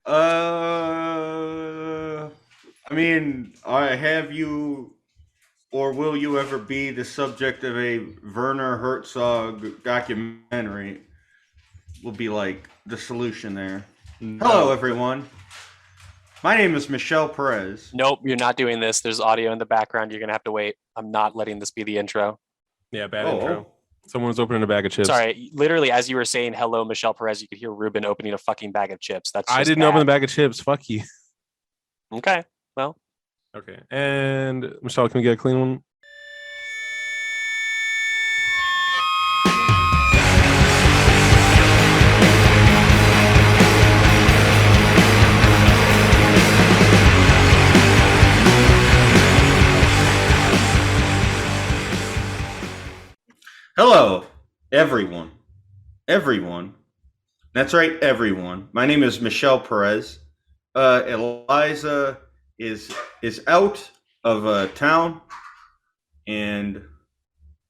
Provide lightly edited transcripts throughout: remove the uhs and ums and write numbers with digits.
I mean, I have you, or will you ever be the subject of a Werner Herzog documentary? Will be like the solution there. Hello, No. everyone. My name is Michelle Perez. Nope, you're not doing this. There's audio in the background. You're gonna have to wait. I'm not letting this be the intro. Yeah, bad Oh, intro. Someone was opening a bag of chips. Sorry, literally, as you were saying hello, Michelle Perez, you could hear Ruben opening a fucking bag of chips. That's I just didn't open the bad. bag of chips. Fuck you. Okay, well, Okay. And Michelle, can we get a clean one? hello, everyone. Everyone. That's right, everyone. My name is Michelle Perez. Eliza is out of town and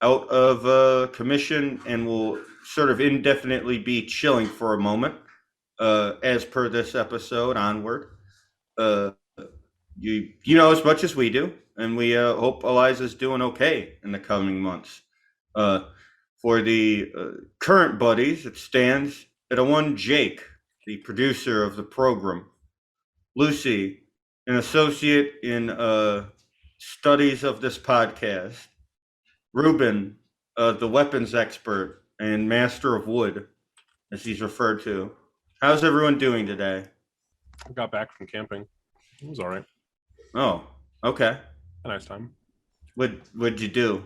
out of commission and will sort of indefinitely be chilling for a moment, as per this episode onward. Uh, you know as much as we do, and we hope Eliza's doing okay in the coming months. Uh, for the current buddies, it stands at a one Jake, the producer of the program, Lucy, an associate in studies of this podcast, Ruben, the weapons expert and master of wood, as he's referred to. How's everyone doing today? I got back from camping. It was all right. Oh, okay. A nice time. What'd you do?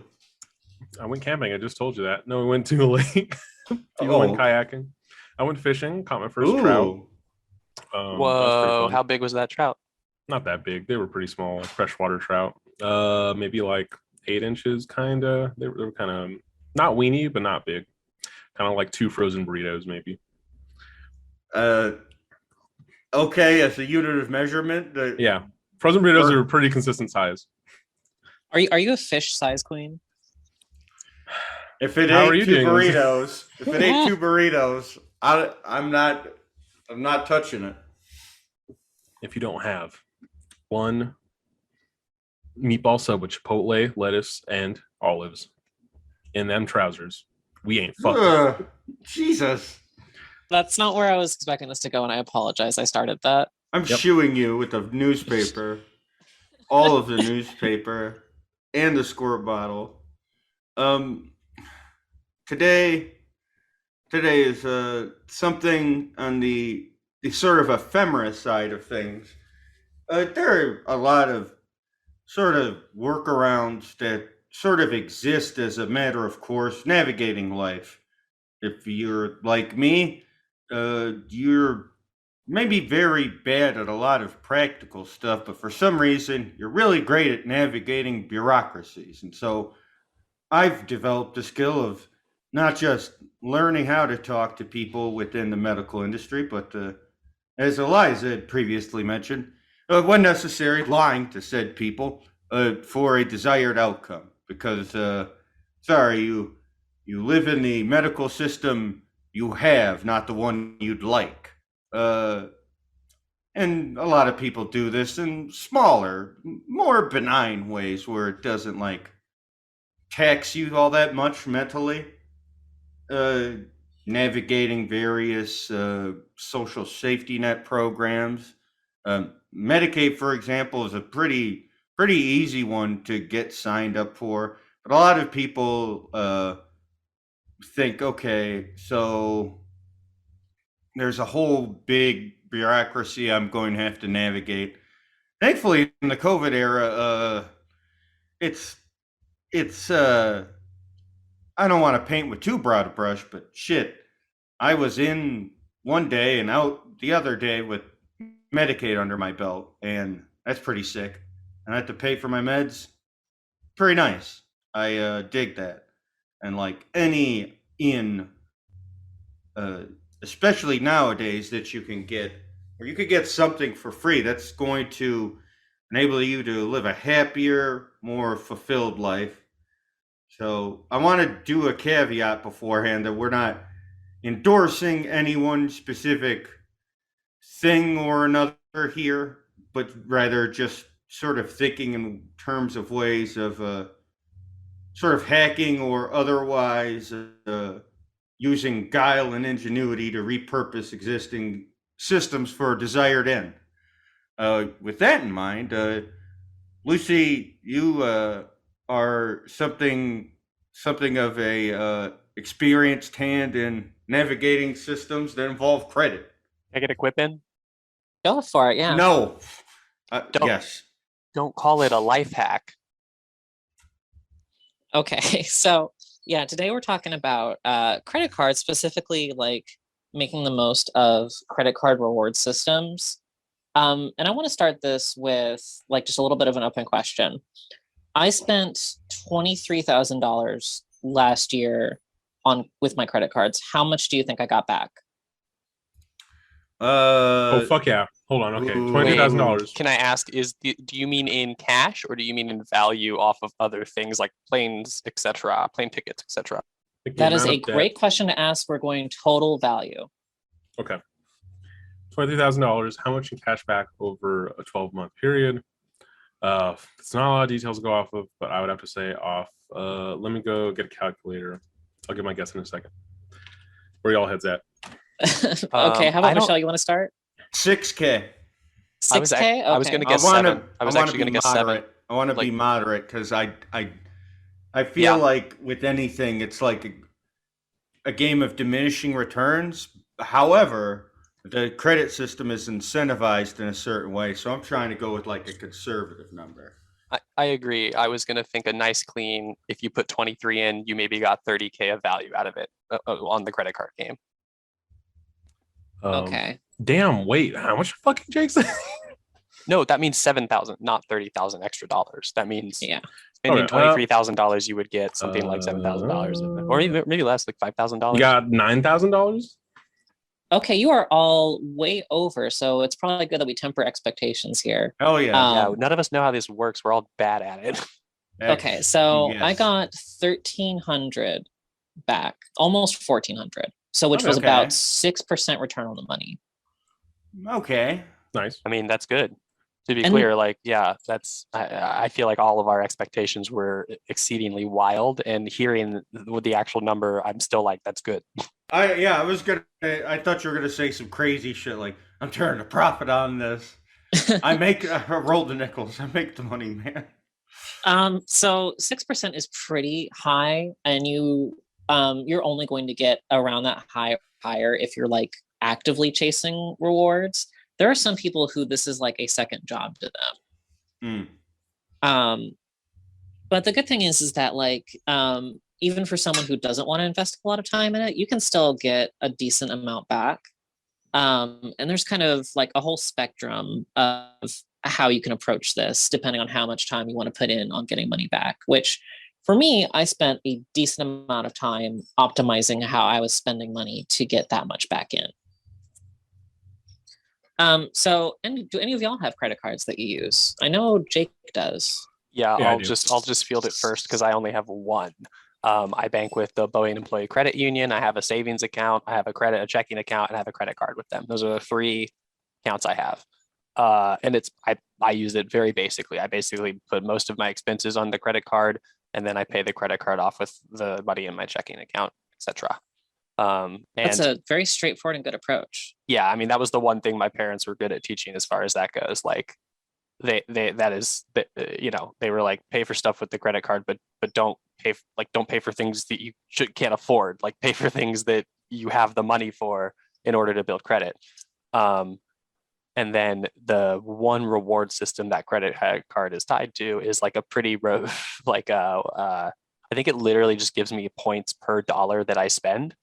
I went camping. I just told you that. No, we went to a lake. People went kayaking. I went fishing. Caught my first trout. That was pretty whoa, fun. how big was that trout? Not that big. They were pretty small, like freshwater trout. Maybe like 8 inches, kind of. They were kind of not weenie, but not big. Kind of like 2 frozen burritos, maybe. Okay, as a unit of measurement. Yeah, frozen burritos are pretty consistent size. Are you a fish size queen? If it How are ain't you two doing this? burritos, if it ain't two burritos, I'm not touching it. If you don't have one meatball sub with chipotle, lettuce, and olives in them trousers, we ain't fucking. Jesus. That's not where I was expecting this to go, and I apologize. I started that. I'm Yep. shooing you with the newspaper, all of the newspaper, and the squirt bottle. Today is something on the sort of ephemera side of things. There are a lot of sort of workarounds that sort of exist as a matter of course navigating life. If you're like me, you're maybe very bad at a lot of practical stuff, but for some reason you're really great at navigating bureaucracies. And so I've developed the skill of not just learning how to talk to people within the medical industry, but as Eliza had previously mentioned, when necessary, lying to said people for a desired outcome. Because, sorry, you live in the medical system you have, not the one you'd like. And a lot of people do this in smaller, more benign ways where it doesn't like tax you all that much mentally. Navigating various social safety net programs. Medicaid, for example, is a pretty easy one to get signed up for. But a lot of people think, okay, so there's a whole big bureaucracy I'm going to have to navigate. Thankfully, in the COVID era, it's I don't want to paint with too broad a brush, but shit, I was in one day and out the other day with Medicaid under my belt, and that's pretty sick. And I had to pay for my meds. Pretty nice. I dig that. And like any especially nowadays that you can get, or you could get something for free that's going to enable you to live a happier, more fulfilled life. So I want to do a caveat beforehand that we're not endorsing any one specific thing or another here, but rather just sort of thinking in terms of ways of sort of hacking or otherwise using guile and ingenuity to repurpose existing systems for a desired end. With that in mind, Lucy, you are something of a experienced hand in navigating systems that involve credit. Can I get a quip in? Go for it. Yeah. No. Don't- Yes. Don't call it a life hack. Okay. So yeah, today we're talking about credit cards, specifically like making the most of credit card reward systems. And I want to start this with like just a little bit of an open question. I spent $23,000 last year with my credit cards. How much do you think I got back? Oh fuck yeah! Hold on. Okay, Ooh. $23,000. Can I ask, do you mean in cash or do you mean in value off of other things like planes, etc., plane tickets, etc.? That is a great question to ask. We're going total value. Okay. $23,000. How much in cash back over a 12-month period? It's not a lot of details to go off of, but I would have to say off. Let me go get a calculator. I'll give my guess in a second. Where y'all heads at? Okay, how about Michelle? You want to start? 6K. 6K? I was going to guess 7. I was actually going to guess 7. I want to be moderate because I feel like with anything, it's like a game of diminishing returns. However, the credit system is incentivized in a certain way, so I'm trying to go with like a conservative number. I agree. I was going to think a nice clean, if you put 23 in, you maybe got 30K of value out of it on the credit card game. Okay. Damn, wait, how much fucking Jake said? No, that means 7,000, not 30,000 extra dollars. That means Yeah. spending $23,000, you would get something like $7,000, or even maybe less, like $5,000. You got $9,000? Okay, you are all way over, so it's probably good that we temper expectations here. Oh yeah. Yeah, none of us know how this works. We're all bad at it. Okay, so Yes. I got 1,300 back, almost 1,400. So which was Okay. about 6% return on the money. Okay. Nice. I mean, that's good. To be And- clear, like, yeah, that's. I feel like all of our expectations were exceedingly wild, and hearing with the actual number, I'm still like, that's good. I thought you were gonna say some crazy shit like I'm turning a profit on this. I roll the nickels. I make the money, man. So 6% is pretty high, and you're only going to get around that higher if you're like actively chasing rewards. There are some people who this is like a second job to them. But the good thing is that like even for someone who doesn't want to invest a lot of time in it, you can still get a decent amount back. And there's kind of like a whole spectrum of how you can approach this depending on how much time you want to put in on getting money back, which for me, I spent a decent amount of time optimizing how I was spending money to get that much back in. So, and do any of y'all have credit cards that you use? I know Jake does. Yeah, Yeah, I I'll do. just field it first because I only have one. I bank with the Boeing Employee Credit Union. I have a savings account. I have a checking account, and I have a credit card with them. Those are the 3 accounts I have. And I use it very basically. I basically put most of my expenses on the credit card, and then I pay the credit card off with the money in my checking account, etc. That's a very straightforward and good approach. Yeah, I mean, that was the one thing my parents were good at teaching as far as that goes. Like they were like, pay for stuff with the credit card, but don't pay for things that you can't afford. Like pay for things that you have the money for in order to build credit. And then the one reward system that credit card is tied to is like a pretty I think it literally just gives me points per dollar that I spend.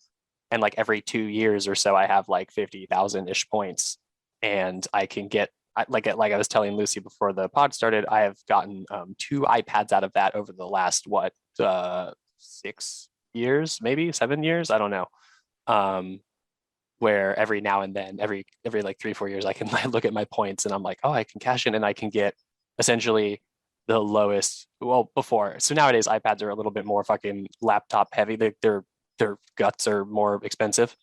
And like every 2 years or so, I have like 50,000-ish points, and I can get like I was telling Lucy before the pod started, I have gotten 2 iPads out of that over the last 6 years, maybe 7 years, I don't know. Where every now and then, every like 3-4 years, I can look at my points and I'm like, oh, I can cash in and I can get essentially the lowest. Well, before, so nowadays iPads are a little bit more fucking laptop heavy. Their guts are more expensive.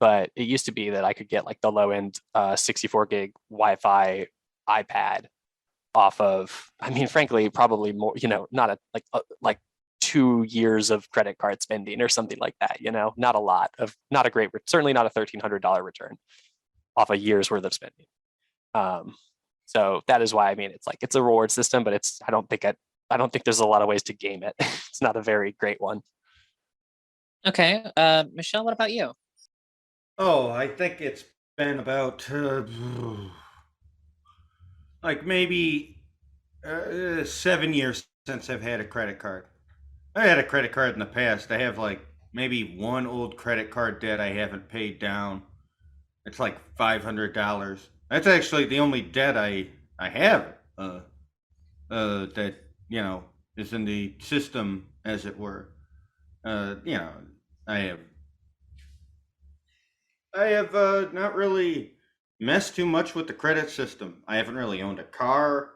but it used to be that I could get like the low end 64 gig Wi-Fi iPad off of, I mean, frankly, probably more, not like 2 years of credit card spending or something like that, not a lot of, not a great, certainly not a $1,300 return off a year's worth of spending. So that is why, I mean, it's a reward system, but I don't think there's a lot of ways to game it. It's not a very great one. Okay. Michelle, what about you? Oh, I think it's been about like maybe 7 years since I've had a credit card. I had a credit card in the past. I have like maybe one old credit card debt I haven't paid down. It's like $500. That's actually the only debt I have that is in the system, as it were. I have not really messed too much with the credit system. I haven't really owned a car.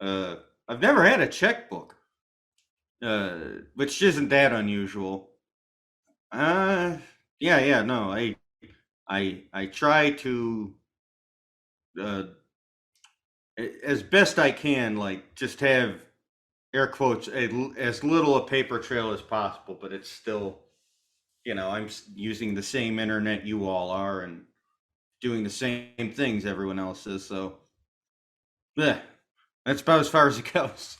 I've never had a checkbook, which isn't that unusual. No, I try to, as best I can, like just have air quotes as little a paper trail as possible, but it's still, I'm using the same internet you all are and doing the same things everyone else is. So, yeah, that's about as far as it goes.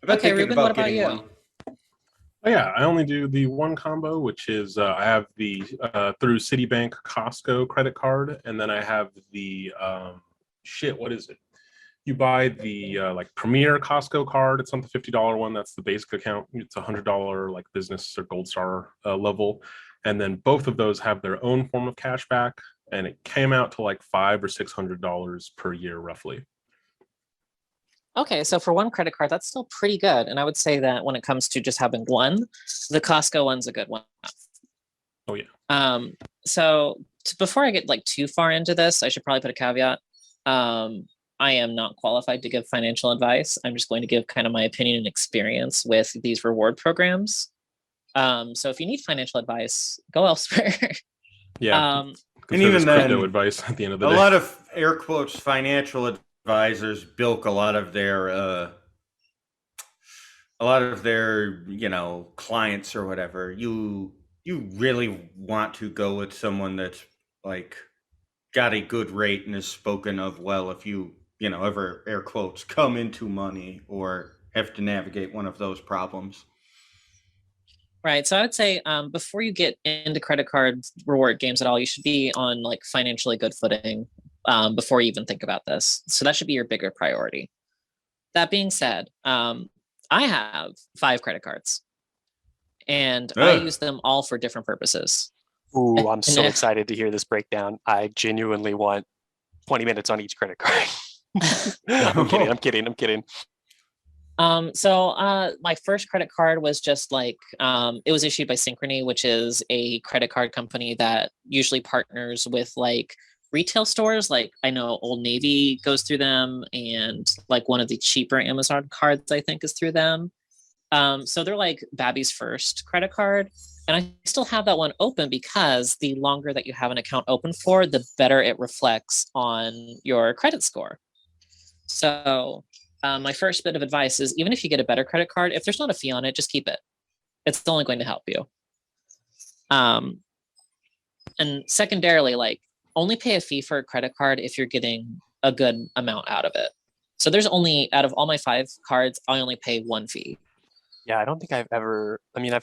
Okay, Ruben, what about you? Oh, yeah, I only do the one combo, which is I have the through Citibank Costco credit card, and then I have the what is it? You buy the like Premier Costco card. It's not the $50 one. That's the basic account. It's $100 like business or Gold Star level, and then both of those have their own form of cash back, and it came out to like $500 or $600 per year roughly. Okay, so for one credit card, that's still pretty good. And I would say that when it comes to just having one, the Costco one's a good one. Oh, yeah. So before I get like too far into this, I should probably put a caveat. I am not qualified to give financial advice. I'm just going to give kind of my opinion and experience with these reward programs. So if you need financial advice, go elsewhere. Yeah. And even then, crypto advice at the end of the day. A lot of air quotes financial advisors bilk a lot of their clients or whatever. You really want to go with someone that's like got a good rate and is spoken of well if you ever air quotes come into money or have to navigate one of those problems. Right. So I would say before you get into credit card reward games at all, you should be on like financially good footing before you even think about this. So that should be your bigger priority. That being said, I have 5 credit cards and I use them all for different purposes. Ooh, I'm so excited to hear this breakdown. I genuinely want 20 minutes on each credit card. I'm kidding. So my first credit card was just like, it was issued by Synchrony, which is a credit card company that usually partners with like retail stores. Like I know Old Navy goes through them, and like one of the cheaper Amazon cards I think is through them. So they're like Babby's first credit card. And I still have that one open because the longer that you have an account open for, the better it reflects on your credit score. So my first bit of advice is even if you get a better credit card, if there's not a fee on it, just keep it. It's only going to help you. And secondarily, like only pay a fee for a credit card if you're getting a good amount out of it. So there's only, out of all my 5 cards, I only pay 1 fee. Yeah, I don't think I've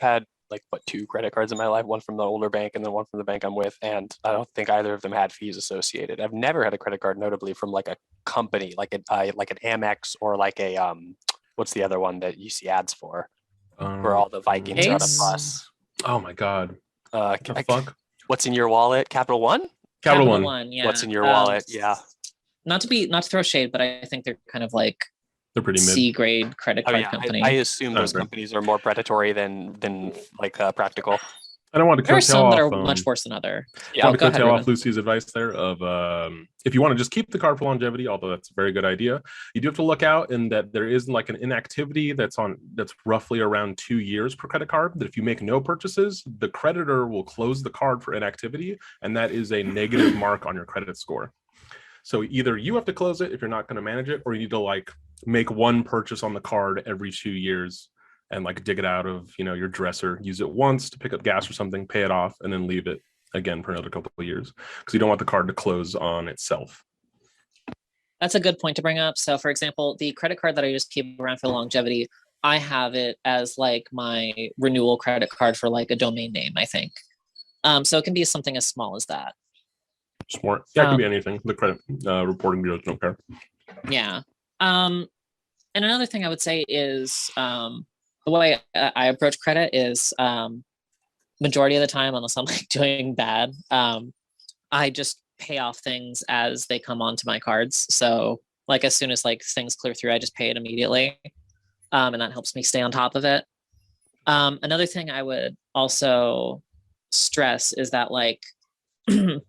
had like 2 credit cards in my life, one from the older bank and then one from the bank I'm with, and I don't think either of them had fees associated. I've never had a credit card notably from like a company, like an Amex or like a what's the other one that you see ads for where all the Vikings are on a bus. Oh my god. Fuck? What's in your wallet? Capital One? Capital One. Yeah. What's in your wallet? Yeah. Not to throw shade, but I think they're kind of like they're pretty mid. C grade credit card company. I assume those companies are more predatory than like practical. I don't want to There are curtail some that off. are much worse than other. Yeah, Want to go ahead, curtail off Ruben. Lucy's advice there of if you want to just keep the card for longevity, although that's a very good idea, you do have to look out in that there is like an inactivity that's roughly around 2 years per credit card. That if you make no purchases, the creditor will close the card for inactivity, and that is a negative mark on your credit score. So either you have to close it if you're not going to manage it, or you need to like make one purchase on the card every 2 years and like dig it out of, you know, your dresser, use it once to pick up gas or something, pay it off, and then leave it again for another couple of years, because you don't want the card to close on itself. That's a good point to bring up. So for example, the credit card that I just keep around for longevity, I have it as like my renewal credit card for like a domain name, I think. So it can be something as small as that. Smart. Yeah, it could be anything. The credit reporting bureaus don't care. Yeah. And another thing I would say is the way I approach credit is majority of the time, unless I'm like doing bad, I just pay off things as they come onto my cards. So like as soon as like things clear through, I just pay it immediately. And that helps me stay on top of it. Another thing I would also stress is that like you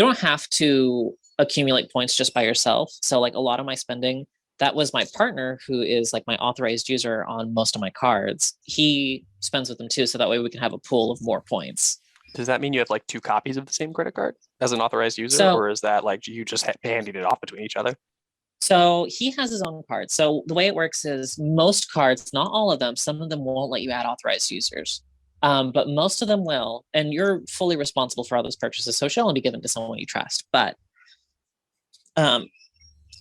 don't have to accumulate points just by yourself. So like a lot of my spending, that was my partner who is like my authorized user on most of my cards. He spends with them too. So that way we can have a pool of more points. Does that mean you have like 2 copies of the same credit card as an authorized user? So- or is that like you just handing it off between each other? So he has his own cards. So the way it works is most cards, not all of them, some of them won't let you add authorized users. But most of them will, and you're fully responsible for all those purchases. So it should only be given to someone you trust. But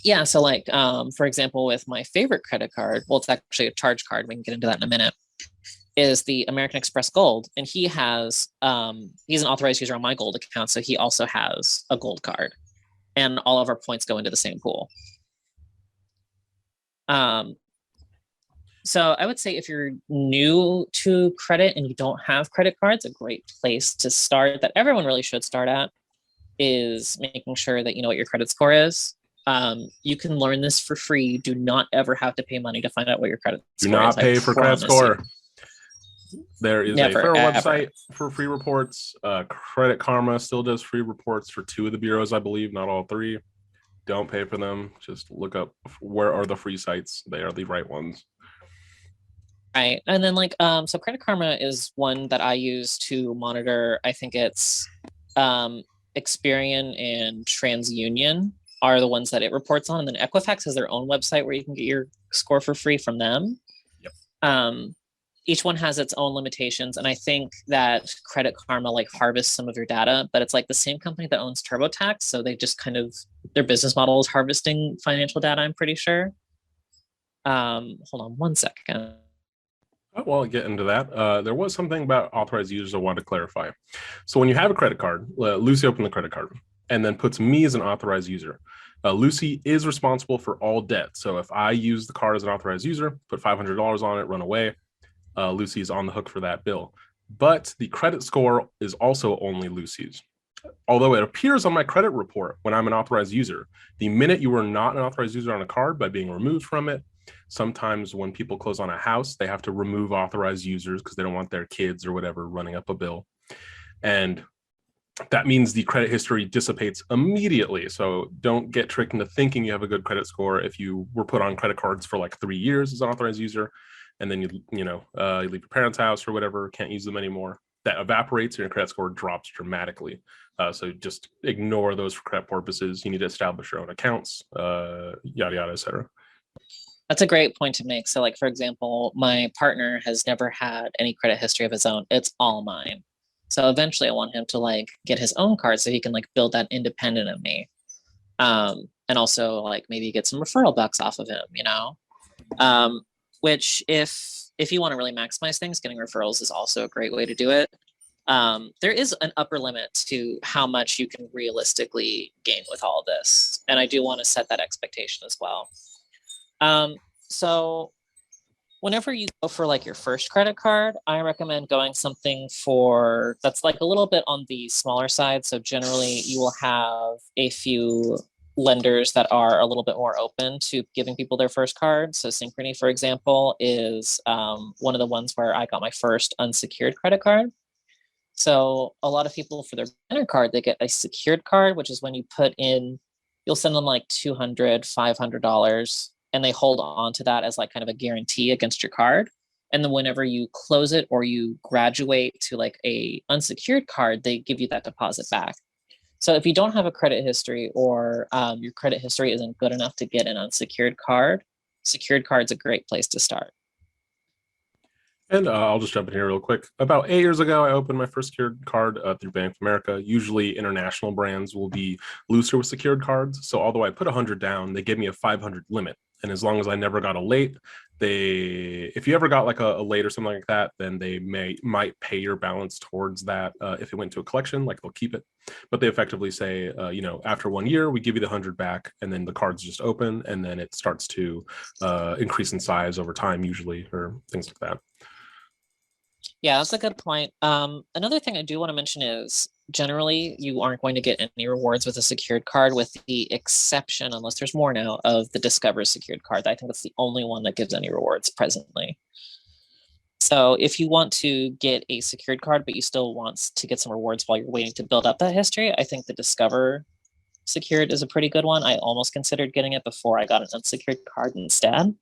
yeah, so like for example, with my favorite credit card, well, it's actually a charge card, we can get into that in a minute, is the American Express Gold. And he has he's an authorized user on my gold account, so he also has a gold card. And all of our points go into the same pool. So I would say if you're new to credit and you don't have credit cards, a great place to start that everyone really should start at is making sure that you know what your credit score is. You can learn this for free. You do not ever have to pay money to find out what your credit Do score not is. I pay for credit promise score. you. There is Never, a federal ever. website for free reports. Credit Karma still does free reports for 2 of the bureaus, I believe, not all 3. Don't pay for them. Just look up where are the free sites. They are the right ones. Right. And then like so Credit Karma is one that I use to monitor. I think it's Experian and TransUnion are the ones that it reports on. And then Equifax has their own website where you can get your score for free from them. Yep. Each one has its own limitations. And I think that Credit Karma like harvests some of your data, but it's like the same company that owns TurboTax. So they just kind of, their business model is harvesting financial data, I'm pretty sure. Hold on one second. Oh, well, I'll get into that. There was something about authorized users I wanted to clarify. So when you have a credit card, Lucy opened the credit card and then puts me as an authorized user. Lucy is responsible for all debt. So if I use the card as an authorized user, put $500 on it, run away, Lucy is on the hook for that bill. But the credit score is also only Lucy's. Although it appears on my credit report when I'm an authorized user, the minute you are not an authorized user on a card by being removed from it, sometimes when people close on a house, they have to remove authorized users because they don't want their kids or whatever running up a bill. And that means the credit history dissipates immediately. So don't get tricked into thinking you have a good credit score if you were put on credit cards for like 3 years as an authorized user, and then you leave your parents' house or whatever, can't use them anymore. That evaporates and your credit score drops dramatically. So just ignore those for credit purposes. You need to establish your own accounts, yada, yada, etc. That's a great point to make. So like, for example, my partner has never had any credit history of his own. It's all mine. So eventually I want him to like get his own card so he can like build that independent of me. And also like maybe get some referral bucks off of him, you know? Which if you want to really maximize things, getting referrals is also a great way to do it. There is an upper limit to how much you can realistically gain with all of this. And I do want to set that expectation as well. So whenever you go for like your first credit card, I recommend going something for that's like a little bit on the smaller side. So generally you will have a few lenders that are a little bit more open to giving people their first card. So Synchrony, for example, is one of the ones where I got my first unsecured credit card. So a lot of people for their beginner card, they get a secured card, which is when you put in, you'll send them like $200, $500, and they hold on to that as like kind of a guarantee against your card. And then whenever you close it or you graduate to like a unsecured card, they give you that deposit back. So if you don't have a credit history or your credit history isn't good enough to get an unsecured card, secured card's a great place to start. And I'll just jump in here real quick. About 8 years ago, I opened my first secured card through Bank of America. Usually international brands will be looser with secured cards. So although I put 100 down, they gave me a 500 limit. And as long as I never got a late, if you ever got like a late or something like that, then they might pay your balance towards that. If it went to a collection, like they'll keep it. But they effectively say, after 1 year, we give you the 100 back, and then the card's just open, and then it starts to increase in size over time, usually, or things like that. Yeah, that's a good point. Another thing I do want to mention is generally you aren't going to get any rewards with a secured card, with the exception, unless there's more now, of the Discover secured card. I think that's the only one that gives any rewards presently. So if you want to get a secured card, but you still want to get some rewards while you're waiting to build up that history, I think the Discover secured is a pretty good one. I almost considered getting it before I got an unsecured card instead,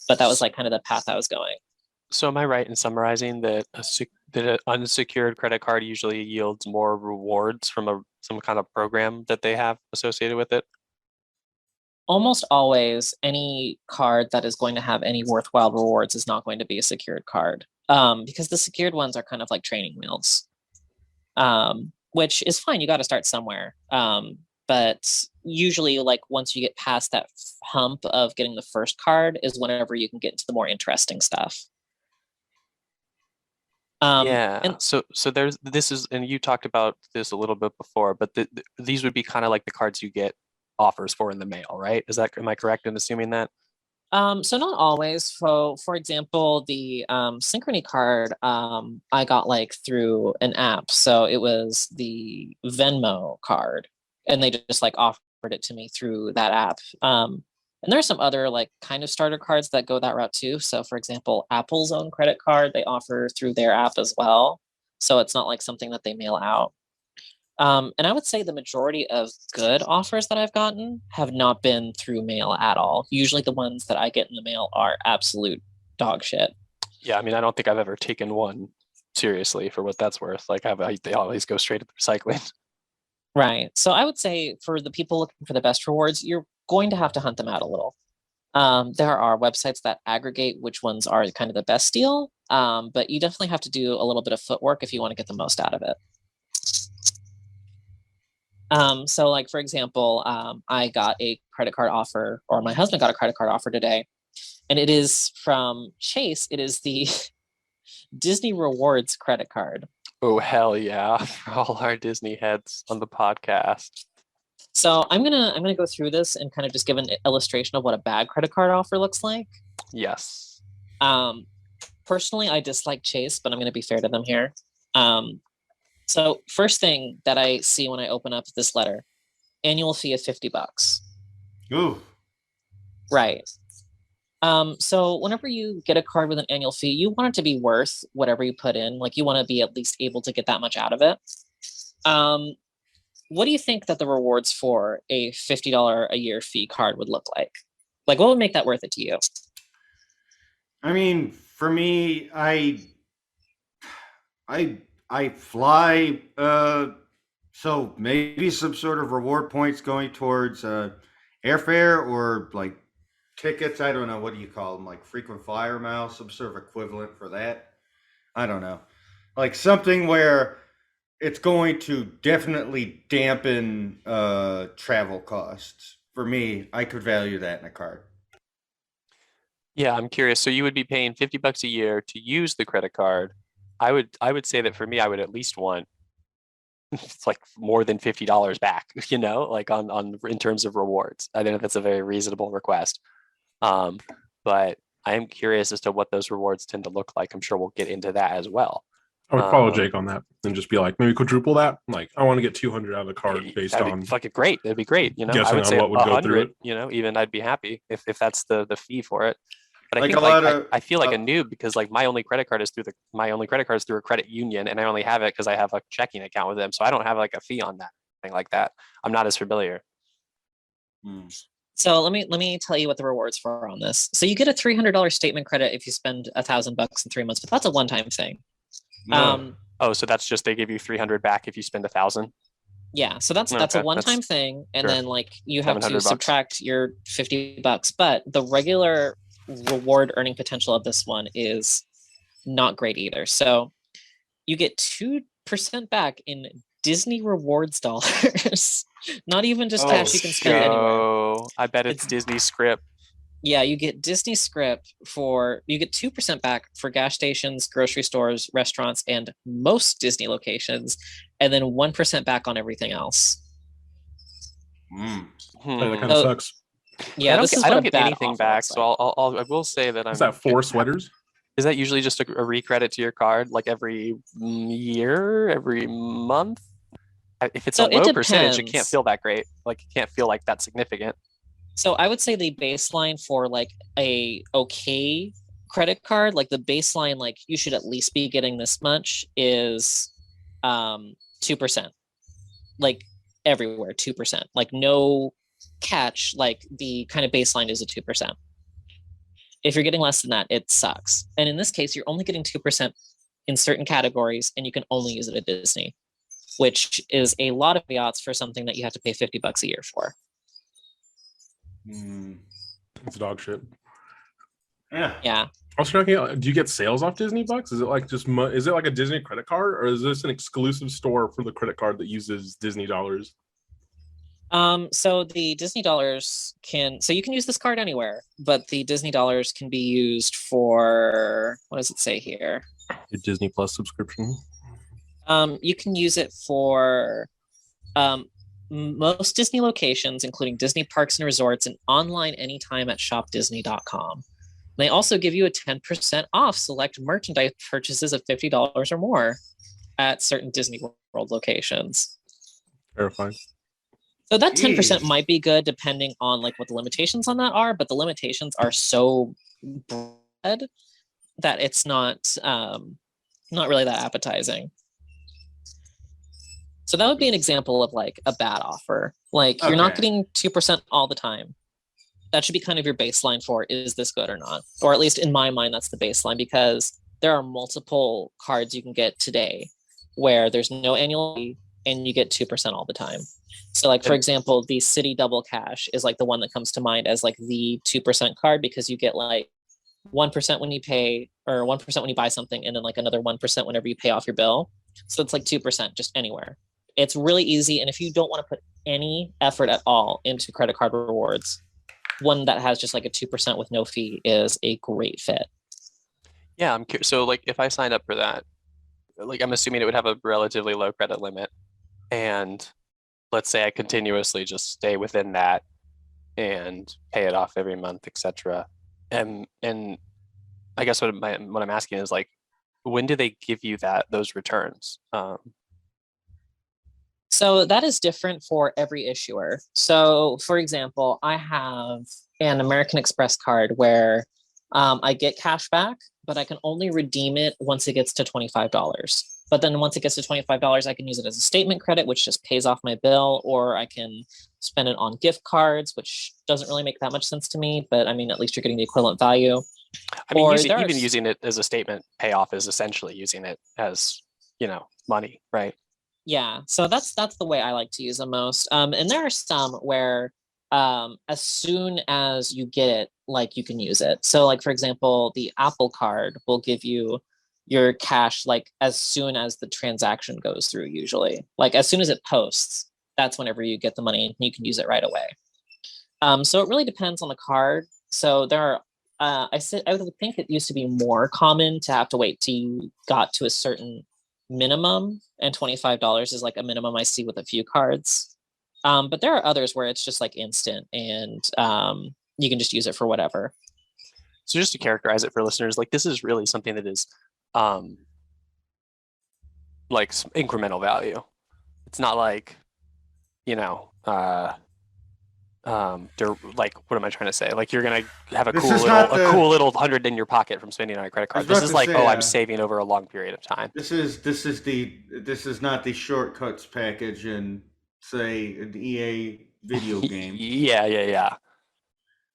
but that was like kind of the path I was going. So am I right in summarizing that an unsecured credit card usually yields more rewards from some kind of program that they have associated with it? Almost always, any card that is going to have any worthwhile rewards is not going to be a secured card, because the secured ones are kind of like training wheels, which is fine. You got to start somewhere. But usually, like once you get past that hump of getting the first card is whenever you can get into the more interesting stuff. So this is, and you talked about this a little bit before, but these would be kind of like the cards you get offers for in the mail, right? Am I correct in assuming that? So not always. So for example, the Synchrony card I got like through an app. So it was the Venmo card, and they just like offered it to me through that app. And there's some other like kind of starter cards that go that route too. So for example, Apple's own credit card, they offer through their app as well. So it's not like something that they mail out. And I would say the majority of good offers that I've gotten have not been through mail at all. Usually the ones that I get in the mail are absolute dog shit. Yeah, I mean, I don't think I've ever taken one seriously for what that's worth. Like they always go straight to the recycling. Right. So I would say for the people looking for the best rewards, you're going to have to hunt them out a little. There are websites that aggregate which ones are kind of the best deal, but you definitely have to do a little bit of footwork if you want to get the most out of it. So like, for example, I got a credit card offer, or my husband got a credit card offer today, and it is from Chase. It is the Disney Rewards credit card. Oh, hell yeah. For all our Disney heads on the podcast. So I'm gonna go through this and kind of just give an illustration of what a bad credit card offer looks like. Yes. Personally, I dislike Chase, but I'm gonna be fair to them here. So first thing that I see when I open up this letter, annual fee of $50. Ooh. Right. So whenever you get a card with an annual fee, you want it to be worth whatever you put in. Like you want to be at least able to get that much out of it. What do you think that the rewards for a $50 a year fee card would look like? Like what would make that worth it to you? I mean, for me, I fly, so maybe some sort of reward points going towards airfare or like tickets. I don't know, what do you call them, like frequent flyer miles, some sort of equivalent for that. I don't know, like something where it's going to definitely dampen travel costs. For me, I could value that in a card. Yeah, I'm curious. So you would be paying $50 a year to use the credit card. I would say that for me, I would at least want it's like more than $50 back, like on in terms of rewards. I think that's a very reasonable request. But I am curious as to what those rewards tend to look like. I'm sure we'll get into that as well. I would follow Jake on that and just be like, maybe quadruple that. Like, I want to get 200 out of the card based on fucking great. That'd be great. Guessing I would on say what would go through 100. Even I'd be happy if that's the fee for it. But I Like think a lot of I feel like a noob because like my only credit card is through a credit union, and I only have it because I have a checking account with them, so I don't have like a fee on that thing like that. I'm not as familiar. Hmm. So let me tell you what the rewards for on this. So you get a $300 statement credit if you spend $1,000 in 3 months, but that's a one-time thing. No. Oh, so that's just they give you 300 back if you spend 1,000. Yeah, so that's a Okay, one-time that's thing, and sure. then like you have to 700 bucks. subtract your $50. But the regular reward earning potential of this one is not great either. So you get 2% back in Disney rewards dollars. Not even just Oh, cash you can spend shit. anywhere. Oh, I bet it's It's- Disney script. Yeah, you get Disney script you get 2% back for gas stations, grocery stores, restaurants, and most Disney locations, and then 1% back on everything else. Mm. Hey, that kind Hmm. of So- sucks. Yeah, this is I what don't a get bad anything offer back, looks so like. I will say that Is that 4 sweaters? Is that usually just a recredit to your card, like every year, every month? If it's So a it low percentage, it can't depends. feel that great. Like it can't feel like that significant. So I would say the baseline for like a okay credit card, like the baseline, like you should at least be getting this much is 2%. Like everywhere, 2%. Like no catch, like the kind of baseline is a 2%. If you're getting less than that, it sucks. And in this case, you're only getting 2% in certain categories, and you can only use it at Disney, which is a lot of yachts for something that you have to pay $50 a year for. Mm. It's dog shit. Yeah. Yeah. I was checking out, do you get sales off Disney bucks? Is it like is it like a Disney credit card, or is this an exclusive store for the credit card that uses Disney dollars? So the Disney dollars so you can use this card anywhere, but the Disney dollars can be used for, what does it say here? Your Disney Plus subscription. You can use it for most Disney locations, including Disney parks and resorts, and online anytime at shopdisney.com. They also give you a 10% off select merchandise purchases of $50 or more at certain Disney World locations. Terrifying. So that 10% Jeez. might be good depending on like what the limitations on that are, but the limitations are so broad that it's not really that appetizing. So that would be an example of like a bad offer. Like you're not Okay. getting 2% all the time. That should be kind of your baseline for, is this good or not? Or at least in my mind, that's the baseline, because there are multiple cards you can get today where there's no annual fee and you get 2% all the time. So like, for example, the City Double Cash is like the one that comes to mind as like the 2% card, because you get like 1% when you pay, or 1% when you buy something, and then like another 1% whenever you pay off your bill. So it's like 2% just anywhere. It's really easy. And if you don't want to put any effort at all into credit card rewards, one that has just like a 2% with no fee is a great fit. Yeah, I'm curious. So like if I signed up for that, like I'm assuming it would have a relatively low credit limit, and let's say I continuously just stay within that and pay it off every month, etc. And I guess what I'm asking is like, when do they give you those returns? So that is different for every issuer. So for example, I have an American Express card where I get cash back, but I can only redeem it once it gets to $25. But then once it gets to $25, I can use it as a statement credit, which just pays off my bill, or I can spend it on gift cards, which doesn't really make that much sense to me. But I mean, at least you're getting the equivalent value. I mean, Or even using it as a statement payoff is essentially using it as, money, right? Yeah, so that's the way I like to use them most. And there are some where as soon as you get it, like you can use it. So like, for example, the Apple card will give you your cash like as soon as the transaction goes through, usually. Like as soon as it posts, that's whenever you get the money and you can use it right away. So it really depends on the card. So there are I would think it used to be more common to have to wait till you got to a certain minimum, and $25 is like a minimum I see with a few cards. But there are others where it's just like instant, and you can just use it for whatever. So just to characterize it for listeners, like this is really something that is like incremental value. It's not like, like, what am I trying to say? Like, you're gonna have a This cool is little not a the- cool little 100 in your pocket from spending on a credit I was card. This about is to like, say, oh, I'm saving over a long period of time. this is not the shortcuts package in, say, an EA video game. Yeah.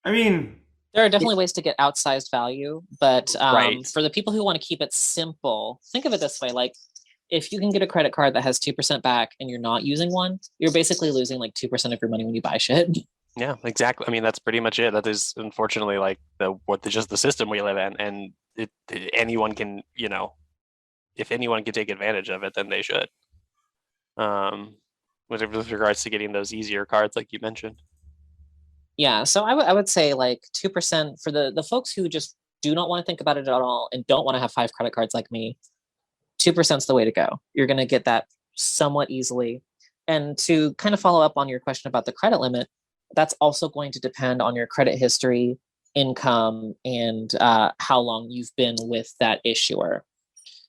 I mean, There are definitely ways to get outsized value, but Right. for the people who want to keep it simple, think of it this way: like, if you can get a credit card that has 2% back and you're not using one, you're basically losing like 2% of your money when you buy shit. Yeah, exactly. I mean, that's pretty much it. That is unfortunately like just the system we live in, and anyone can, if anyone can take advantage of it, then they should. With regards to getting those easier cards, like you mentioned. Yeah, so I would say like 2% for the folks who just do not want to think about it at all and don't want to have 5 credit cards like me. 2% is the way to go. You're going to get that somewhat easily. And to kind of follow up on your question about the credit limit, that's also going to depend on your credit history, income, and how long you've been with that issuer.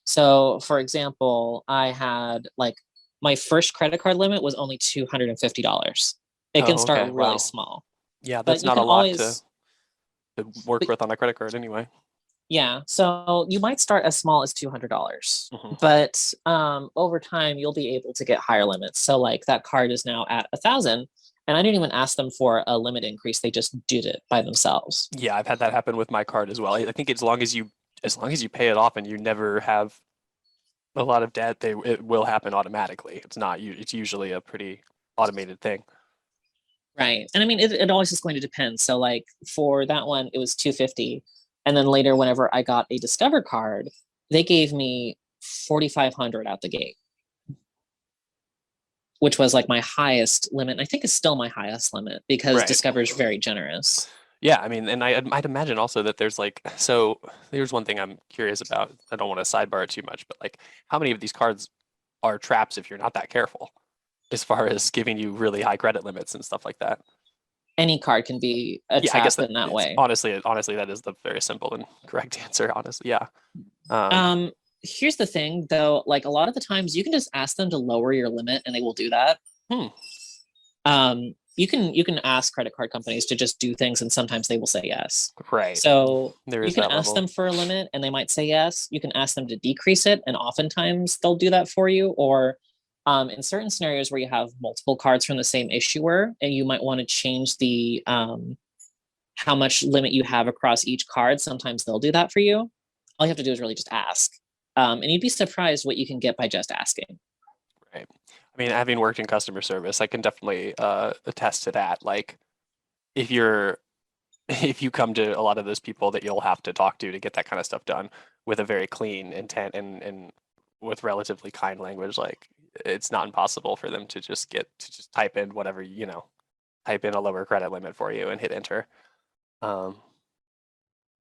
So, for example, I had like my first credit card limit was only $250. It can Oh, start okay, really wow. small. Yeah, But that's you not a can lot always, to work but with on a credit card anyway. yeah, so you might start as small as $200, Mhm. but over time you'll be able to get higher limits. So like that card is now at 1,000, and I didn't even ask them for a limit increase; they just did it by themselves. Yeah, I've had that happen with my card as well. I think as long as you pay it off and you never have a lot of debt, it will happen automatically. It's usually a pretty automated thing. Right, and I mean it always is going to depend. So like for that one, it was 250, and then later, whenever I got a Discover card, they gave me 4,500 out the gate, which was like my highest limit. And I think is still my highest limit because Right. Discover is very generous. Yeah, I mean, and I'd imagine also that there's like, so here's one thing I'm curious about. I don't want to sidebar it too much, but like, how many of these cards are traps if you're not that careful, as far as giving you really high credit limits and stuff like that? Any card can be a Yeah, I guess trap in that way. honestly, that is the very simple and correct answer. Honestly, yeah. Um, Here's the thing though, like a lot of the times you can just ask them to lower your limit and they will do that. Hmm. You can ask credit card companies to just do things and sometimes they will say yes. Right. So There you is can that ask level. them for a limit and they might say yes. You can ask them to decrease it and oftentimes they'll do that for you. Or in certain scenarios where you have multiple cards from the same issuer and you might want to change the how much limit you have across each card, sometimes they'll do that for you. All you have to do is really just ask. And you'd be surprised what you can get by just asking. Right. I mean, having worked in customer service, I can definitely attest to that. Like, if you come to a lot of those people that you'll have to talk to get that kind of stuff done with a very clean intent and with relatively kind language, like it's not impossible for them to just type in whatever, type in a lower credit limit for you and hit enter.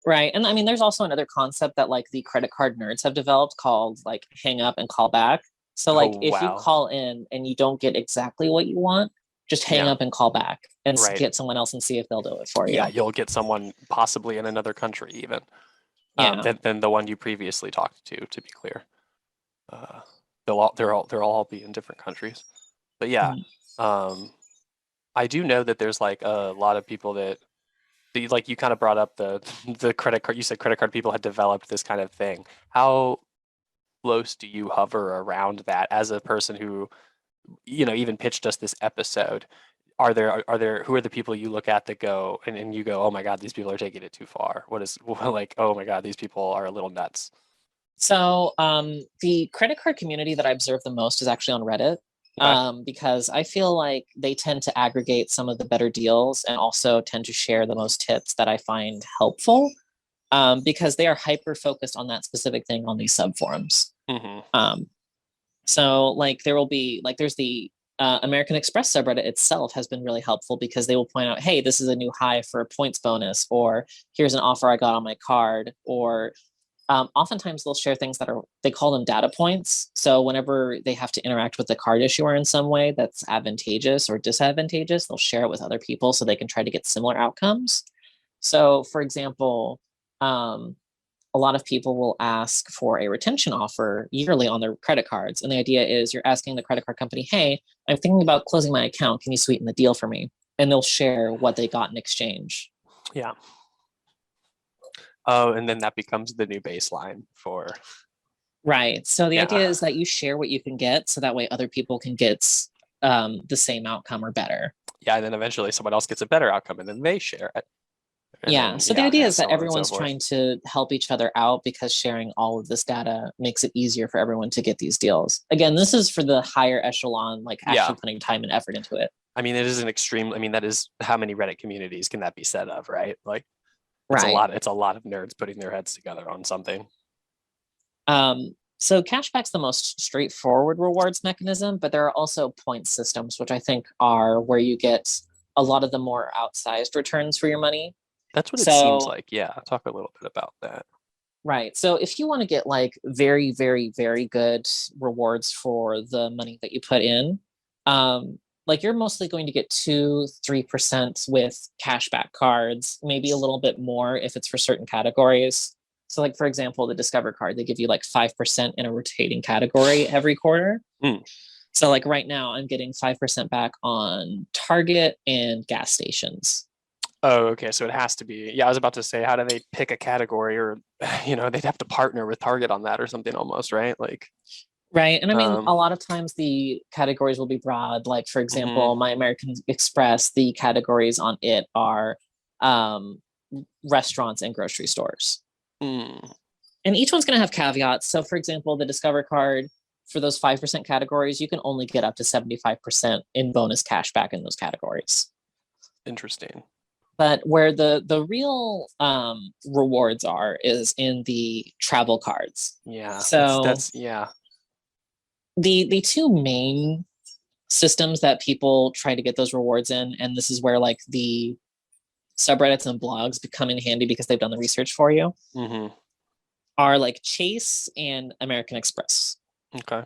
Right. And I mean, there's also another concept that like the credit card nerds have developed called like hang up and call back. So like Oh, if you wow. call in and you don't get exactly what you want, just hang Yeah. up and call back and Right. get someone else and see if they'll do it for you. Yeah, you'll get someone possibly in another country even Yeah. than the one you previously talked to be clear. They'll all be in different countries. But yeah, I do know that there's like a lot of people that like you kind of brought up the credit card. You said credit card people had developed this kind of thing. How close do you hover around that as a person who, even pitched us this episode? Are there who are the people you look at that go and you go, oh my God, these people are taking it too far? What is like, oh my God, these people are a little nuts. So the credit card community that I observe the most is actually on Reddit. Okay. Because I feel like they tend to aggregate some of the better deals and also tend to share the most tips that I find helpful because they are hyper focused on that specific thing on these subforums. Mm-hmm. So like there will be like there's the American Express subreddit itself has been really helpful because they will point out, hey, this is a new high for a points bonus, or here's an offer I got on my card, or oftentimes they'll share things that they call them data points. So whenever they have to interact with the card issuer in some way that's advantageous or disadvantageous, they'll share it with other people so they can try to get similar outcomes. So for example, a lot of people will ask for a retention offer yearly on their credit cards. And the idea is you're asking the credit card company, hey, I'm thinking about closing my account. Can you sweeten the deal for me? and they'll share what they got in exchange. Yeah. Oh, and then that becomes the new baseline for. Right. So the Yeah. idea is that you share what you can get, so that way other people can get the same outcome or better. Yeah, and then eventually someone else gets a better outcome, and then they share it. And Yeah. then, So the idea and is that so on and so everyone's forth. trying to help each other out, because sharing all of this data makes it easier for everyone to get these deals. Again, this is for the higher echelon, like actually Yeah. putting time and effort into it. I mean, it is an extreme. I mean, that is how many Reddit communities can that be said of, right? Like, it's Right. a lot. It's a lot of nerds putting their heads together on something. So cashback's the most straightforward rewards mechanism, but there are also point systems, which I think are where you get a lot of the more outsized returns for your money. That's what it So- seems like. Yeah, talk a little bit about that. Right. So if you want to get like very, very, very good rewards for the money that you put in, like you're mostly going to get 2-3% with cashback cards, maybe a little bit more if it's for certain categories. So like, for example, the Discover card, they give you like 5% in a rotating category every quarter. Mm. So like right now I'm getting 5% back on Target and gas stations. Oh, okay. So it has to be. Yeah, I was about to say, how do they pick a category, or they'd have to partner with Target on that or something almost, right? Like, Right. And I mean, Um, a lot of times the categories will be broad. Like, for example, my American Express, the categories on it are restaurants and grocery stores. mm, And each one's going to have caveats. So, for example, the Discover card, for those 5% categories, you can only get up to 75% in bonus cash back in those categories. interesting. But where the real rewards are is in the travel cards. Yeah. So- that's yeah. The two main systems that people try to get those rewards in, and this is where like the subreddits and blogs become in handy because they've done the research for you, hmm are like Chase and American Express. Okay.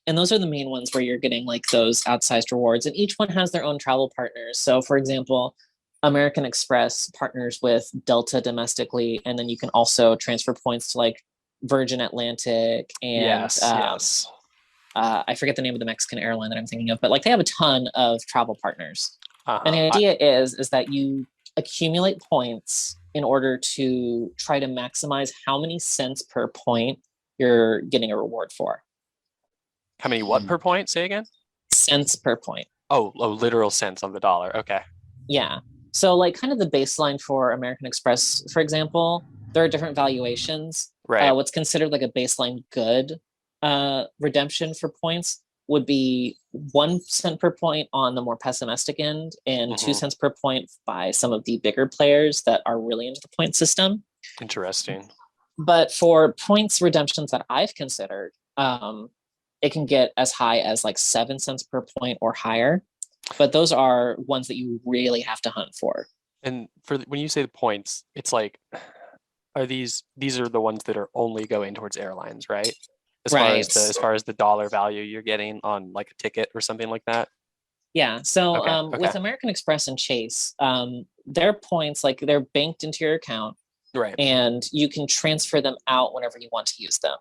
And those are the main ones where you're getting like those outsized rewards, and each one has their own travel partners. So for example, American Express partners with Delta domestically, and then you can also transfer points to like Virgin Atlantic and Yes. I forget the name of the Mexican airline that I'm thinking of, but like they have a ton of travel partners. Uh-huh. And the idea is that you accumulate points in order to try to maximize how many cents per point you're getting a reward for. How many what per point? Say again. Cents per point. Oh, literal cents on the dollar. Okay. Yeah. So like kind of the baseline for American Express, for example, there are different valuations. Right. What's considered like a baseline good redemption for points would be 1 cent per point on the more pessimistic end, and 2 Mhm. cents per point by some of the bigger players that are really into the point system. Interesting. But for points redemptions that I've considered, it can get as high as like 7 cents per point or higher. But those are ones that you really have to hunt for. And when you say the points, it's like, are these are the ones that are only going towards airlines, right? Right. As far as the dollar value you're getting on like a ticket or something like that. Yeah. So Okay, with okay. American Express and Chase, their points, like they're banked into your account, Right. and you can transfer them out whenever you want to use them.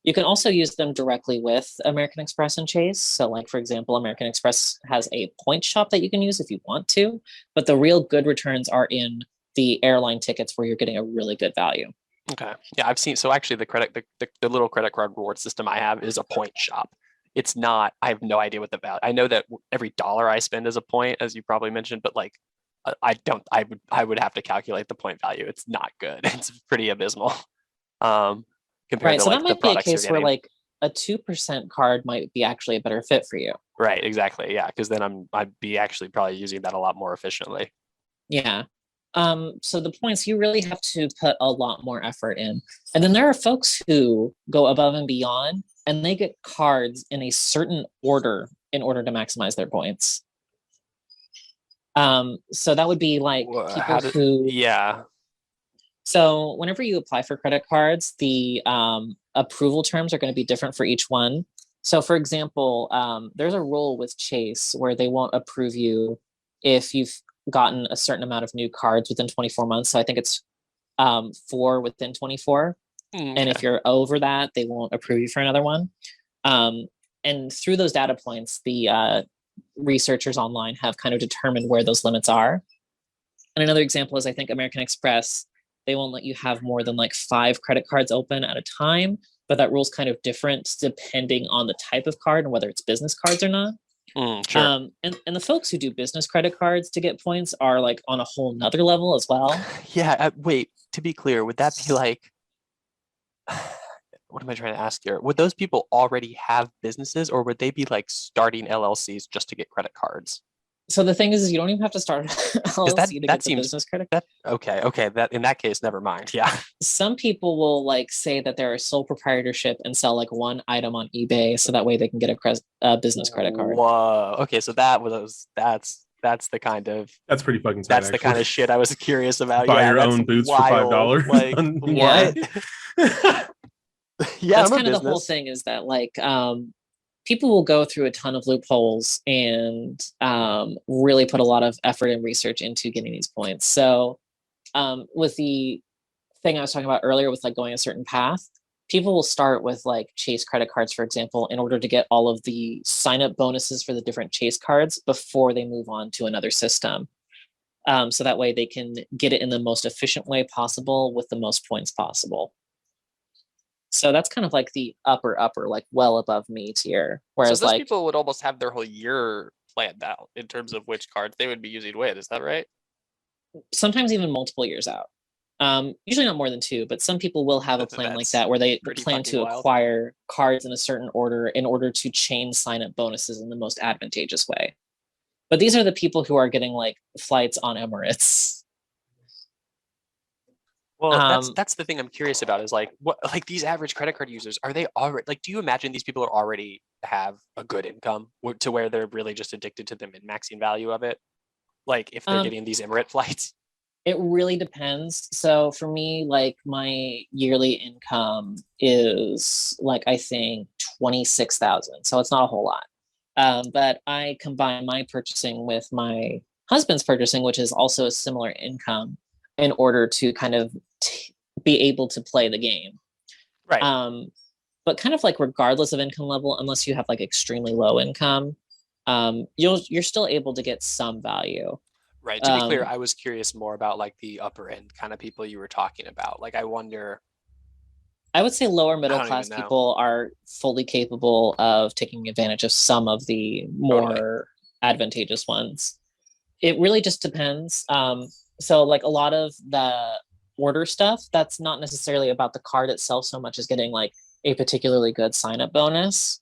You can also use them directly with American Express and Chase. So like, for example, American Express has a point shop that you can use if you want to, but the real good returns are in the airline tickets where you're getting a really good value. Okay. Yeah, I've seen. So actually, the little credit card reward system I have is a point shop. It's not. I have no idea what the value. I know that every dollar I spend is a point, as you probably mentioned, but like, I don't. I would have to calculate the point value. It's not good. It's pretty abysmal. Compared Right. to So like that the might be a products you're case where getting. like a 2% card might be actually a better fit for you. Right. Exactly. Yeah. Because then I'd be actually probably using that a lot more efficiently. Yeah. So the points, you really have to put a lot more effort in. And then there are folks who go above and beyond, and they get cards in a certain order in order to maximize their points. So that would be like people who Yeah. So whenever you apply for credit cards, the approval terms are going to be different for each one. So for example, there's a rule with Chase where they won't approve you if you've gotten a certain amount of new cards within 24 months. So I think it's 4 within 24. And if you're over that, they won't approve you for another one. And through those data points, the researchers online have kind of determined where those limits are. And another example is I think American Express, they won't let you have more than like 5 credit cards open at a time, but that rule's kind of different depending on the type of card and whether it's business cards or not. Sure. And the folks who do business credit cards to get points are like on a whole nother level as well. Yeah. Wait, to be clear, would that be like, what am I trying to ask here? Would those people already have businesses, or would they be like starting LLCs just to get credit cards? So the thing is you don't even have to start an LLC to get the seems- business credit. Okay. That in that case, never mind. Yeah. Some people will like say that they're a sole proprietorship and sell like one item on eBay, so that way they can get a business credit card. Whoa. Okay, so that's the kind of That's pretty fucking sad. that's the kind of shit I was curious about. Buy Yeah, your that's own boots for wild. $5. Like, Yeah. what? Yeah, That's I'm a kind of the whole business. thing, is that like people will go through a ton of loopholes and really put a lot of effort and research into getting these points. So with the thing I was talking about earlier with like going a certain path, people will start with like Chase credit cards, for example, in order to get all of the sign up bonuses for the different Chase cards before they move on to another system. So that way they can get it in the most efficient way possible with the most points possible. So that's kind of like the upper, like well above me tier. Whereas So those like people would almost have their whole year planned out in terms of which cards they would be using with. Is that right? sometimes even multiple years out. Usually not more than 2, but some people will have a plan like That's that where they pretty plan fucking to wild. acquire cards in a certain order in order to chain sign up bonuses in the most advantageous way. But these are the people who are getting like flights on Emirates. Well, that's the thing I'm curious about is like what like these average credit card users, are they already like, do you imagine these people are already have a good income to where they're really just addicted to the min-maxing value of it? Like if they're getting these Emirate flights? It really depends. So for me, like my yearly income is like I think 26,000. So it's not a whole lot. But I combine my purchasing with my husband's purchasing, which is also a similar income, in order to kind of be able to play the game. Right. But kind of like regardless of income level, unless you have like extremely low income, you're still able to get some value. Right. To be clear, I was curious more about like the upper end kind of people you were talking about. Like I wonder. I would say lower middle don't class even know. people are fully capable of taking advantage of some of the more advantageous ones. It really just depends. So like a lot of the order stuff, that's not necessarily about the card itself so much as getting like a particularly good sign up bonus,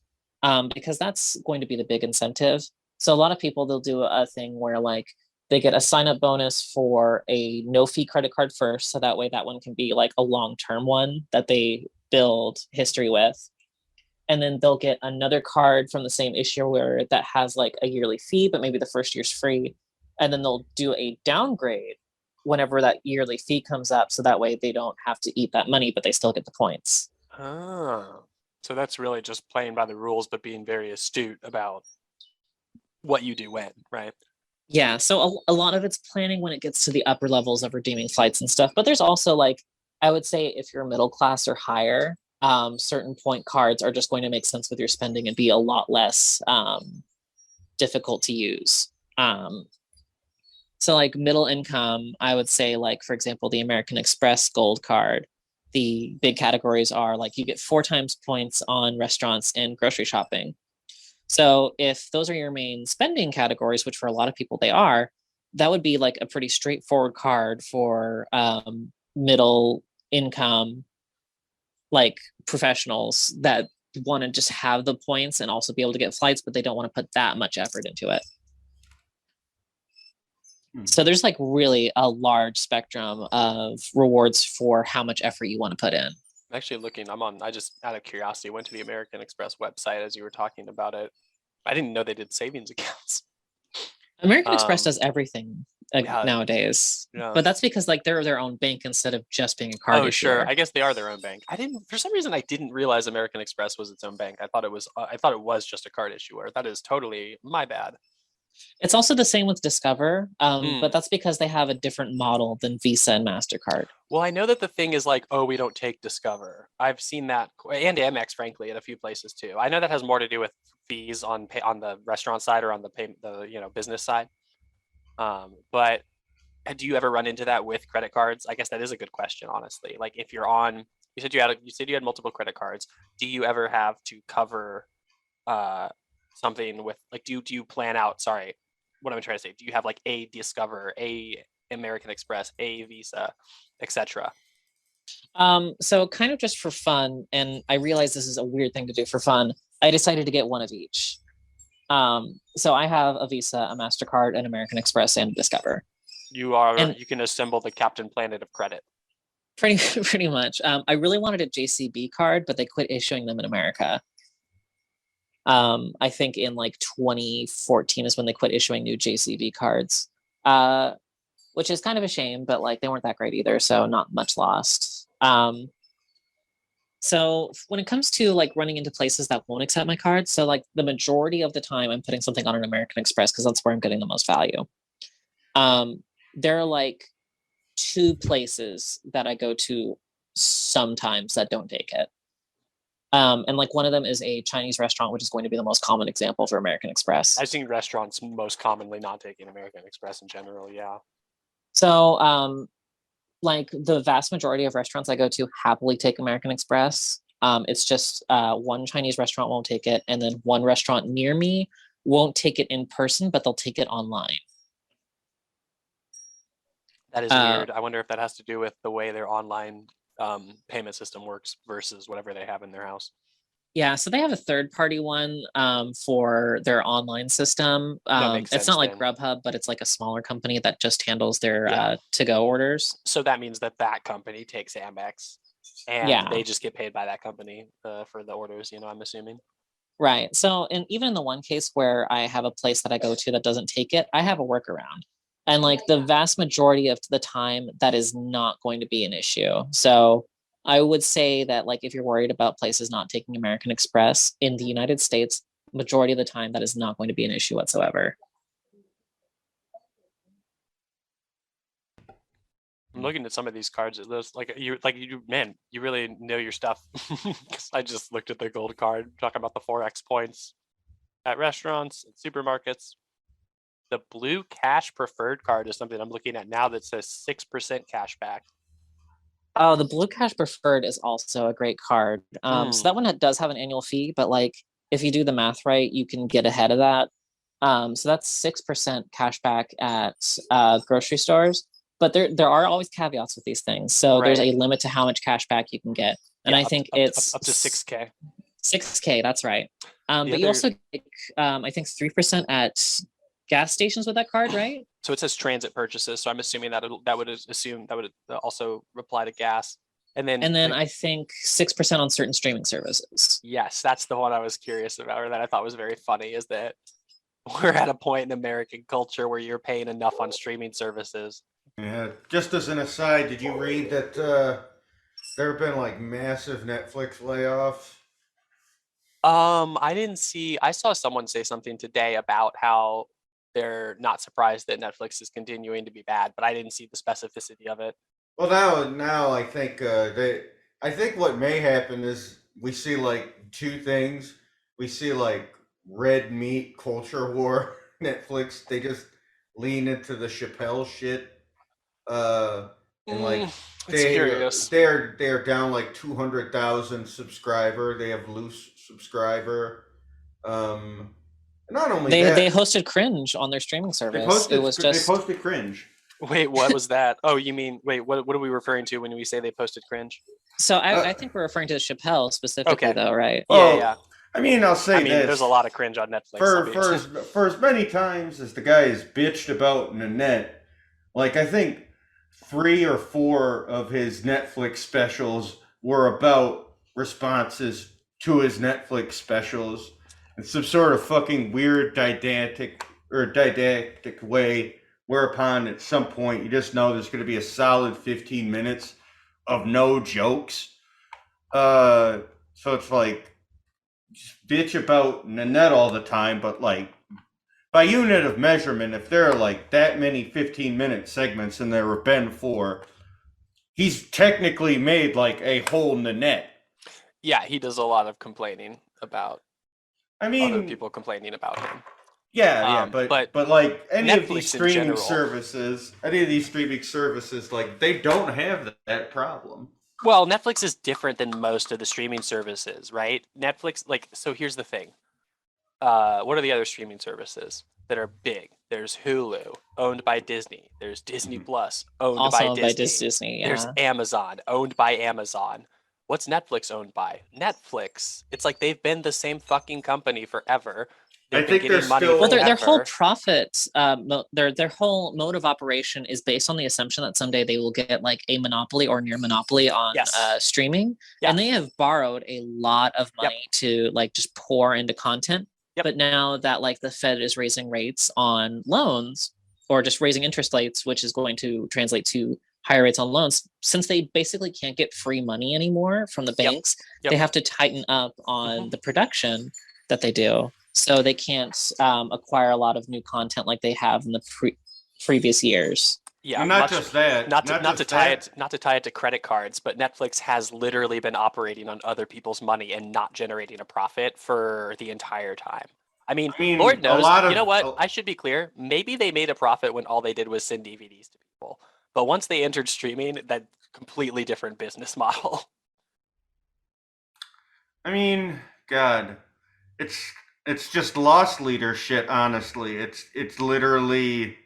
because that's going to be the big incentive. So a lot of people, they'll do a thing where like they get a sign up bonus for a no fee credit card first. So that way that one can be like a long-term one that they build history with. And then they'll get another card from the same issuer that has like a yearly fee, but maybe the first year's free. And then they'll do a downgrade whenever that yearly fee comes up. So that way they don't have to eat that money, but they still get the points. Oh, so that's really just playing by the rules, but being very astute about what you do when, right? Yeah, so a lot of it's planning when it gets to the upper levels of redeeming flights and stuff. But there's also like, I would say if you're middle class or higher, certain point cards are just going to make sense with your spending and be a lot less difficult to use. So like middle income, I would say like, for example, the American Express Gold card, the big categories are like you get 4 times points on restaurants and grocery shopping. So if those are your main spending categories, which for a lot of people they are, that would be like a pretty straightforward card for middle income, like professionals that want to just have the points and also be able to get flights, but they don't want to put that much effort into it. So there's like really a large spectrum of rewards for how much effort you want to put in. I'm actually looking, I just out of curiosity went to the American Express website as you were talking about it. I didn't know they did savings accounts. American Express does everything yeah, nowadays, yeah. but that's because like they're their own bank instead of just being a card Oh, issuer. sure. I guess they are their own bank. For some reason, I didn't realize American Express was its own bank. I thought it was just a card issuer. That is totally my bad. It's also the same with Discover, but that's because they have a different model than Visa and MasterCard. Well, I know that the thing is like, oh, we don't take Discover. I've seen that, and Amex, frankly, at a few places too. I know that has more to do with fees on the restaurant side or on the business side. But do you ever run into that with credit cards? I guess that is a good question, honestly. Like if you're on, you said you had multiple credit cards. Do you ever have to cover something with like do you plan out? Sorry, what am I trying to say? Do you have like a Discover, a American Express, a Visa, etc.? So kind of just for fun, and I realize this is a weird thing to do for fun, I decided to get one of each. So I have a Visa, a MasterCard, an American Express, and Discover. You can assemble the Captain Planet of credit. Pretty much. I really wanted a JCB card, but they quit issuing them in America. I think in like 2014 is when they quit issuing new JCB cards, which is kind of a shame, but like they weren't that great either, so not much lost. So when it comes to like running into places that won't accept my card, so like the majority of the time I'm putting something on an American Express because that's where I'm getting the most value. There are like 2 places that I go to sometimes that don't take it. And like one of them is a Chinese restaurant, which is going to be the most common example for American Express. I've seen restaurants most commonly not taking American Express in general. Yeah. So like the vast majority of restaurants I go to happily take American Express. It's just one Chinese restaurant won't take it, and then one restaurant near me won't take it in person, but they'll take it online. That is weird. I wonder if that has to do with the way their online payment system works versus whatever they have in their house. Yeah, so they have a third-party one for their online system. It's not like Grubhub, but it's like a smaller company that just handles their to-go orders. So that means that company takes Amex, and they just get paid by that company for the orders. I'm assuming. Right. So, and even in the one case where I have a place that I go to that doesn't take it, I have a workaround. And like the vast majority of the time, that is not going to be an issue. So I would say that like if you're worried about places not taking American Express in the United States, majority of the time, that is not going to be an issue whatsoever. I'm looking at some of these cards. Those you really know your stuff. I just looked at the gold card, talking about the 4x points at restaurants and supermarkets. The blue cash preferred card is something I'm looking at now that says 6% cash back. Oh, the blue cash preferred is also a great card. So that one does have an annual fee, but like if you do the math right, you can get ahead of that. So that's 6% cash back at grocery stores. But there are always caveats with these things. So there's a limit to how much cash back you can get. And I think it's up to 6K. 6K, that's right. But you also get, I think 3% at gas stations with that card, right? So it says transit purchases. So I'm assuming that would also apply to gas. And then I think 6% on certain streaming services. Yes, that's the one I was curious about, or that I thought was very funny, is that we're at a point in American culture where you're paying enough on streaming services. Yeah, just as an aside, did you read that there have been like massive Netflix layoffs? I didn't see. I saw someone say something today about how they're not surprised that Netflix is continuing to be bad, but I didn't see the specificity of it. Well, now I think I think what may happen is we see like 2 things. We see like red meat culture war. Netflix, they just lean into the Chappelle shit. And like they're down like 200,000 subscriber. They have loose subscriber. Not only they hosted Cringe on their streaming service. They posted Cringe. Wait, what was that? Oh, you mean what are we referring to when we say they posted Cringe? So I think we're referring to Chappelle specifically, though, right? Yeah. I mean, I'll say this. There's a lot of cringe on Netflix. For as many times as the guy has bitched about Nanette, like I think 3 or 4 of his Netflix specials were about responses to his Netflix specials in some sort of fucking weird didactic way, whereupon at some point you just know there's going to be a solid 15 minutes of no jokes. So it's like, just bitch about Nanette all the time, but like by unit of measurement, if there are like that many 15-minute segments and there have been 4, he's technically made like a whole Nanette. Yeah, he does a lot of complaining about I other mean, people complaining about him. yeah, but like any of Netflix these in streaming general- services, like they don't have that problem. Well, Netflix is different than most of the streaming services, right? Netflix, like, so here's the thing. What are the other streaming services that are big? There's Hulu, owned by Disney. There's Disney Plus, owned Also by owned by Disney. Disney. Yeah. There's Amazon, owned by Amazon. What's Netflix owned by? Netflix. It's like they've been the same fucking company forever. I They've been think getting they're money still- Well, their whole forever. profit, their whole mode of operation is based on the assumption that someday they will get like a monopoly or near monopoly on Yes. streaming, Yeah. and they have borrowed a lot of Yep. money to like just pour into content. Yep. But now that like the Fed is raising rates on loans or just raising interest rates, which is going to translate to higher rates on loans, since they basically can't get free money anymore from the banks, Yep. they have to tighten up on the production that they do. So they can't acquire a lot of new content like they have in the previous years. Yeah, And not much- just that. not to just tie that. it not to tie it to credit cards, but Netflix has literally been operating on other people's money and not generating a profit for the entire time. I mean, Lord a knows. lot You know of- what? I should be clear. Maybe they made a profit when all they did was send DVDs to people. But once they entered streaming, that completely different business model. I mean, God, it's just lost leader shit. Honestly, it's literally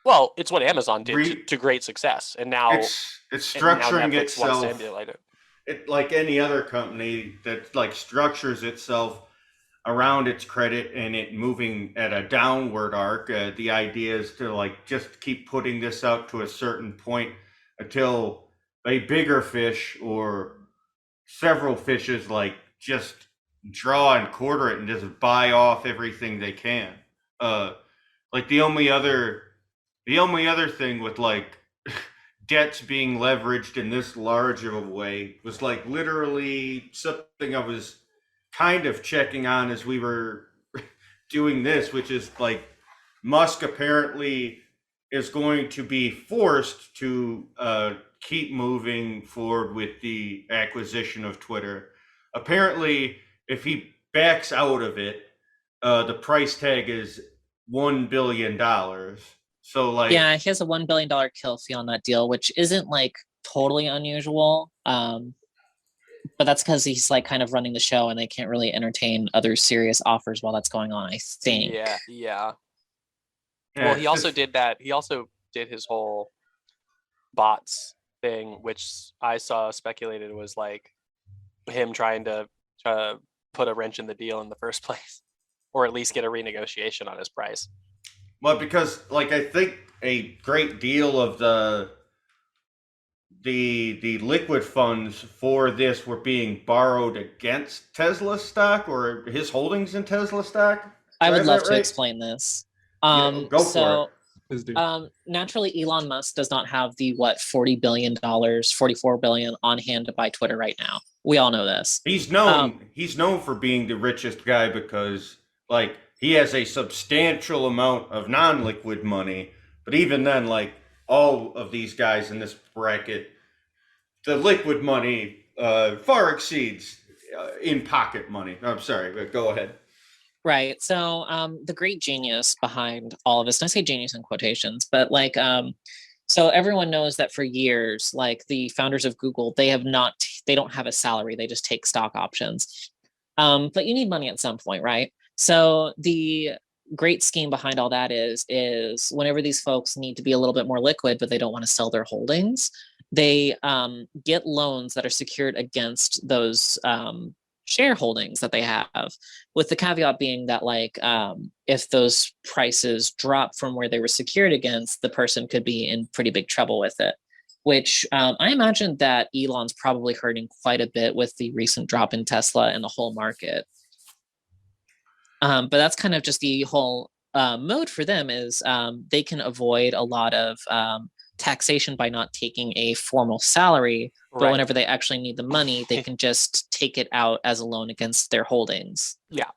Well, it's what Amazon did Re- to great success, and now it's and now structuring Netflix wants to itself. emulate it. It like any other company that like structures itself around its credit and it moving at a downward arc. The idea is to like just keep putting this out to a certain point until a bigger fish or several fishes like just draw and quarter it and just buy off everything they can. Like the only other thing with like debts being leveraged in this large of a way was like literally something I was kind of checking on as we were doing this, which is like Musk apparently is going to be forced to keep moving forward with the acquisition of Twitter. Apparently, if he backs out of it, the price tag is $1 billion. So like, Yeah, he has a $1 billion kill fee on that deal, which isn't like totally unusual. But that's because he's like kind of running the show and they can't really entertain other serious offers while that's going on, I think. Yeah. yeah, Well, it's he also just- did that. He also did his whole bots thing, which I saw speculated was like him trying to put a wrench in the deal in the first place, or at least get a renegotiation on his price. Well, because like I think a great deal of the liquid funds for this were being borrowed against Tesla stock or his holdings in Tesla stock. I Do would have love that to right? explain this. Yeah, go for So Please do. naturally, Elon Musk does not have the $40 billion, $44 billion on hand to buy Twitter right now. We all know this. He's known for being the richest guy because like he has a substantial amount of non-liquid money, but even then, like all of these guys in this bracket, the liquid money far exceeds in pocket money. I'm sorry, but go ahead. Right. So the great genius behind all of this, and I say genius in quotations, but like so everyone knows that for years, like the founders of Google, they don't have a salary, they just take stock options. But you need money at some point, right? So the great scheme behind all that is whenever these folks need to be a little bit more liquid, but they don't want to sell their holdings, they get loans that are secured against those shareholdings that they have, with the caveat being that like if those prices drop from where they were secured against, the person could be in pretty big trouble with it, which I imagine that Elon's probably hurting quite a bit with the recent drop in Tesla and the whole market. But that's kind of just the whole mode for them is they can avoid a lot of taxation by not taking a formal salary, but Right. whenever they actually need the money, they can just take it out as a loan against their holdings. Yeah.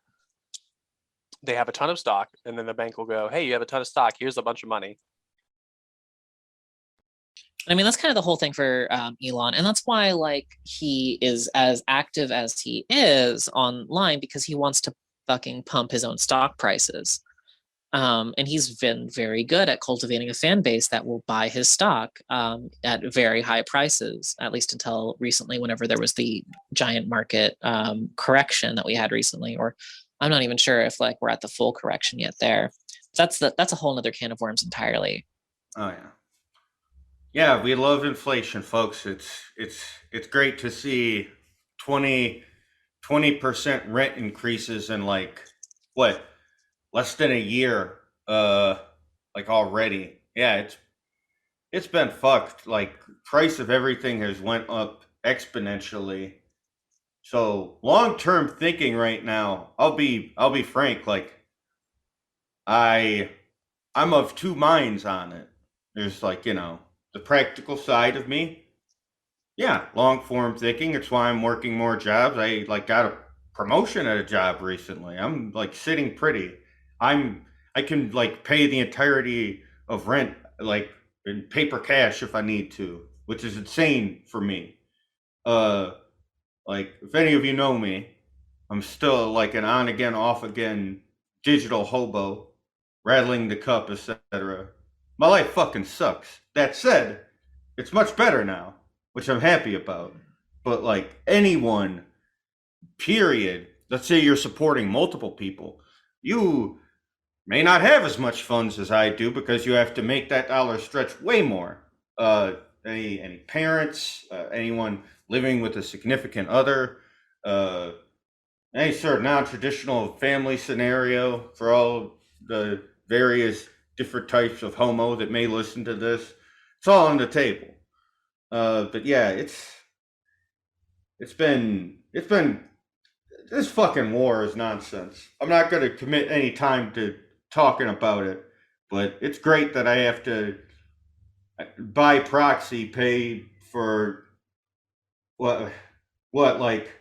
They have a ton of stock, and then the bank will go, "Hey, you have a ton of stock. Here's a bunch of money." I mean, that's kind of the whole thing for Elon, and that's why like he is as active as he is online, because he wants to fucking pump his own stock prices. And he's been very good at cultivating a fan base that will buy his stock at very high prices, at least until recently, whenever there was the giant market correction that we had recently, or I'm not even sure if like we're at the full correction yet there. That's a whole nother can of worms entirely. Oh yeah. Yeah, we love inflation, folks. It's great to see 20% rent increases in like what, less than a year, like already. Yeah, it's been fucked. Like price of everything has went up exponentially. So long-term thinking right now, I'll be frank, like I'm of two minds on it. There's like, the practical side of me. Yeah, long form thinking. It's why I'm working more jobs. I like got a promotion at a job recently. I'm like sitting pretty. I can like pay the entirety of rent like in paper cash if I need to, which is insane for me. Uh like if any of you know me, I'm still like an on again, off again digital hobo, rattling the cup, etc. My life fucking sucks. That said, it's much better now, which I'm happy about. But like anyone, period, let's say you're supporting multiple people, you may not have as much funds as I do because you have to make that dollar stretch way more. Any parents, anyone living with a significant other, uh, any sort of non-traditional family scenario for all the various different types of homo that may listen to this. It's all on the table. But yeah, it's been this fucking war is nonsense. I'm not going to commit any time to talking about it, but it's great that I have to by proxy pay for what like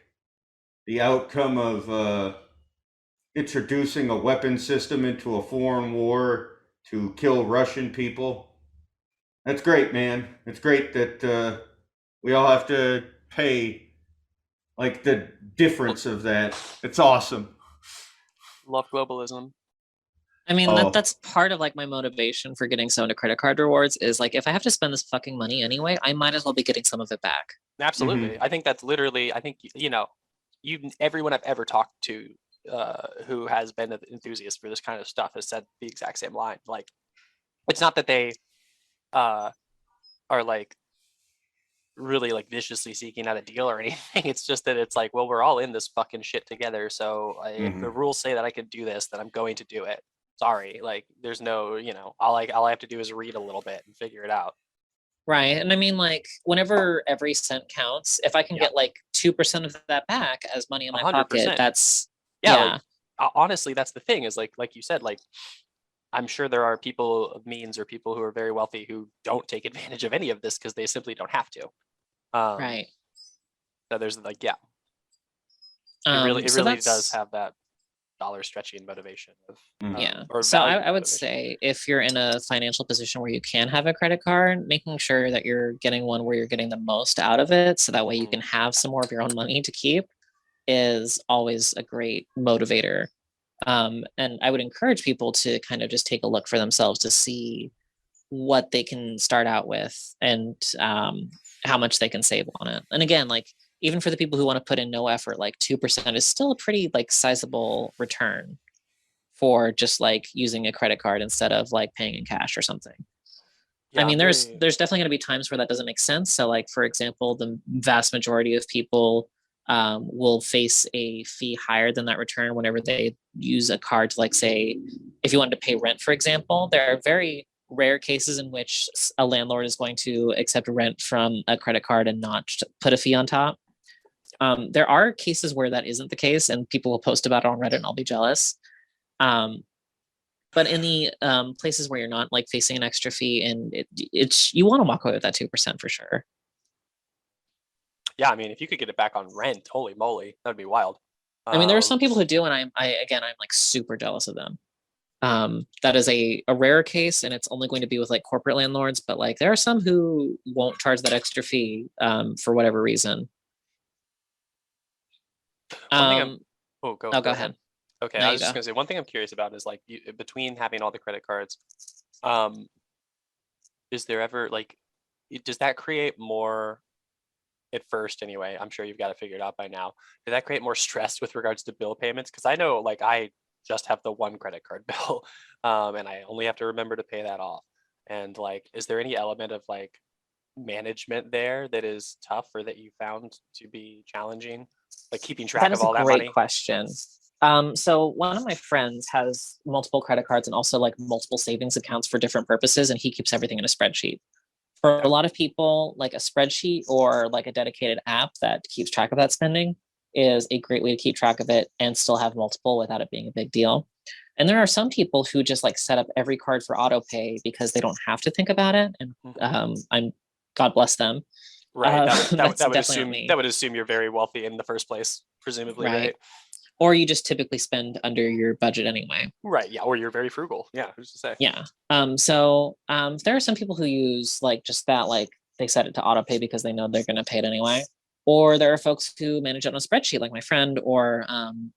the outcome of introducing a weapon system into a foreign war to kill Russian people. That's great, man. It's great that we all have to pay like the difference of that. It's awesome. Love globalism. I mean, Oh. that's part of like my motivation for getting so into credit card rewards is like, if I have to spend this fucking money anyway, I might as well be getting some of it back. Absolutely. I think that's literally, I think, everyone I've ever talked to who has been an enthusiast for this kind of stuff has said the exact same line. Like, it's not that they are like really like viciously seeking out a deal or anything. It's just that it's like, well, we're all in this fucking shit together. So if the rules say that I can do this, then I'm going to do it. Sorry, like there's no, all I have to do is read a little bit and figure it out. Right. And I mean, like, whenever every cent counts, if I can get like 2% of that back as money in my 100%. pocket, that's Like, honestly, that's the thing is like you said, like I'm sure there are people of means or people who are very wealthy who don't take advantage of any of this because they simply don't have to. right. So there's like, yeah, it really does have that dollar stretching motivation of yeah. or so value I would motivation. say if you're in a financial position where you can have a credit card, making sure that you're getting one where you're getting the most out of it, so that way you can have some more of your own money to keep, is always a great motivator. And I would encourage people to kind of just take a look for themselves to see what they can start out with and how much they can save on it. And again, like even for the people who want to put in no effort, like 2% is still a pretty like sizable return for just like using a credit card instead of like paying in cash or something. Yeah, I mean, there's definitely going to be times where that doesn't make sense. So like, for example, the vast majority of people will face a fee higher than that return whenever they use a card to like say, if you wanted to pay rent, for example, there are very rare cases in which a landlord is going to accept rent from a credit card and not put a fee on top. There are cases where that isn't the case and people will post about it on Reddit and I'll be jealous. But in the places where you're not like facing an extra fee and it's you want to walk away with that 2% for sure. Yeah, I mean, if you could get it back on rent, holy moly, that'd be wild. I mean, there are some people who do, and I'm like super jealous of them. That is a rare case, and it's only going to be with like corporate landlords. But like, there are some who won't charge that extra fee for whatever reason. Go ahead. Okay, There I you was just go. gonna say one thing I'm curious about is like between having all the credit cards, is there ever like does that create more at first anyway? I'm sure you've got it figured out by now. Did that create more stress with regards to bill payments? Because I know like I just have the one credit card bill, and I only have to remember to pay that off. And like, is there any element of like management there that is tough or that you found to be challenging, like keeping track That of is a all that great money? question. So one of my friends has multiple credit cards and also like multiple savings accounts for different purposes, and he keeps everything in a spreadsheet. For a lot of people, like a spreadsheet or like a dedicated app that keeps track of that spending is a great way to keep track of it and still have multiple without it being a big deal. And there are some people who just like set up every card for auto pay because they don't have to think about it. And I'm God bless them. Right. That's That would definitely not assume me. you're very wealthy in the first place, presumably, Right. right? Or you just typically spend under your budget anyway. Right. Yeah. Or you're very frugal. Yeah. Who's to say? Yeah. There are some people who use like just that, like they set it to auto pay because they know they're going to pay it anyway. Or there are folks who manage it on a spreadsheet, like my friend. Or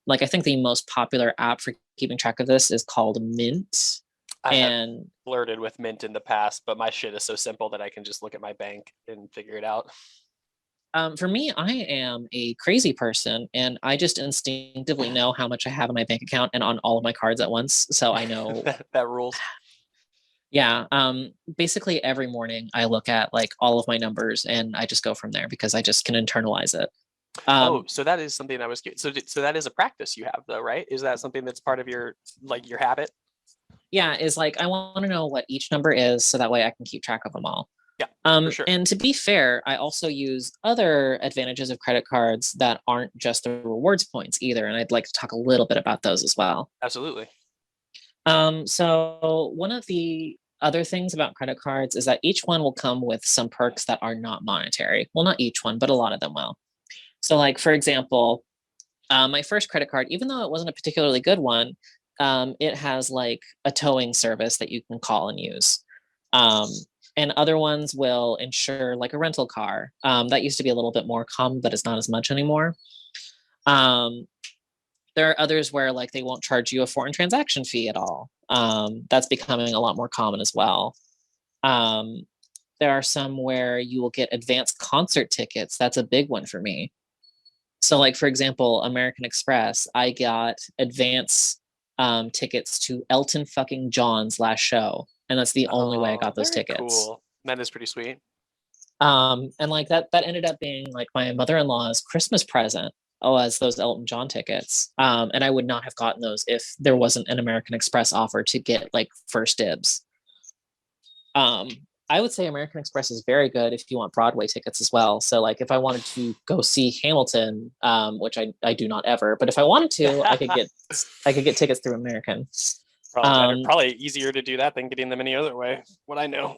like I think the most popular app for keeping track of this is called Mint. I have And flirted with Mint in the past, but my shit is so simple that I can just look at my bank and figure it out. for me, I am a crazy person, and I just instinctively know how much I have in my bank account and on all of my cards at once. So I know. that rules. Yeah. Basically every morning I look at like all of my numbers and I just go from there because I just can internalize it. Oh, so that is something I was curious. So that is a practice you have though, right? Is that something that's part of your like your habit? Yeah, is like I want to know what each number is so that way I can keep track of them all. Yeah, for sure. And to be fair, I also use other advantages of credit cards that aren't just the rewards points either. And I'd like to talk a little bit about those as well. Absolutely. So one of the other things about credit cards is that each one will come with some perks that are not monetary. Well, not each one, but a lot of them will. So like, for example, my first credit card, even though it wasn't a particularly good one, it has like a towing service that you can call and use. And other ones will insure like a rental car. That used to be a little bit more common, but it's not as much anymore. There are others where like they won't charge you a foreign transaction fee at all. That's becoming a lot more common as well. There are some where you will get advanced concert tickets. That's a big one for me. So like, for example, American Express, I got advance tickets to Elton fucking John's last show. And that's the only way I got those very tickets. Cool. That is pretty sweet. And like that ended up being like my mother-in-law's Christmas present as those Elton John tickets. And I would not have gotten those if there wasn't an American Express offer to get like first dibs. I would say American Express is very good if you want Broadway tickets as well. So like if I wanted to go see Hamilton, which I do not ever, but if I wanted to, I could get tickets through American. Probably easier to do that than getting them any other way. What I know.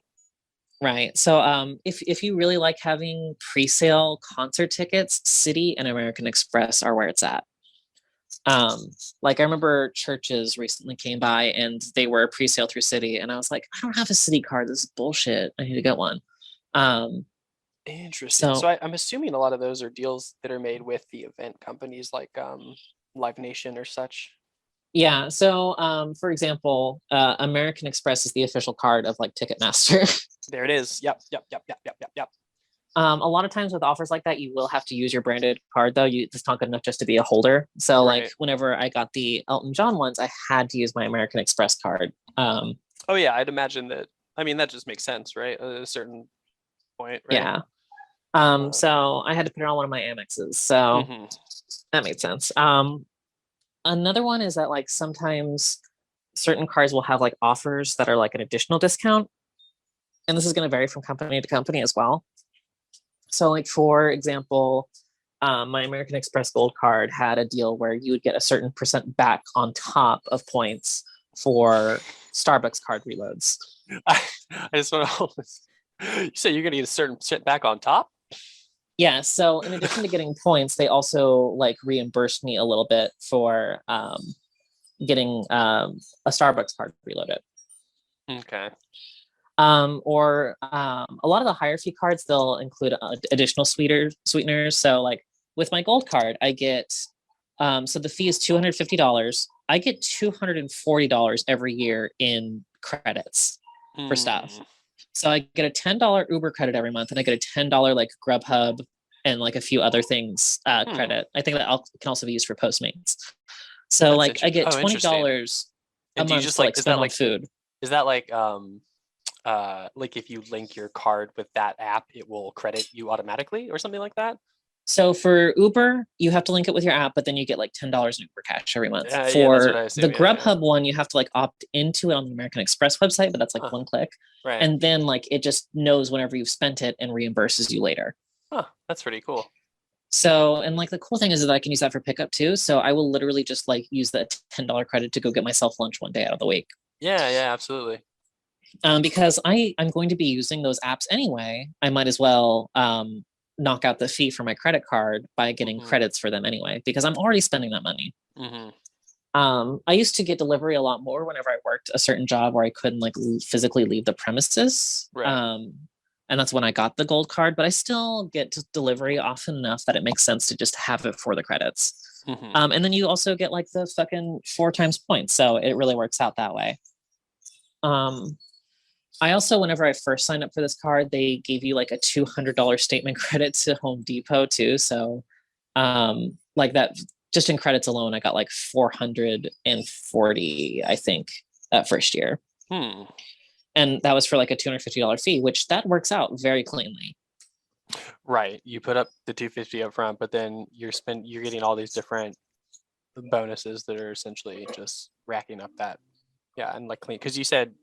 Right. So if you really like having pre-sale concert tickets, City and American Express are where it's at. Like I remember Churches recently came by and they were pre-sale through City, and I was like, I don't have a City card. This is bullshit. I need to get one. Interesting. So I'm assuming a lot of those are deals that are made with the event companies like Live Nation or such. Yeah. So for example, American Express is the official card of like Ticketmaster. There it is. Yep. A lot of times with offers like that, you will have to use your branded card though. It's not good enough just to be a holder. So Right. like whenever I got the Elton John ones, I had to use my American Express card. Oh yeah, I'd imagine that. I mean, that just makes sense, right? At a certain point, right? Yeah. So I had to put it on one of my Amexes. So that made sense. Another one is that like sometimes certain cards will have like offers that are like an additional discount. And this is going to vary from company to company as well. So like, for example, my American Express Gold card had a deal where you would get a certain percent back on top of points for Starbucks card reloads. I just want to. You say you're going to get a certain percent back on top? Yeah. So in addition to getting points, they also like reimbursed me a little bit for getting a Starbucks card reloaded. Okay. Or a lot of the higher fee cards, they'll include additional sweeteners. So like with my gold card, I get So the fee is $250. I get $240 every year in credits for stuff. So I get a $10 Uber credit every month, and I get a $10 like Grubhub and like a few other things credit. I think that can also be used for Postmates. So That's like I get interesting. $20 a And do you month just to like like is spend that on like food. is that like if you link your card with that app, it will credit you automatically or something like that? So for Uber, you have to link it with your app, but then you get like $10 in Uber cash every month. Yeah, that's For what I the assume. Grubhub one, you have to like opt into it on the American Express website, but that's like one click. Right. And then like it just knows whenever you've spent it and reimburses you later. Huh, that's pretty cool. So, and like the cool thing is that I can use that for pickup too. So I will literally just like use the $10 credit to go get myself lunch one day out of the week. Yeah, absolutely. Because I'm going to be using those apps anyway. I might as well knock out the fee for my credit card by getting credits for them anyway, because I'm already spending that money. I used to get delivery a lot more whenever I worked a certain job where I couldn't like physically leave the premises. Right. And that's when I got the gold card, but I still get delivery often enough that it makes sense to just have it for the credits. And then you also get like the fucking 4 times points. So it really works out that way. I also, whenever I first signed up for this card, they gave you like a $200 statement credit to Home Depot too. So like that, just in credits alone, I got like 440, I think, that first year. And that was for like a $250 fee, which that works out very cleanly. Right. You put up the $250 up front, but then you're getting all these different bonuses that are essentially just racking up that. Yeah, and like clean, because you said,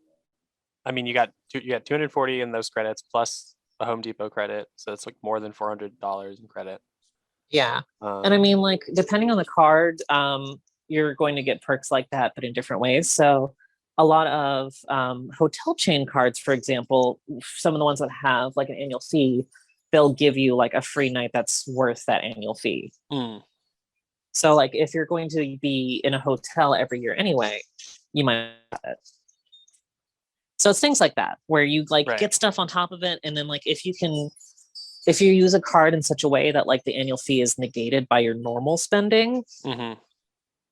I mean, you got 240 in those credits plus a Home Depot credit, so it's like more than $400 in credit. Yeah, and I mean, like depending on the card, you're going to get perks like that, but in different ways. So a lot of hotel chain cards, for example, some of the ones that have like an annual fee, they'll give you like a free night that's worth that annual fee. So like if you're going to be in a hotel every year anyway, you might have it. So it's things like that where you like get stuff on top of it, and then like if you use a card in such a way that like the annual fee is negated by your normal spending,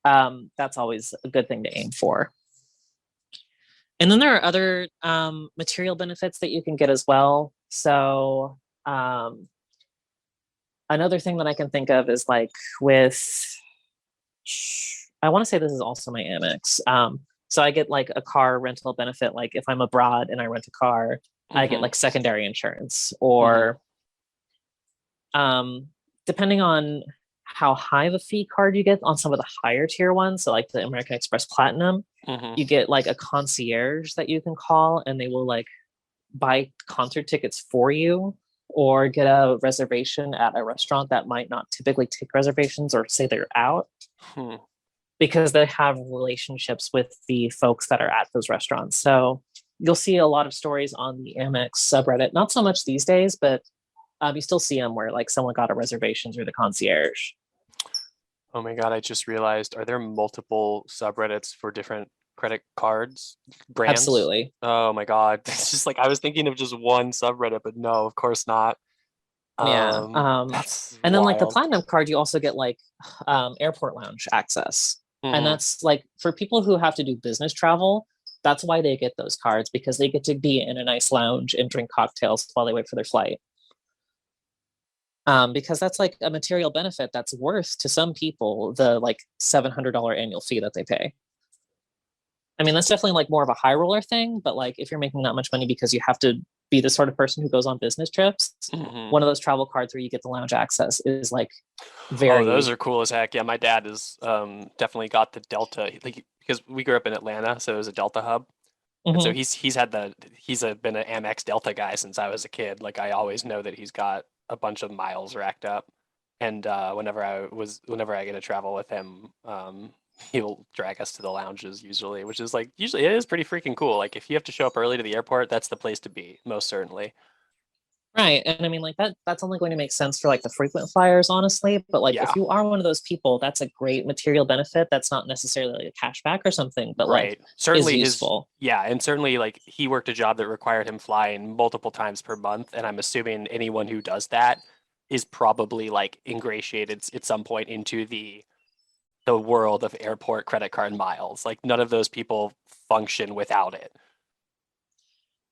that's always a good thing to aim for. And then there are other material benefits that you can get as well. So another thing that I can think of is like I want to say this is also my Amex. So I get like a car rental benefit. Like if I'm abroad and I rent a car, I get like secondary insurance, or depending on how high of a fee card you get on some of the higher tier ones. So like the American Express Platinum, you get like a concierge that you can call, and they will like buy concert tickets for you, or get a reservation at a restaurant that might not typically take reservations or say they're out. Because they have relationships with the folks that are at those restaurants. So you'll see a lot of stories on the Amex subreddit, not so much these days, but you still see them where like someone got a reservation through the concierge. Oh my God, I just realized, are there multiple subreddits for different credit cards brands? Absolutely. Oh my God. It's just like, I was thinking of just one subreddit, but no, of course not. That's and then like the wild. Platinum card, you also get like airport lounge access. And that's like for people who have to do business travel, that's why they get those cards, because they get to be in a nice lounge and drink cocktails while they wait for their flight. Because that's like a material benefit that's worth to some people the like $700 annual fee that they pay. I mean, that's definitely like more of a high roller thing, but like if you're making that much money because you have to be the sort of person who goes on business trips, one of those travel cards where you get the lounge access is like very. Oh, those are cool as heck. Yeah, my dad is definitely got the Delta, like, because we grew up in Atlanta, so it was a Delta hub. And so he's been an Amex Delta guy since I was a kid. Like I always know that he's got a bunch of miles racked up, and whenever I get to travel with him, he'll drag us to the lounges usually, which is like usually it is pretty freaking cool. Like if you have to show up early to the airport, that's the place to be, most certainly. Right. And I mean, like that's only going to make sense for like the frequent flyers, honestly. But like if you are one of those people, that's a great material benefit. That's not necessarily like a cashback or something, but like certainly is useful. And certainly like he worked a job that required him flying multiple times per month. And I'm assuming anyone who does that is probably like ingratiated at some point into the the world of airport credit card miles. Like none of those people function without it.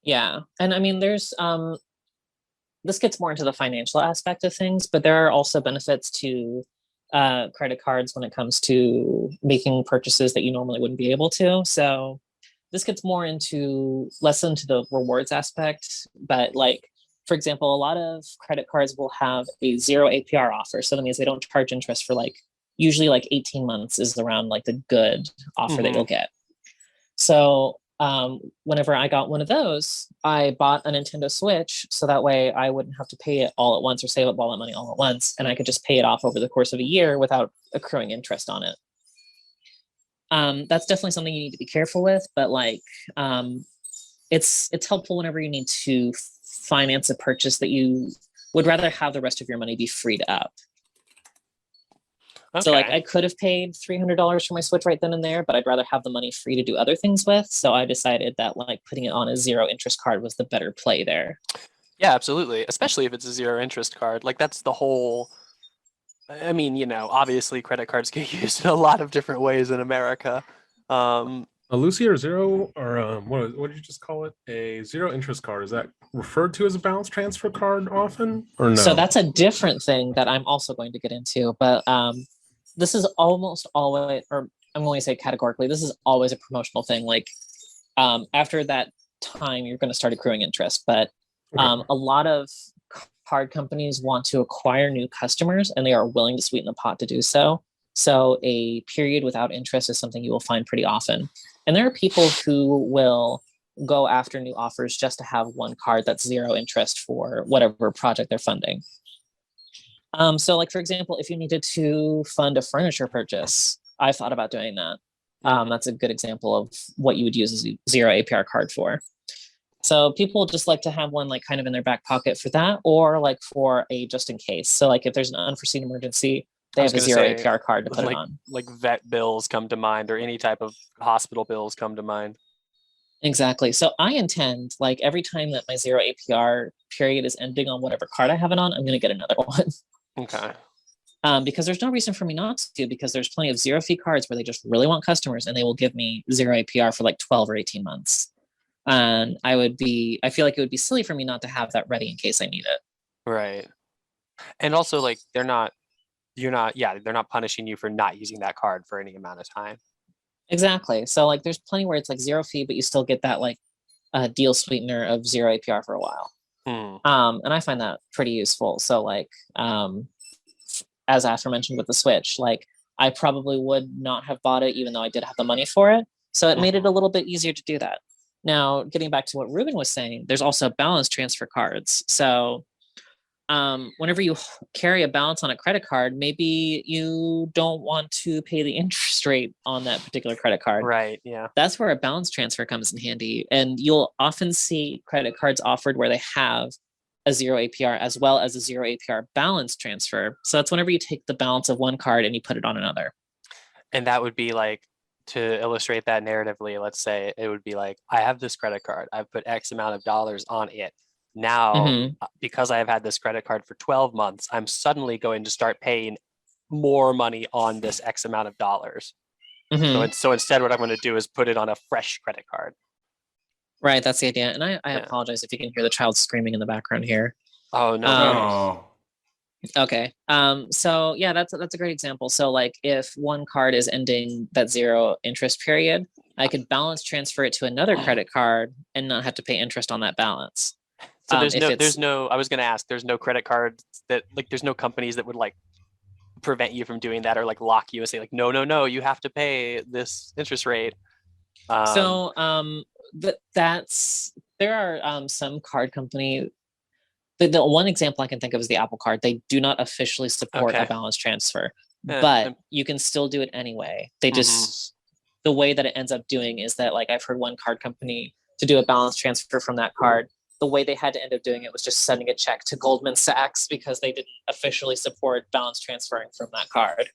Yeah. And I mean, there's this gets more into the financial aspect of things, but there are also benefits to credit cards when it comes to making purchases that you normally wouldn't be able to. So this gets more into less into the rewards aspect, but like, for example, a lot of credit cards will have a 0 APR offer. So that means they don't charge interest for like, usually like 18 months is around like the good offer that you'll get. So whenever I got one of those, I bought a Nintendo Switch so that way I wouldn't have to pay it all at once or save up all that money all at once, and I could just pay it off over the course of a year without accruing interest on it. That's definitely something you need to be careful with, but like it's helpful whenever you need to finance a purchase that you would rather have the rest of your money be freed up. Okay. So like I could have paid $300 for my Switch right then and there, but I'd rather have the money free to do other things with. So I decided that like putting it on a 0 interest card was the better play there. Yeah, absolutely. Especially if it's a 0 interest card. Like that's the whole, I mean, you know, obviously credit cards get used in a lot of different ways in America. A Lucy or zero, or what did you just call it? A 0 interest card. Is that referred to as a balance transfer card often, or no? So that's a different thing that I'm also going to get into. But this is almost always, or I'm going to say categorically, this is always a promotional thing. Like after that time, you're going to start accruing interest. But a lot of card companies want to acquire new customers, and they are willing to sweeten the pot to do so. So a period without interest is something you will find pretty often. And there are people who will go after new offers just to have one card that's 0 interest for whatever project they're funding. So like, for example, if you needed to fund a furniture purchase, I thought about doing that. That's a good example of what you would use a 0 APR card for. So people just like to have one like kind of in their back pocket for that, or like for a just in case. So like if there's an unforeseen emergency, they have a 0 APR card to put it on. Like vet bills come to mind, or any type of hospital bills come to mind. Exactly. So I intend, like every time that my 0 APR period is ending on whatever card I have it on, I'm going to get another one. Okay. Because there's no reason for me not to, because there's plenty of 0 fee cards where they just really want customers and they will give me 0 APR for like 12 or 18 months. And I feel like it would be silly for me not to have that ready in case I need it. Right. And also like they're not punishing you for not using that card for any amount of time. Exactly. So like there's plenty where it's like 0 fee, but you still get that like deal sweetener of 0 APR for a while. And I find that pretty useful. So like as aforementioned with the Switch, like I probably would not have bought it even though I did have the money for it. So it made it a little bit easier to do that. Now, getting back to what Ruben was saying, there's also balance transfer cards. So whenever you carry a balance on a credit card, maybe you don't want to pay the interest rate on that particular credit card. Right. Yeah. That's where a balance transfer comes in handy. And you'll often see credit cards offered where they have a 0 APR as well as a 0 APR balance transfer. So that's whenever you take the balance of one card and you put it on another. And that would be like, to illustrate that narratively, let's say it would be like, I have this credit card. I've put X amount of dollars on it. Now, because I have had this credit card for 12 months, I'm suddenly going to start paying more money on this X amount of dollars. So instead, what I'm going to do is put it on a fresh credit card. Right, that's the idea. And I apologize if you can hear the child screaming in the background here. Oh, no. Okay. So yeah, that's a great example. So like if one card is ending that 0 interest period, I could balance transfer it to another credit card and not have to pay interest on that balance. So I was going to ask, there's no credit cards that like, there's no companies that would like prevent you from doing that or like lock you and say like, no, you have to pay this interest rate. There are some card company. The one example I can think of is the Apple Card. They do not officially support a balance transfer, but you can still do it anyway. They just, the way that it ends up doing is that like I've heard one card company to do a balance transfer from that card, the way they had to end up doing it was just sending a check to Goldman Sachs because they didn't officially support balance transferring from that card.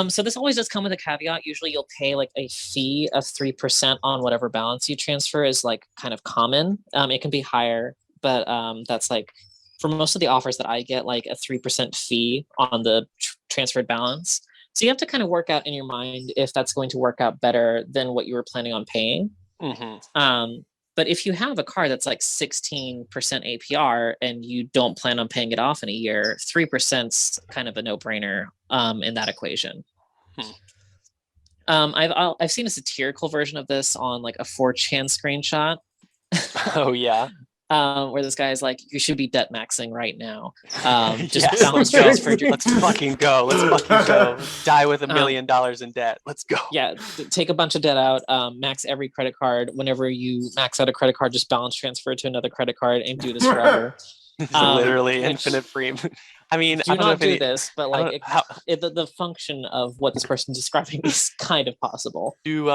So this always does come with a caveat. Usually you'll pay like a fee of 3% on whatever balance you transfer is like kind of common. It can be higher, but that's like for most of the offers that I get like a 3% fee on the transferred balance. So you have to kind of work out in your mind if that's going to work out better than what you were planning on paying. But if you have a card that's like 16% APR and you don't plan on paying it off in a year, 3%'s kind of a no-brainer in that equation. I've seen a satirical version of this on like a 4chan screenshot. Oh yeah. Where this guy is like, you should be debt maxing right now. Just Yes, balance let's go. transfer. Let's fucking go. Let's fucking go. Die with $1 million in debt. Let's go. Yeah, take a bunch of debt out, max every credit card. Whenever you max out a credit card, just balance transfer to another credit card and do this forever. Literally infinite free. I mean, Do I don't know not if do any, this, but like the function of what this person's describing is kind of possible. do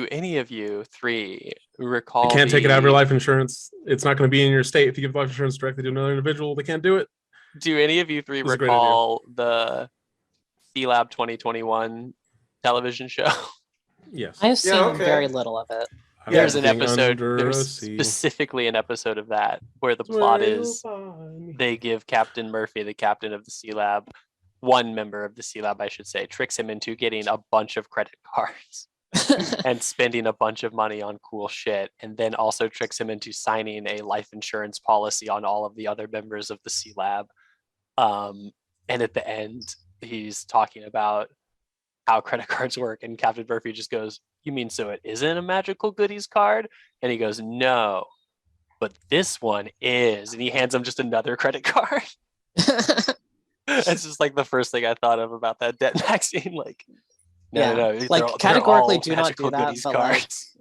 any of you three recall? You can't take it out of your life insurance. It's not going to be in your state. If you give life insurance directly to another individual, they can't do it. Do any of you three This is a great idea. recall the C-Lab 2021 television show? Yes. I have seen very little of it. There's an Everything episode. under There's a sea. specifically an episode of that where the plot is they give Captain Murphy, the captain of the C-Lab, one member of the C-Lab, I should say, tricks him into getting a bunch of credit cards and spending a bunch of money on cool shit, and then also tricks him into signing a life insurance policy on all of the other members of the C-Lab. And at the end, he's talking about how credit cards work, and Captain Murphy just goes, "You mean so it isn't a magical goodies card?" And he goes, "No, but this one is." And he hands him just another credit card. It's just like the first thing I thought of about that debt maxing. Like, no. Like categorically do not do that. Goodies But cards.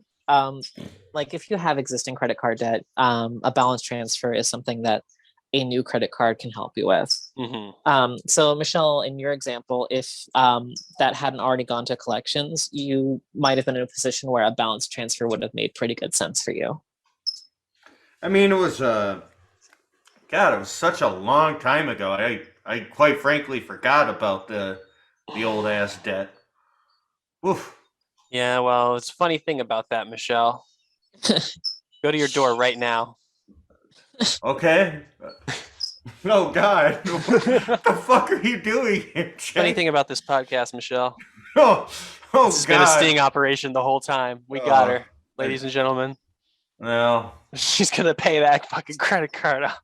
like if you have existing credit card debt, a balance transfer is something that a new credit card can help you with. So Michelle, in your example, if that hadn't already gone to collections, you might have been in a position where a balance transfer would have made pretty good sense for you. I mean, it was God, it was such a long time ago. I quite frankly forgot about the old ass debt. Oof. Yeah, well, it's a funny thing about that, Michelle. Go to your door right now. Okay. Oh God, what the fuck are you doing here, Jay? Funny thing about this podcast, Michelle. Oh This has been a God. sting operation the whole time. We got her, ladies and gentlemen. Well, She's gonna pay that fucking credit card off.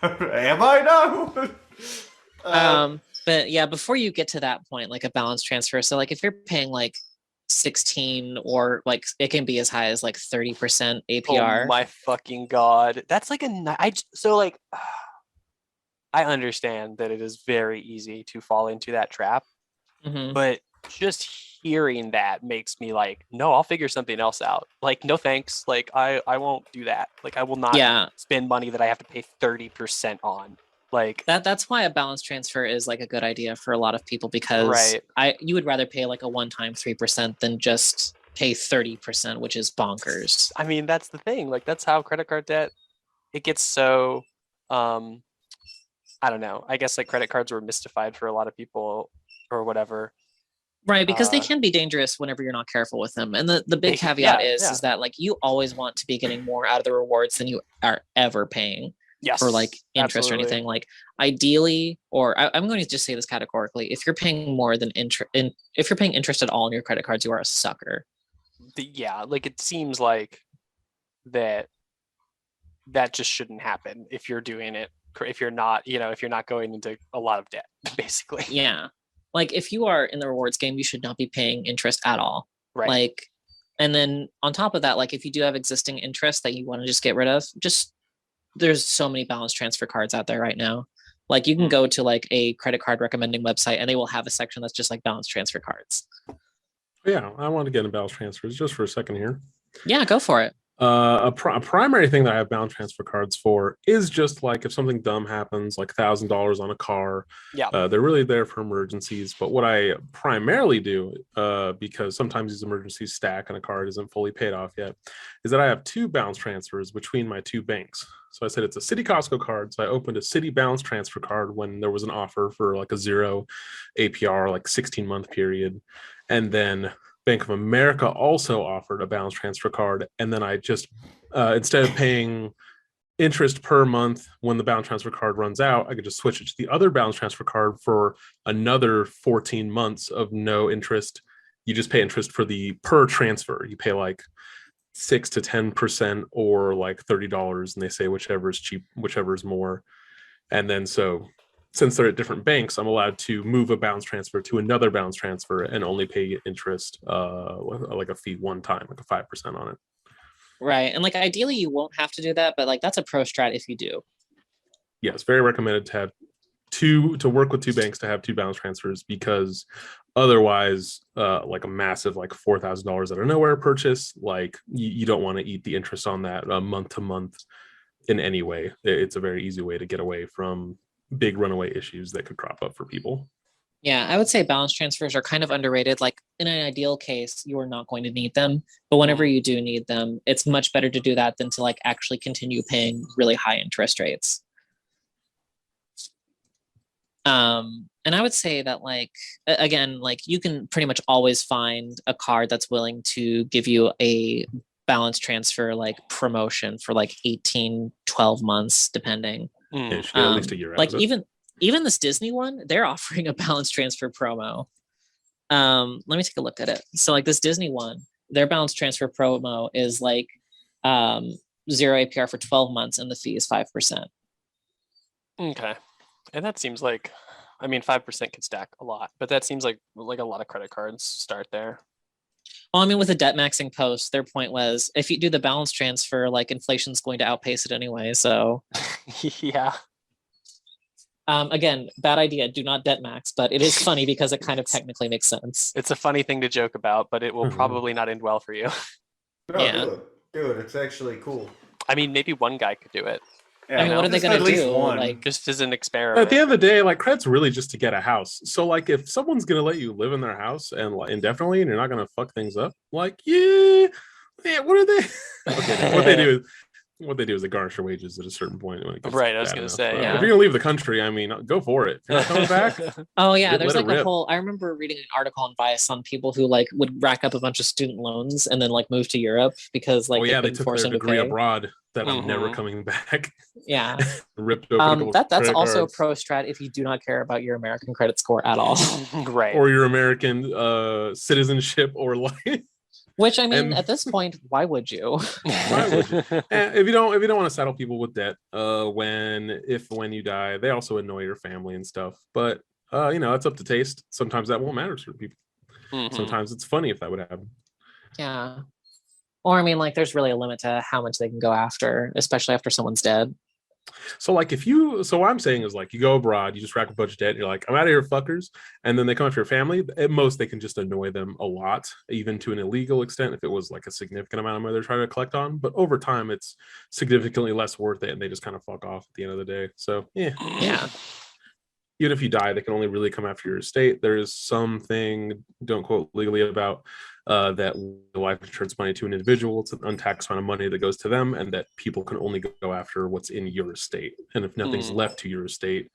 am I now? But yeah, before you get to that point, like a balance transfer, so like if you're paying like 16 or like it can be as high as like 30% APR. Oh my fucking God. That's like I understand that it is very easy to fall into that trap, but just hearing that makes me like, no, I'll figure something else out. Like, no thanks. Like, I won't do that. Like, I will not spend money that I have to pay 30% on. Like that's why a balance transfer is like a good idea for a lot of people, because you would rather pay like a one-time 3% than just pay 30%, which is bonkers. I mean, that's the thing. Like, that's how credit card debt, it gets so I don't know. I guess like credit cards were mystified for a lot of people or whatever. Right, because they can be dangerous whenever you're not careful with them. And the big caveat is that like you always want to be getting more out of the rewards than you are ever paying. For like interest or anything. Like ideally, or I'm going to just say this categorically, if you're paying more than if you're paying interest at all on your credit cards, you are a sucker. Like it seems like that just shouldn't happen if you're doing it, if you're not going into a lot of debt, basically. Yeah. Like if you are in the rewards game, you should not be paying interest at all. Right. Like, and then on top of that, like if you do have existing interest that you want to just get rid of, there's so many balance transfer cards out there right now. Like you can go to like a credit card recommending website and they will have a section that's just like balance transfer cards. Yeah, I want to get into balance transfers just for a second here. Yeah, go for it. A primary thing that I have balance transfer cards for is just like if something dumb happens, like $1,000 on a car. They're really there for emergencies. But what I primarily do, because sometimes these emergencies stack and a card isn't fully paid off yet, is that I have 2 balance transfers between my 2 banks. So I said it's a Citi Costco card. So I opened a Citi balance transfer card when there was an offer for like a 0 APR, like 16-month period. And then Bank of America also offered a balance transfer card. And then I just, instead of paying interest per month. When the balance transfer card runs out, I could just switch it to the other balance transfer card for another 14 months of no interest. You just pay interest for the per transfer. You pay like 6 to 10% or like $30, and they say whichever is cheap, whichever is more. And then so since they're at different banks, I'm allowed to move a balance transfer to another balance transfer and only pay interest like a fee one time, like a 5% on it. Right. And like ideally you won't have to do that, but like that's a pro strat if you do. Yeah, it's very recommended to have to work with two banks to have two balance transfers, because otherwise like a massive like $4,000 out of nowhere purchase, like you don't want to eat the interest on that month to month in any way. It's a very easy way to get away from big runaway issues that could crop up for people. Yeah, I would say balance transfers are kind of underrated. Like in an ideal case, you are not going to need them, but whenever you do need them, it's much better to do that than to like actually continue paying really high interest rates. And I would say that like, again, like you can pretty much always find a card that's willing to give you a balance transfer like promotion for like 18, 12 months, depending. It should get at least a year out Like of it. even this Disney one, they're offering a balance transfer promo. Let me take a look at it. So like this Disney one, their balance transfer promo is like 0 APR for 12 months and the fee is 5%. Okay. And that seems like, I mean, 5% could stack a lot, but that seems like a lot of credit cards start there. Well, I mean, with the debt maxing post, their point was if you do the balance transfer, like inflation's going to outpace it anyway. So Yeah. again, bad idea. Do not debt max, but it is funny because it kind of technically makes sense. It's a funny thing to joke about, but it will Mhm. probably not end well for you. No, Yeah. do it. It's actually cool. I mean, maybe one guy could do it Yeah, I mean, what are they just going at to least do? one. Like, just as an At experiment. the end of the day, like credit's really just to get a house. So like if someone's gonna let you live in their house and like indefinitely and you're not gonna fuck things up, like yeah, what are they? Okay, what they do is they garnish your wages at a certain point. When it gets Right, I was bad gonna enough. say, yeah. If you're gonna leave the country, I mean, go for it. If you're not coming back, oh yeah, Let there's it like a rip. whole. I remember reading an article on Vice on people who like would rack up a bunch of student loans and then like move to Europe because like oh yeah, they couldn't took force their them to degree pay. abroad that I'm never Mhm. coming back. Yeah, Ripped open a couple that's credit also a cards. pro strat if you do not care about your American credit score at all. Right. Or your American citizenship or life. Which I mean, And- at this point, why would you? Why would you? If you don't want to saddle people with debt, when you die, they also annoy your family and stuff. But it's up to taste. Sometimes that won't matter to certain people. Mhm. Sometimes it's funny if that would happen. Yeah. Or I mean, like, there's really a limit to how much they can go after, especially after someone's dead. So like what I'm saying is like you go abroad, you just rack a bunch of debt, and you're like, I'm out of here, fuckers. And then they come after your family. At most, they can just annoy them a lot, even to an illegal extent, if it was like a significant amount of money they're trying to collect on. But over time, it's significantly less worth it, and they just kind of fuck off at the end of the day. So yeah. Even if you die, they can only really come after your estate. There is something, don't quote legally, about that life insurance money to an individual. It's an untaxed amount of money that goes to them, and that people can only go after what's in your estate. And if nothing's left to your estate,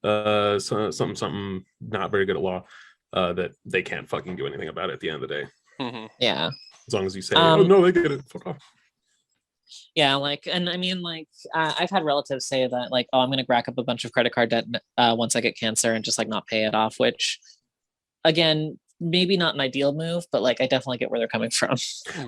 something not very good at law, that they can't fucking do anything about it at the end of the day. Mhm. Yeah. As long as you say, oh no, they get it, fuck off. Yeah, like, and I mean, like, I've had relatives say that, like, oh, I'm going to rack up a bunch of credit card debt once I get cancer and just like not pay it off, which, again, maybe not an ideal move, but like, I definitely get where they're coming from.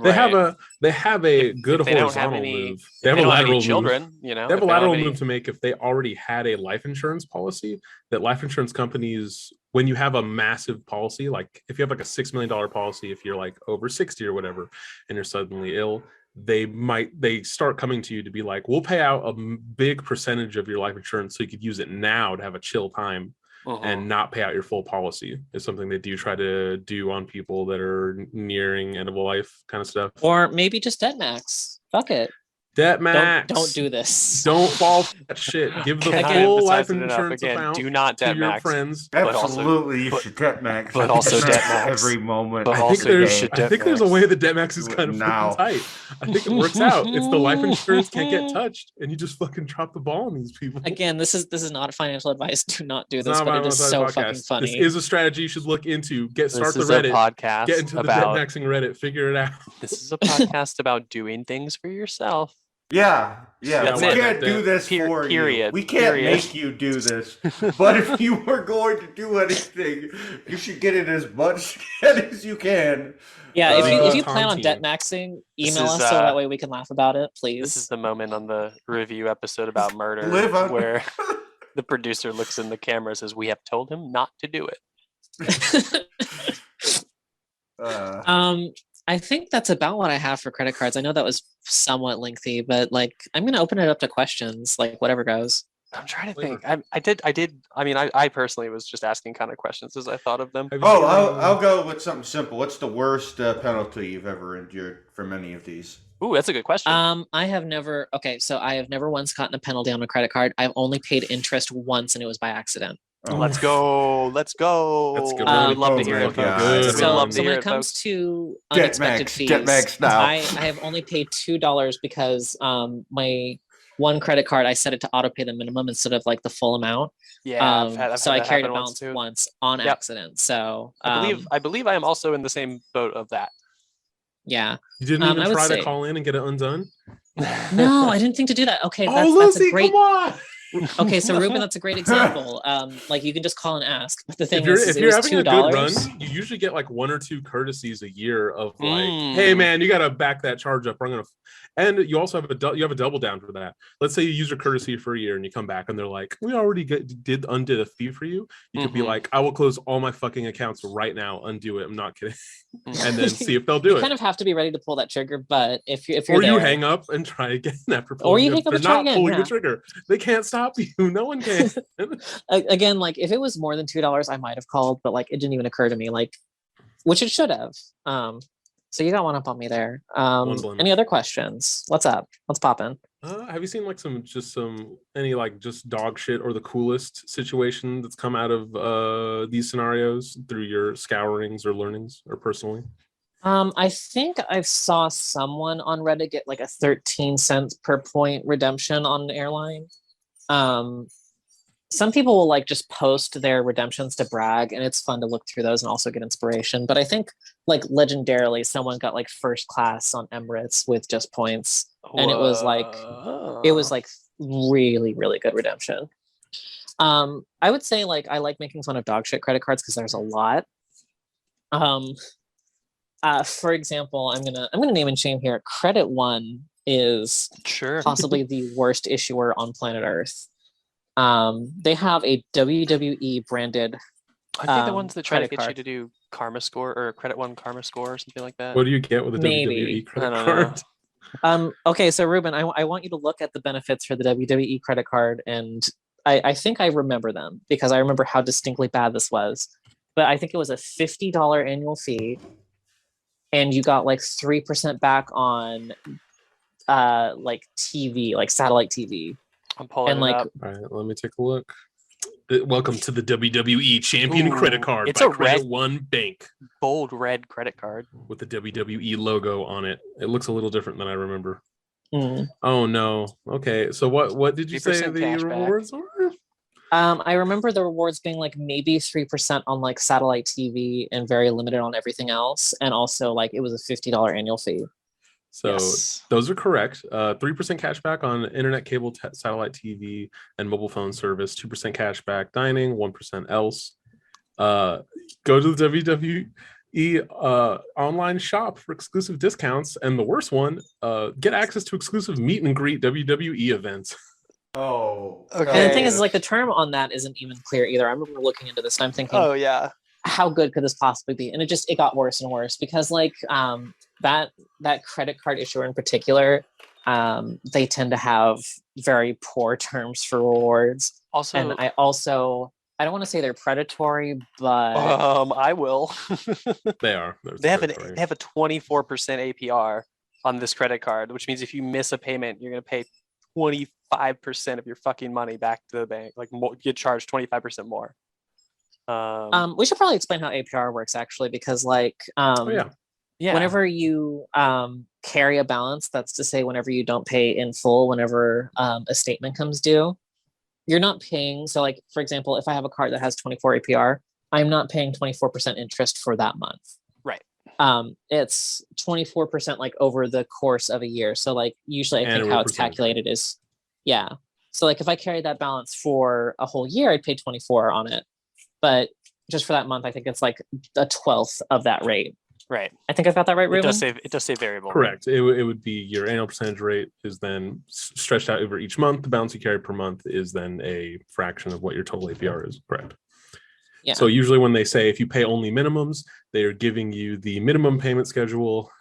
They have a good If they don't have horizontal any- move. If They have they a don't have any lateral move. children, you know. They have if a don't lateral any- move to make if they already had a life insurance policy. That life insurance companies, when you have a massive policy, like if you have like a $6 million policy, if you're like over 60 or whatever, and you're suddenly ill, they start coming to you to be like, we'll pay out a big percentage of your life insurance so you could use it now to have a chill time Mhm. and not pay out your full policy. Is something they do try to do on people that are nearing end of life kind of stuff. Or maybe just debt max. Fuck it. Debt max. Don't do this. Don't fall for that shit. Give the Can't full life emphasize it enough. insurance Again, amount do not to debt your max. friends. But also- Absolutely, you but- should debt max. but also debt max. every moment. But of also the you day. should I debt think there's a max. way the debt max is Do it kind of now. fucking tight. I think it works out. It's the life insurance can't get touched, and you just fucking drop the ball on these people. Again, this is not financial advice. Do not do It's this, not but about it is Mouthwash so Podcast. fucking funny. This is a strategy you should look into. Start the This is a Reddit. podcast Get into the debt about. maxing Reddit. Figure it out. This is a podcast about doing things for yourself. Yeah, That's we it. can't do this for you. Period. We can't Period. make you do this. But if you were going to do anything, you should get it as much as you can. Yeah, if you Tom plan on team. debt maxing, This email is, us so that way we can laugh about it, This is please. the moment on the review episode about murder Live on. where the producer looks in the camera and says, "We have told him not to do it." I think that's about what I have for credit cards. I know that was somewhat lengthy, but like I'm gonna open it up to questions, like whatever goes. I'm trying to Flavor. think. I did. I mean, I personally was just asking kind of questions as I thought of them. Have you Oh, seen, I'll go with something simple. What's the worst penalty you've ever endured from any of these? Ooh, that's a good question. I have never once gotten a penalty on a credit card. I've only paid interest once and it was by accident. Oh. Let's go. Let's go. That's good. We'd love to hear Oh it, my folks. God. We'd So, love to so hear when it, it comes folks. to Jet unexpected max, fees, jet max now. I have only paid $2 because my one credit card I set it to auto pay the minimum instead of like the full amount. Yeah, I've had So I that carried a happen balance too. once on Yep. accident. So I believe I am also in the same boat of that. yeah. You didn't I even would try to say- call in and get it undone? No, I didn't think to do that. Okay, Oh, that's Lizzie, a great. come on! Okay, so Ruben, that's a great example. Like you can just call and ask. But the thing If is, it you're was having a $2. good run, you usually get like 1 or 2 courtesies a year of like, Mm. hey man, you gotta back that charge up. Or I'm gonna, and you also have a double down for that. Let's say you use your courtesy for a year and you come back and they're like, we already undid a fee for you. You could be Mhm. like, I will close all my fucking accounts right now, undo it. I'm not kidding, Mhm. and then see if they'll do You it. kind of have to be ready to pull that trigger, but if you're Or you there, hang up and try again after Or pulling. you it. hang up They're and try not again, pulling yeah. the trigger. They can't stop you. No one can. again, like if it was more than $2, I might have called, but like it didn't even occur to me, like which it should have. So you got one up on me there. blemish. Any other questions? What's up? What's popping? Have you seen like any like just dog shit or the coolest situation that's come out of these scenarios through your scourings or learnings or personally? I think I saw someone on Reddit get like a 13 cents per point redemption on an airline. Some people will like just post their redemptions to brag, and it's fun to look through those and also get inspiration. But I think like legendarily, someone got like first class on Emirates with just points, and it was like really, really good redemption. I would say like I like making fun of dog shit credit cards because there's a lot. For example, I'm gonna name and shame here. Credit One is sure possibly the worst issuer on planet Earth. They have a WWE branded. Aren't they the ones that try to credit get you card. to do Karma Score or Credit One Karma Score or something like that? What do you get with a Maybe. WWE credit I don't card? Okay, so Ruben, I want you to look at the benefits for the WWE credit card, and I think I remember them because I remember how distinctly bad this was. But I think it was a $50 annual fee, and you got like 3% back on like TV, like satellite TV. I'm pulling And it like up. All right, let me take a look. Welcome to the WWE Champion Ooh, Credit Card it's by a Credit red- One Bank Bold red credit card. with the WWE logo on it. It looks a little different than I remember. mm. Oh no. Okay, so what did you say 3% the cash back. rewards were? I remember the rewards being like maybe 3% on like satellite TV and very limited on everything else. And also like it was a $50 annual fee. So Yes. those are correct. 3% cash back on internet, cable, satellite TV, and mobile phone service. 2% cash back dining. 1% else. Go to the WWE online shop for exclusive discounts. And the worst one, get access to exclusive meet and greet WWE events. Oh. Okay. And the thing is like the term on that isn't even clear either. I remember looking into this and I'm thinking, Oh yeah. how good could this possibly be? And it got worse and worse because like that credit card issuer in particular, they tend to have very poor terms for rewards. Also, And I don't want to say they're predatory, but I will. They are. They have a 24% APR on this credit card, which means if you miss a payment, you're gonna pay 25% of your fucking money back to the bank. Like you get charged 25% more. we should probably explain how APR works actually, because like Yeah. whenever you carry a balance, that's to say whenever you don't pay in full, whenever a statement comes due, you're not paying. So like, for example, if I have a card that has 24 APR, I'm not paying 24% interest for that month. Right. it's 24% like over the course of a year. So like usually I think Annual how it's percentage. calculated is, yeah. So like if I carried that balance for a whole year, I'd pay 24 on it. But just for that month, I think it's like a 12th of that rate. Right. I think I've got that right, It Ruben? does say variable. Correct. It would be your annual percentage rate is then stretched out over each month. The balance you carry per month is then a fraction of what your total APR is. Correct. Yeah. So usually when they say if you pay only minimums, they are giving you the minimum payment schedule,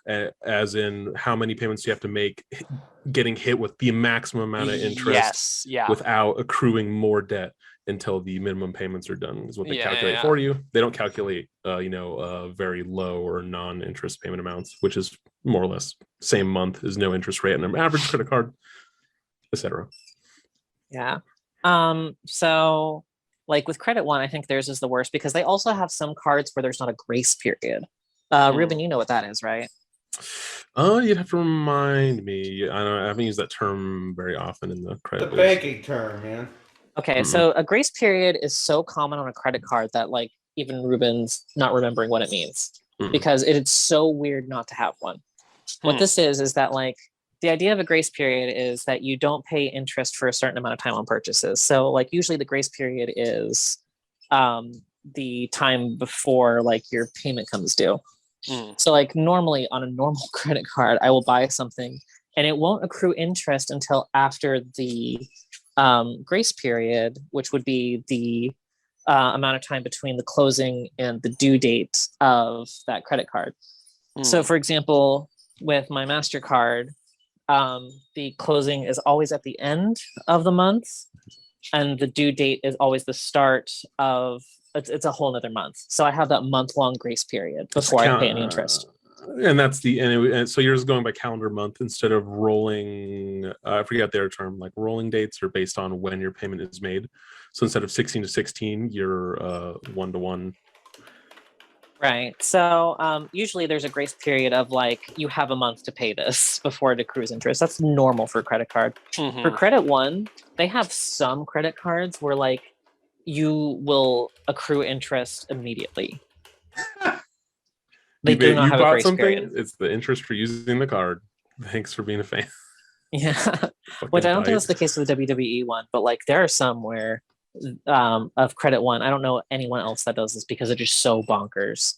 as in how many payments you have to make, getting hit with the maximum amount of interest Yes. Yeah. without accruing more debt until the minimum payments are done is what they calculate Yeah. for you. They don't calculate, very low or non-interest payment amounts, which is more or less same month is no interest rate on an average credit card, etc. Yeah. So like with Credit One, I think theirs is the worst because they also have some cards where there's not a grace period. Ruben, you know what that is, right? You'd have to remind me. I haven't used that term very often in the The credit. banking term, man. Okay, so a grace period is so common on a credit card that like even Ruben's not remembering what it means because it's so weird not to have one. What this is that like the idea of a grace period is that you don't pay interest for a certain amount of time on purchases. So like usually the grace period is the time before like your payment comes due. So like normally on a normal credit card, I will buy something and it won't accrue interest until after the grace period, which would be the amount of time between the closing and the due date of that credit card. So for example, with my MasterCard, the closing is always at the end of the month and the due date is always the start of it's a whole nother month. So I have that month-long grace period before I pay any interest. And that's and so yours is going by calendar month instead of rolling. I forget their term, like rolling dates are based on when your payment is made. So instead of 16 to 16, you're 1 to 1. Right. So usually there's a grace period of like you have a month to pay this before it accrues interest. That's normal for a credit card. For Credit One, they have some credit cards where like you will accrue interest immediately. They do not have a grace period. It's the interest for using the card. Thanks for being a fan. Yeah. Which I don't think that's the case with the WWE one, but like there are some where of Credit One, I don't know anyone else that does this because they're just so bonkers.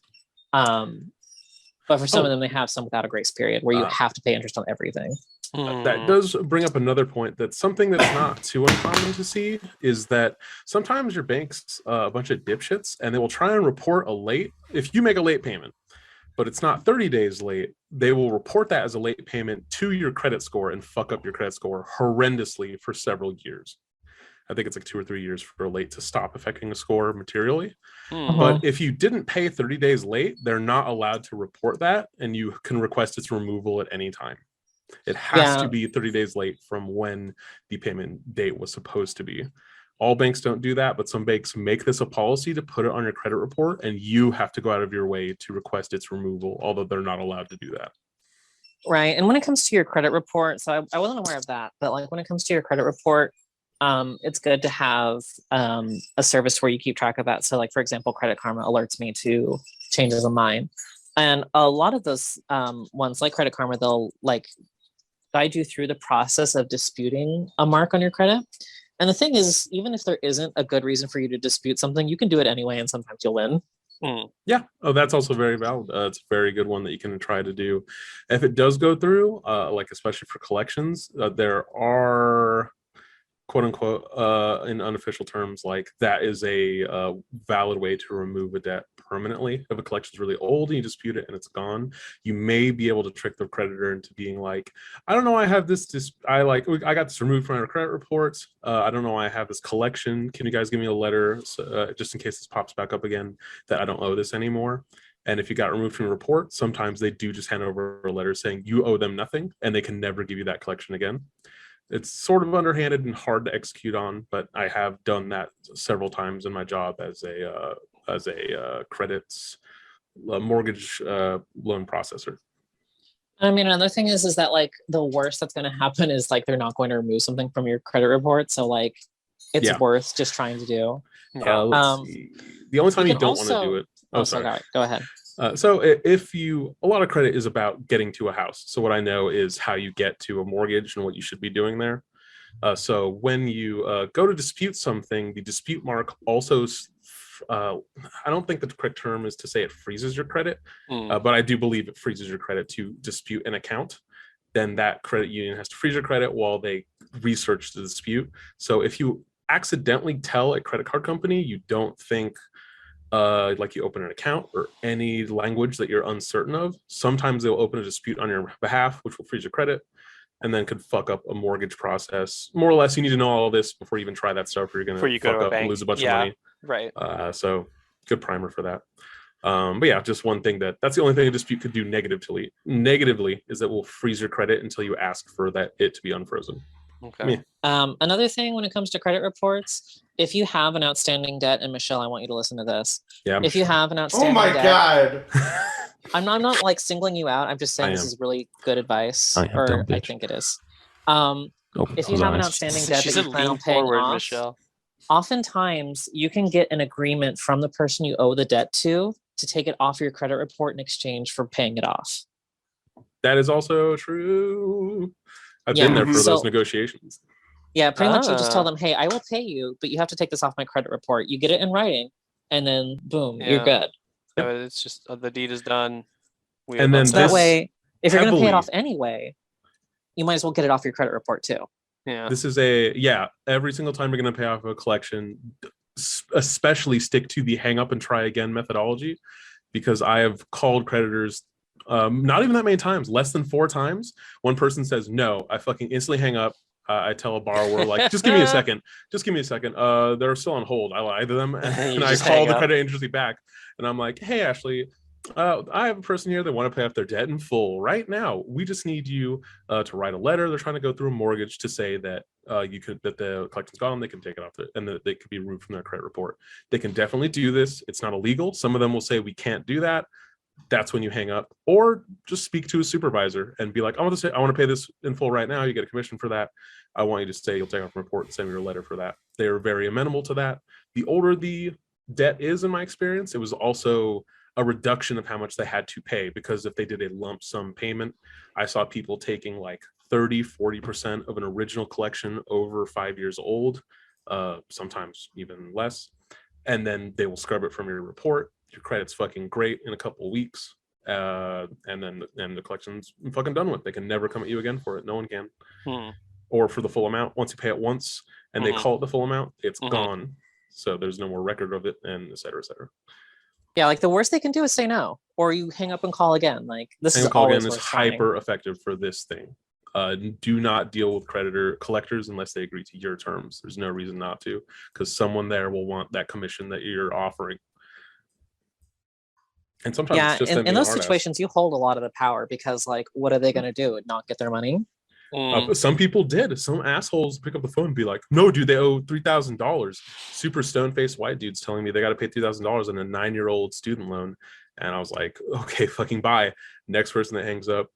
But for some of them, they have some without a grace period where you have to pay interest on everything. That does bring up another point. That's something that's not too uncommon to see is that sometimes your bank's a bunch of dipshits and they will try and report a late. If you make a late payment, but it's not 30 days late, they will report that as a late payment to your credit score and fuck up your credit score horrendously for several years. I think it's like 2 or 3 years for a late to stop affecting a score materially. But if you didn't pay 30 days late, they're not allowed to report that, and you can request its removal at any time. It has to be 30 days late from when the payment date was supposed to be. All banks don't do that, but some banks make this a policy to put it on your credit report, and you have to go out of your way to request its removal, although they're not allowed to do that. Right. And when it comes to your credit report, so I wasn't aware of that, but like when it comes to your credit report, it's good to have a service where you keep track of that. So like, for example, Credit Karma alerts me to changes in mine. And a lot of those ones like Credit Karma, they'll like guide you through the process of disputing a mark on your credit. And the thing is, even if there isn't a good reason for you to dispute something, you can do it anyway, and sometimes you'll win. Yeah. Oh, that's also very valid. It's a very good one that you can try to do. If it does go through, like especially for collections, there are quote unquote in unofficial terms, like that is a valid way to remove a debt permanently. If a collection is really old and you dispute it and it's gone, you may be able to trick the creditor into being like, I don't know, I have this I got this removed from our credit reports. I don't know, I have this collection. Can you guys give me a letter just in case this pops back up again that I don't owe this anymore? And if you got removed from the report, sometimes they do just hand over a letter saying you owe them nothing and they can never give you that collection again. It's sort of underhanded and hard to execute on, but I have done that several times in my job as a credits mortgage loan processor. I mean, another thing is that like the worst that's going to happen is like they're not going to remove something from your credit report. So like it's worth just trying to do. The only time you don't want to do it. Sorry. Go ahead. So if you, a lot of credit is about getting to a house. So what I know is how you get to a mortgage and what you should be doing there. So when you go to dispute something, the dispute mark also, I don't think the correct term is to say it freezes your credit, but I do believe it freezes your credit to dispute an account. Then that credit union has to freeze your credit while they research the dispute. So if you accidentally tell a credit card company you don't think like you open an account or any language that you're uncertain of, sometimes they'll open a dispute on your behalf, which will freeze your credit and then could fuck up a mortgage process. More or less, you need to know all this before you even try that stuff, or you're going to fuck up and lose a bunch of money. Right. So good primer for that. But yeah, just one thing that's the only thing a dispute could do negatively is that will freeze your credit until you ask for it to be unfrozen. Okay. Another thing when it comes to credit reports, if you have an outstanding debt, and Michelle, I want you to listen to this. Yeah. If you have an outstanding Oh my debt, God. I'm not like singling you out. I'm just saying this is really good advice, or I think it is. If you have an outstanding debt that you plan on paying off, Michelle. Oftentimes you can get an agreement from the person you owe the debt to take it off your credit report in exchange for paying it off. That is also true. I've been there for those negotiations. Yeah, pretty much you just tell them, hey, I will pay you, but you have to take this off my credit report. You get it in writing, and then boom, you're good. So it's just the deed is done. And then that way, if you're going to pay it off anyway, you might as well get it off your credit report too. Yeah. This is every single time you're going to pay off a collection, especially stick to the hang up and try again methodology, because I have called creditors not even that many times, less than 4 times. One person says no, I fucking instantly hang up. I tell a borrower, like, just give me a second. They're still on hold. I lie to them, and I call the credit agency back, and I'm like, hey, Ashley, I have a person here that want to pay off their debt in full right now. We just need you to write a letter. They're trying to go through a mortgage to say that that the collection's gone. They can take it off and that they could be removed from their credit report. They can definitely do this. It's not illegal. Some of them will say we can't do that. That's when you hang up, or just speak to a supervisor and be like, I want to pay this in full right now. You get a commission for that. I want you to say you'll take off a report and send me your letter for that. They are very amenable to that. The older the debt is, in my experience, it was also a reduction of how much they had to pay, because if they did a lump sum payment, I saw people taking like 30-40% of an original collection over 5 years old, sometimes even less, and then they will scrub it from your report. Your credit's fucking great in a couple of weeks, and then the collection's fucking done with. They can never come at you again for it. No one can. Or for the full amount. Once you pay it once and they call it the full amount, it's gone. So there's no more record of it, and et cetera, et cetera. Yeah, like the worst they can do is say no, or you hang up and call again. Like this hang is up call always again is hyper effective for this thing. Do not deal with collectors unless they agree to your terms. There's no reason not to, because someone there will want that commission that you're offering. And sometimes it's just in those situations, you hold a lot of the power, because like, what are they going to do? Not get their money? Some people did. Some assholes pick up the phone and be like, no, dude, they owe $3,000. Super stone-faced white dudes telling me they got to pay $3,000 on a 9-year-old student loan. And I was like, okay, fucking bye. Next person that hangs up,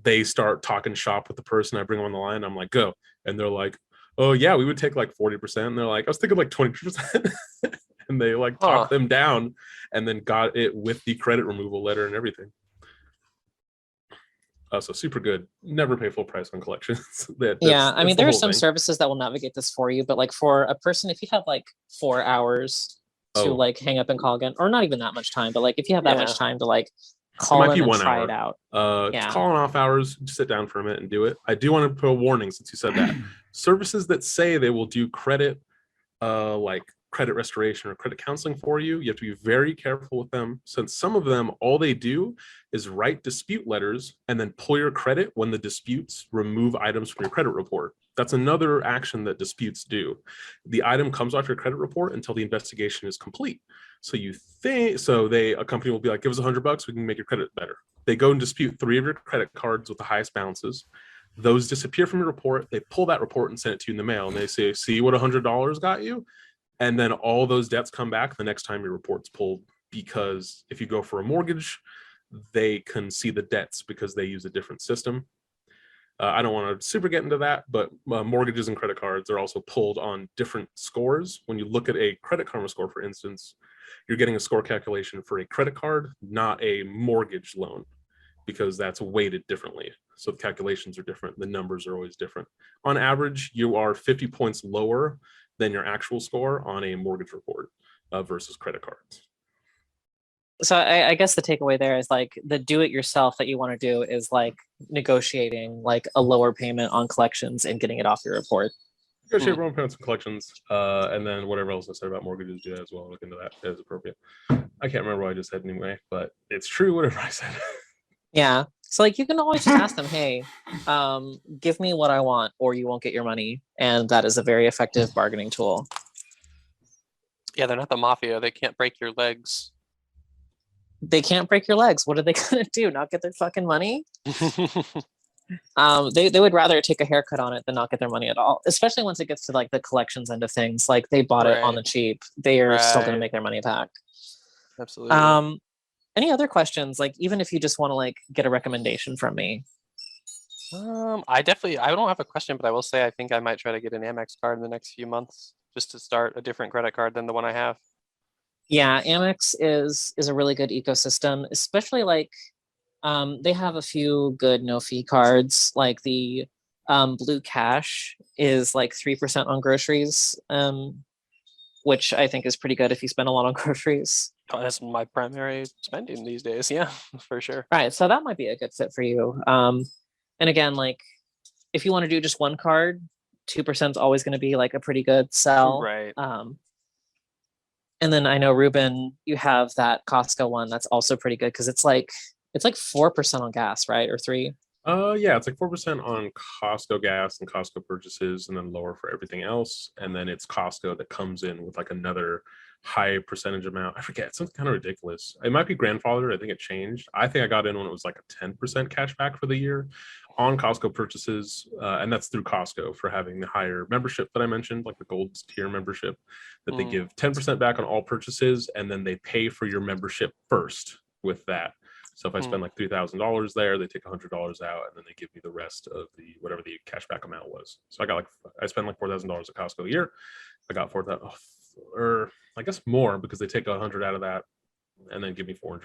they start talking shop with the person. I bring them on the line. I'm like, go. And they're like, oh yeah, we would take like 40%. And they're like, I was thinking like 20%. And they like talked them down, and then got it with the credit removal letter and everything. So super good. Never pay full price on collections. I mean, there are some services that will navigate this for you, but like for a person, if you have like 4 hours to like hang up and call again, or not even that much time, but like if you have that much time to like call them and try it out. Calling off hours, just sit down for a minute and do it. I do want to put a warning, since you said that. Services that say they will do credit, like credit restoration or credit counseling for you, you have to be very careful with them, since some of them, all they do is write dispute letters and then pull your credit when the disputes remove items from your credit report. That's another action that disputes do. The item comes off your credit report until the investigation is complete. So a company will be like, give us $100, we can make your credit better. They go and dispute 3 of your credit cards with the highest balances. Those disappear from your report. They pull that report and send it to you in the mail, and they say, see what $100 got you? And then all those debts come back the next time your report's pulled, because if you go for a mortgage, they can see the debts because they use a different system. I don't want to super get into that, but mortgages and credit cards are also pulled on different scores. When you look at a Credit Karma score, for instance, you're getting a score calculation for a credit card, not a mortgage loan, because that's weighted differently. So the calculations are different. The numbers are always different. On average, you are 50 points lower than your actual score on a mortgage report versus credit cards. So I guess the takeaway there is like the do it yourself that you want to do is like negotiating like a lower payment on collections and getting it off your report. Negotiate your own payments and collections, and then whatever else I said about mortgages, do that as well. Look into that as appropriate. I can't remember what I just said anyway, but it's true whatever I said. Yeah. So like you can always just ask them, hey, give me what I want or you won't get your money. And that is a very effective bargaining tool. Yeah, they're not the mafia. They can't break your legs. They can't break your legs. What are they gonna do? Not get their fucking money? They would rather take a haircut on it than not get their money at all. Especially once it gets to like the collections end of things. Like they bought it on the cheap. They are still gonna make their money back. Absolutely. Any other questions? Like even if you just want to like get a recommendation from me. I don't have a question, but I will say I think I might try to get an Amex card in the next few months just to start a different credit card than the one I have. Yeah, Amex is a really good ecosystem, especially like they have a few good no fee cards. Like the Blue Cash is like 3% on groceries, which I think is pretty good if you spend a lot on groceries. Oh, that's my primary spending these days. Yeah, for sure. Right, so that might be a good fit for you. And again, like if you want to do just one card, 2% is always going to be like a pretty good sell. Right. And then I know Ruben, you have that Costco one that's also pretty good because it's like 4% on gas, right? Or 3? Yeah, it's like 4% on Costco gas and Costco purchases, and then lower for everything else. And then it's Costco that comes in with like another high percentage amount. I forget, it's something kind of ridiculous. It might be grandfathered. I think it changed. I think I got in when it was like a 10% cash back for the year on Costco purchases, and that's through Costco for having the higher membership that I mentioned, like the gold tier membership, that they give 10% back on all purchases, and then they pay for your membership first with that. So if I spend like $3,000 there, they take $100 out, and then they give me the rest of the whatever the cashback amount was. So I spent like $4,000 at Costco a year. I got $4,000, or I guess more because they take $100 out of that, and then give me $400.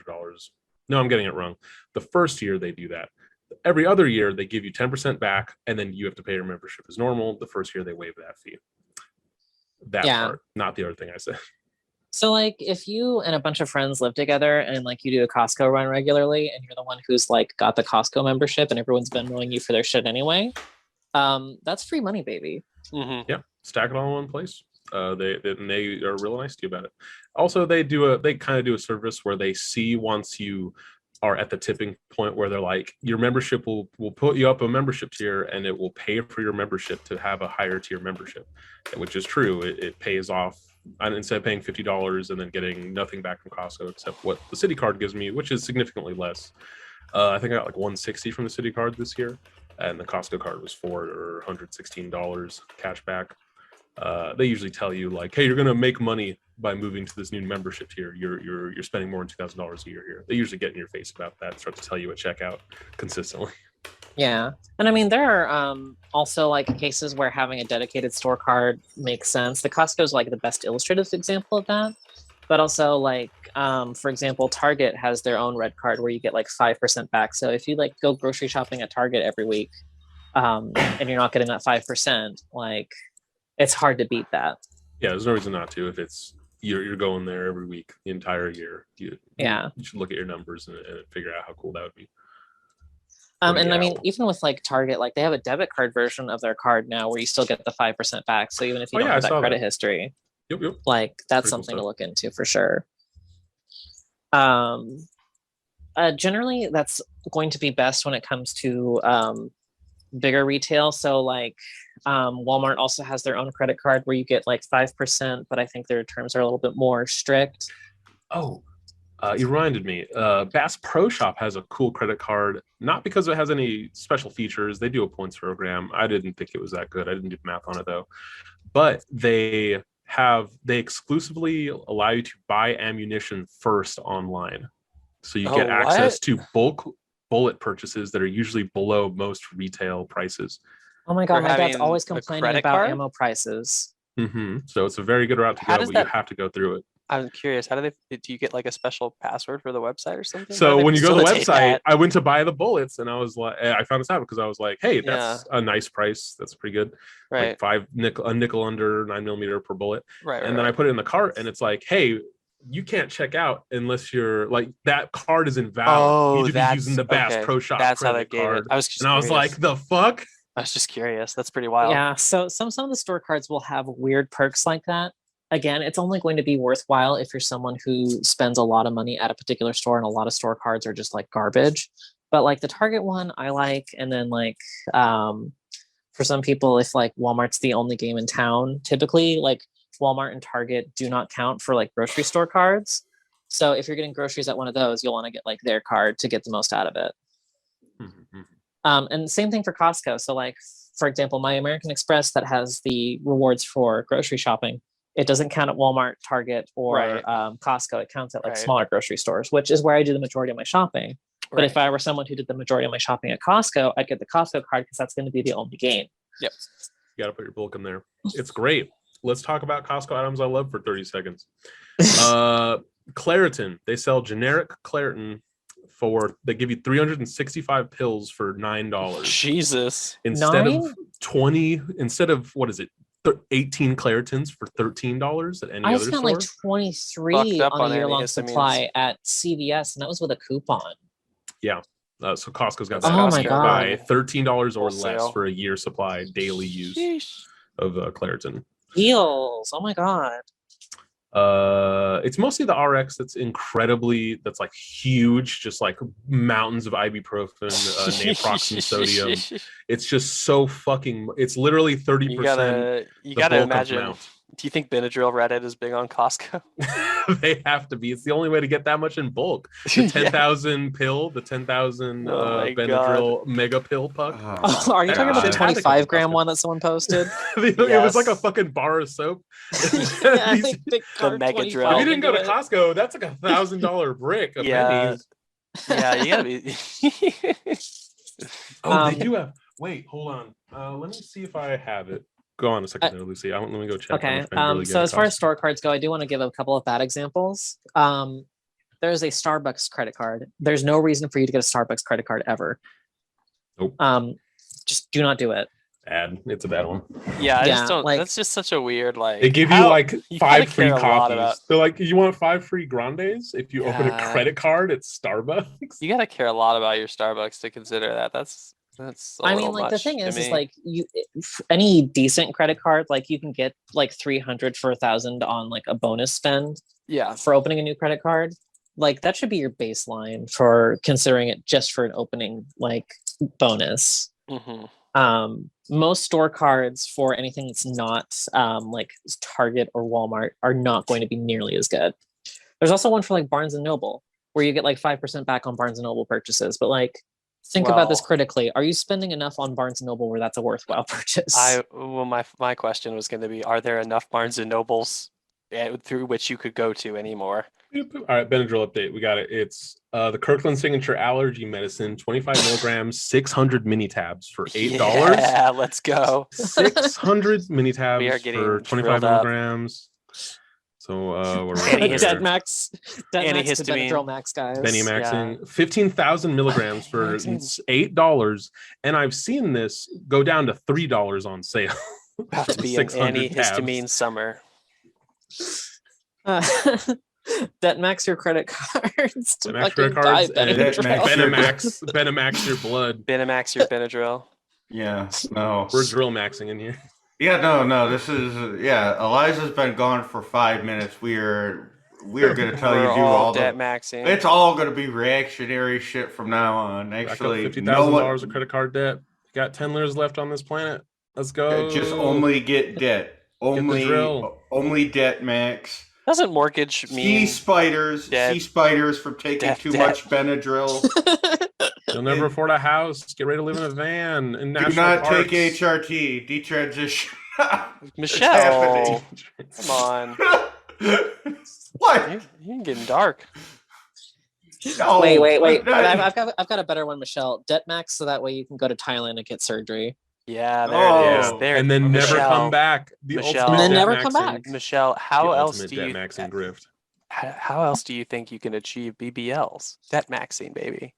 No, I'm getting it wrong. The first year they do that. Every other year they give you 10% back, and then you have to pay your membership as normal. The first year they waive that fee. That part, not the other thing I said. So like if you and a bunch of friends live together and like you do a Costco run regularly and you're the one who's like got the Costco membership and everyone's been knowing you for their shit anyway, that's free money, baby. Yeah, stack it all in one place. They are real nice to you about it. Also, they kind of do a service where they see once you are at the tipping point where they're like, your membership will put you up a membership tier, and it will pay for your membership to have a higher tier membership, which is true. It pays off. And instead of paying $50 and then getting nothing back from Costco except what the City Card gives me, which is significantly less. I think I got like $160 from the City Card this year, and the Costco card was $416 cash back. They usually tell you like, hey, you're gonna make money by moving to this new membership tier. You're spending more than $2,000 a year here. They usually get in your face about that and start to tell you at checkout consistently. Yeah. And I mean, there are also like cases where having a dedicated store card makes sense. The Costco is like the best illustrative example of that. But also like, for example, Target has their own red card where you get like 5% back. So if you like go grocery shopping at Target every week and you're not getting that 5%, like it's hard to beat that. Yeah, there's no reason not to. If it's you're going there every week the entire year, you should look at your numbers and figure out how cool that would be. And I mean, even with like Target, like they have a debit card version of their card now where you still get the 5% back. So even if you don't have that credit history, like that's something to look into for sure. Generally, that's going to be best when it comes to bigger retail. So like Walmart also has their own credit card where you get like 5%, but I think their terms are a little bit more strict. Oh, you reminded me. Bass Pro Shop has a cool credit card, not because it has any special features. They do a points program. I didn't think it was that good. I didn't do the math on it though. But they exclusively allow you to buy ammunition first online. So you get access to bulk bullet purchases that are usually below most retail prices. Oh my god, For my dad's having always a complaining credit about card? ammo prices. So it's a very good route to How go, does but you that- have to go through it. I'm curious. How do you get like a special password for the website or something? How So do they when you go to the facilitate website, that? I went to buy the bullets, and I was like, I found this out because I was like, hey, that's Yeah. a nice price. That's pretty good. Right, Like a nickel under 9mm per bullet. right, And then I put it in the cart, and it's like, hey, you can't check out unless you're like that card is invalid. Oh, you need to be using the Bass okay. Pro Shop That's how they credit gave it. card. I was just And I was curious. like, the fuck? I was just curious. That's pretty wild. Yeah, so some of the store cards will have weird perks like that. Again, it's only going to be worthwhile if you're someone who spends a lot of money at a particular store, and a lot of store cards are just like garbage. But like the Target one I like, and then like for some people, if like Walmart's the only game in town, typically like Walmart and Target do not count for like grocery store cards. So if you're getting groceries at one of those, you'll want to get like their card to get the most out of it. And same thing for Costco. So like, for example, my American Express that has the rewards for grocery shopping, it doesn't count at Walmart, Target, or Right. Costco. It counts at like Right. smaller grocery stores, which is where I do the majority of my shopping. But if I were someone who did the majority of my shopping at Costco, I'd get the Costco card because that's going to be the only game. Yep. You got to put your bulk in there. It's great. Let's talk about Costco items I love for 30 seconds. Claritin. They sell generic Claritin they give you 365 pills for $9 Jesus. instead Nine? of 20. Instead of what is it? 18 Claritins for $13 at any I other spent store. like 23 Fucked up on on a year-long antihistamines. supply at CVS, and that was with a coupon. So Costco's got That's that. Oh option. my God. Buy $13 or less Wholesale. for a year supply daily use Sheesh. of Claritin. Deals. Oh my god. It's mostly the RX that's like huge, just like mountains of ibuprofen, naproxen sodium. It's just so fucking. It's literally 30%. You the gotta bulk of imagine. mount. Do you think Benadryl Reddit is big on Costco? They have to be. It's the only way to get that much in bulk. The 10,000 pill, the 10,000 Oh my Benadryl mega pill puck. Oh, are you talking about the Shit had to come 25 from gram Costco. one that someone posted? It was like a Yes. fucking bar of soap. Yeah, These- like big cart Mega 25 drill. if you didn't go to into it. Costco, that's like $1,000 brick of Yeah. pennies. Yeah, you gotta be. Oh, they Um, do have. Wait, hold on. Let me see if I have it. Go on a second there, Lucy. Let me go check. how Okay. much I really get So at as far as Costco. store cards go, I do want to give a couple of bad examples. There's a Starbucks credit card. There's no reason for you to get a Starbucks credit card ever. Nope. Just do not do it. It's a bad one. Yeah, I Yeah, just don't. like- That's just such a weird like. They give you how- like you 5 gotta free care a lot coffees. about- They're like, you want 5 free grandes if you open a Yeah. credit card at Starbucks? You gotta care a lot about your Starbucks to consider that. That's. I mean, like the thing is like any decent credit card, like you can get like 300 for 1,000 on like a bonus spend yeah. for opening a new credit card. Like that should be your baseline for considering it just for an opening like bonus. Mm-hmm. Most store cards for anything that's not like Target or Walmart are not going to be nearly as good. There's also one for like Barnes and Noble where you get like 5% back on Barnes and Noble purchases, but like think about this Well- critically. Are you spending enough on Barnes and Noble where that's a worthwhile purchase? My question was going to be: are there enough Barnes and Nobles through which you could go to anymore? All right, Benadryl update. We got it. It's the Kirkland Signature Allergy Medicine, 25 milligrams, 600 mini tabs for $8. Yeah, let's go. 600 mini tabs We are for getting 25 drilled up. milligrams. So we're Antihistamine. Dead Max to Antihistamine. Benadryl Max, guys. Benny Maxing, 15,000 milligrams for $8, and I've seen this go down to $3 on sale. Have to be an 600 tabs. antihistamine summer. Debt max your credit cards to Max fucking credit buy cards and Benadryl. Benamax your blood. Benamax your Benadryl. Yeah, no. We're drill maxing in here. Yeah, no. This is Eliza's been gone for 5 minutes. We're gonna tell you We're do all debt the. maxing. It's all gonna be reactionary shit from now on. Rack up Actually, $50,000 of credit card debt. Got 10 litres left on this planet. Let's go. just only get debt. drill. Only debt max. Doesn't mortgage Sea mean spiders. debt. Sea spiders from taking Debt, too debt. much Benadryl. You'll never afford a house. Get ready to live in a van in Do national not parks. take HRT. Detransition. Michelle? Come on, What? you're getting dark. No, Wait. that- I've got a better one, Michelle. Debt max, so that way you can go to Thailand and get surgery. Yeah, there it is. Oh. There, And then never Michelle, come back. The Michelle- ultimate And then debt never come maxing- back. Michelle, The how else ultimate do debt you maxing grift. how else do you think you can achieve BBLs? Debt maxing, baby.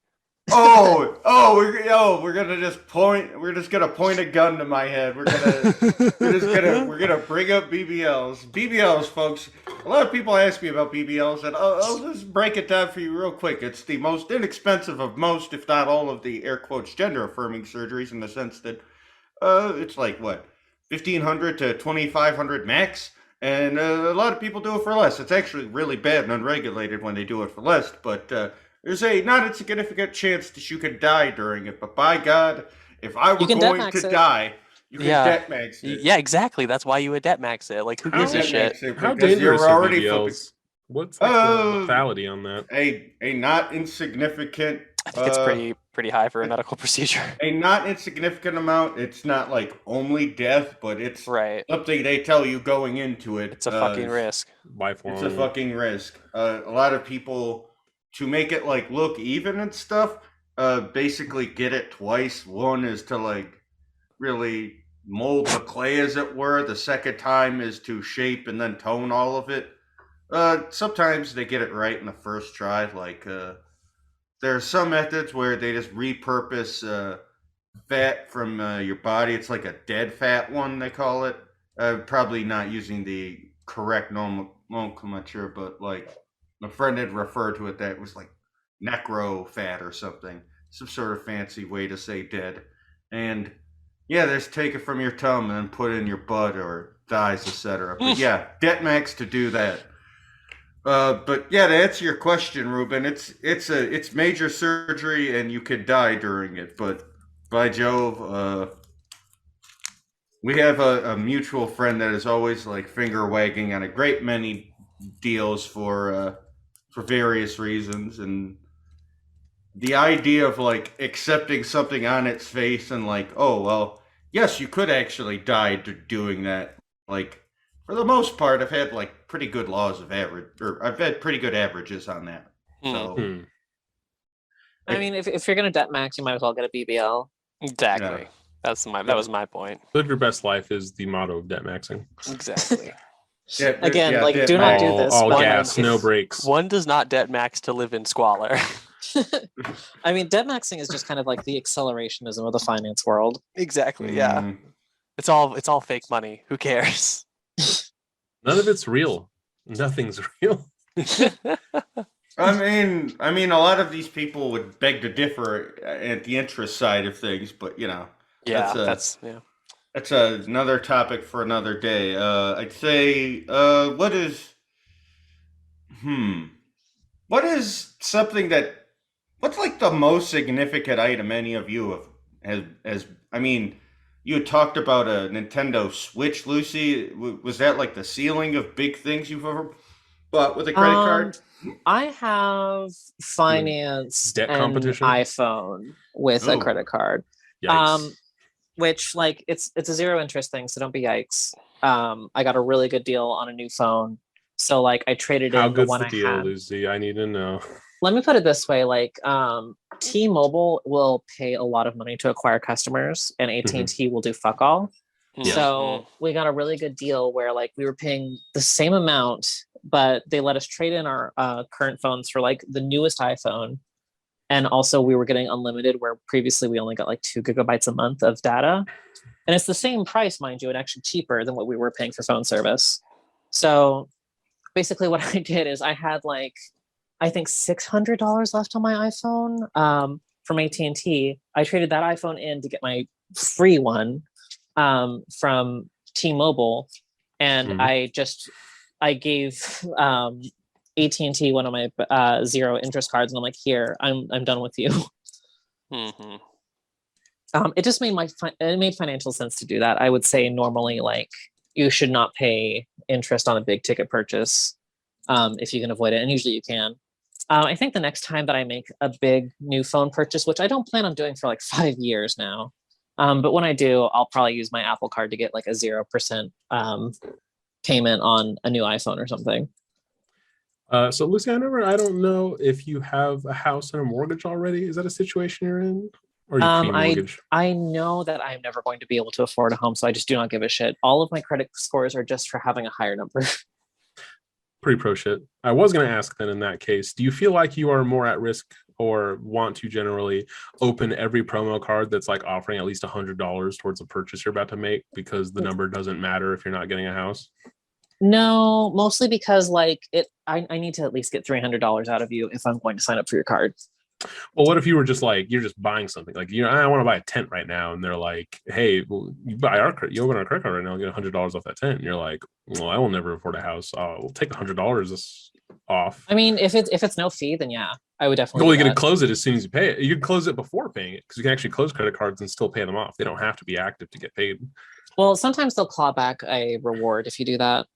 We're gonna just point. We're just gonna point a gun to my head. We're gonna bring up BBLs. BBLs, folks. A lot of people ask me about BBLs, and I'll just break it down for you real quick. It's the most inexpensive of most, if not all, of the air quotes gender affirming surgeries, in the sense that it's like what, 1,500 to 2,500 max. And a lot of people do it for less. It's actually really bad and unregulated when they do it for less, but there's a not insignificant chance that you could die during it. But by God, if I were You can debt going max to it. die, you can Yeah. debt max it. Yeah, exactly. That's why you would debt max it. Like, who How gives a Debt shit? max it How because dangerous you're are already BBLs? What's like the lethality on that? a not insignificant. I think it's pretty high for a medical procedure. A not insignificant amount. It's not like only death, but it's Right. something they tell you going into it. It's a fucking risk. Lifelong. It's a fucking risk. A lot of people, to make it like look even and stuff, basically get it twice. One is to like really mold the clay, as it were. The second time is to shape and then tone all of it. Sometimes they get it right in the first try. Like there are some methods where they just repurpose fat from your body. It's like a dead fat one, they call it. Probably not using the correct nomenclature, but like my friend had referred to it that it was like necro fat or something, some sort of fancy way to say dead. And yeah, they just take it from your tongue and then put it in your butt or thighs, etc. But yeah, debt max to do that. But yeah, to answer your question, Ruben, it's major surgery and you could die during it. But by Jove, we have a mutual friend that is always like finger wagging on a great many deals for various reasons, and the idea of like accepting something on its face and like, oh well, yes, you could actually die doing that. Like for the most part, I've had like pretty good laws of average, or I've had pretty good averages on that. So Hmm. I mean, if you're gonna debt max, you might as well get a BBL. Exactly. Yeah. That was my point. Live your best life is the motto of debt maxing. Exactly. Again, like, debt do not max. do this. All One- gas, no brakes. One does not debt max to live in squalor. I mean, debt maxing is just kind of like the accelerationism of the finance world. Exactly. Yeah. Mm. It's all fake money. Who cares? None of it's real. Nothing's real. I mean, a lot of these people would beg to differ at the interest side of things, but you know, Yeah, That's yeah. that's another topic for another day. I'd say, what is something that, what's like the most significant item any of you has, I mean, you had talked about a Nintendo Switch, Lucy. Was that like the ceiling of big things you've ever bought with a credit card? I have financed Debt an competition? iPhone with a Oh. credit card. Yikes. Which like it's a zero interest thing, so don't be yikes. I got a really good deal on a new phone, so like I traded How in the good's one the I deal, had. Lucy? I need to know. Let me put it this way: like T-Mobile will pay a lot of money to acquire customers, and AT&T will do fuck all. Yeah. So we got a really good deal where like we were paying the same amount, but they let us trade in our current phones for like the newest iPhone. And also we were getting unlimited where previously we only got like 2 gigabytes a month of data. And it's the same price, mind you, and actually cheaper than what we were paying for phone service. So basically what I did is I had like, I think $600 left on my iPhone from AT&T. I traded that iPhone in to get my free one from T-Mobile. And I gave AT&T one of my zero interest cards, and I'm like, here, I'm done with you. Mhm. It just made it made financial sense to do that. I would say normally, like, you should not pay interest on a big ticket purchase if you can avoid it, and usually you can. I think the next time that I make a big new phone purchase, which I don't plan on doing for like 5 years now, but when I do, I'll probably use my Apple Card to get like a 0% payment on a new iPhone or something. So Lucy, I don't know if you have a house and a mortgage already. Is that a situation you're in? Or are you pre-mortgage? I know that I'm never going to be able to afford a home, so I just do not give a shit. All of my credit scores are just for having a higher number. Pretty pro shit. I was going to ask then in that case, do you feel like you are more at risk or want to generally open every promo card that's like offering at least $100 towards a purchase you're about to make because the number doesn't matter if you're not getting a house? No, mostly because like I need to at least get $300 out of you if I'm going to sign up for your card. Well, what if you were just like, you're just buying something like, I want to buy a tent right now, and they're like, hey, well, you open our credit card right now, get $100 off that tent, and you're like, well, I will never afford a house. We'll take $100 off. I mean, if it's no fee, then yeah, I would definitely. Well, you're going to close it as soon as you pay it. You can close it before paying it because you can actually close credit cards and still pay them off. They don't have to be active to get paid. Well, sometimes they'll claw back a reward if you do that.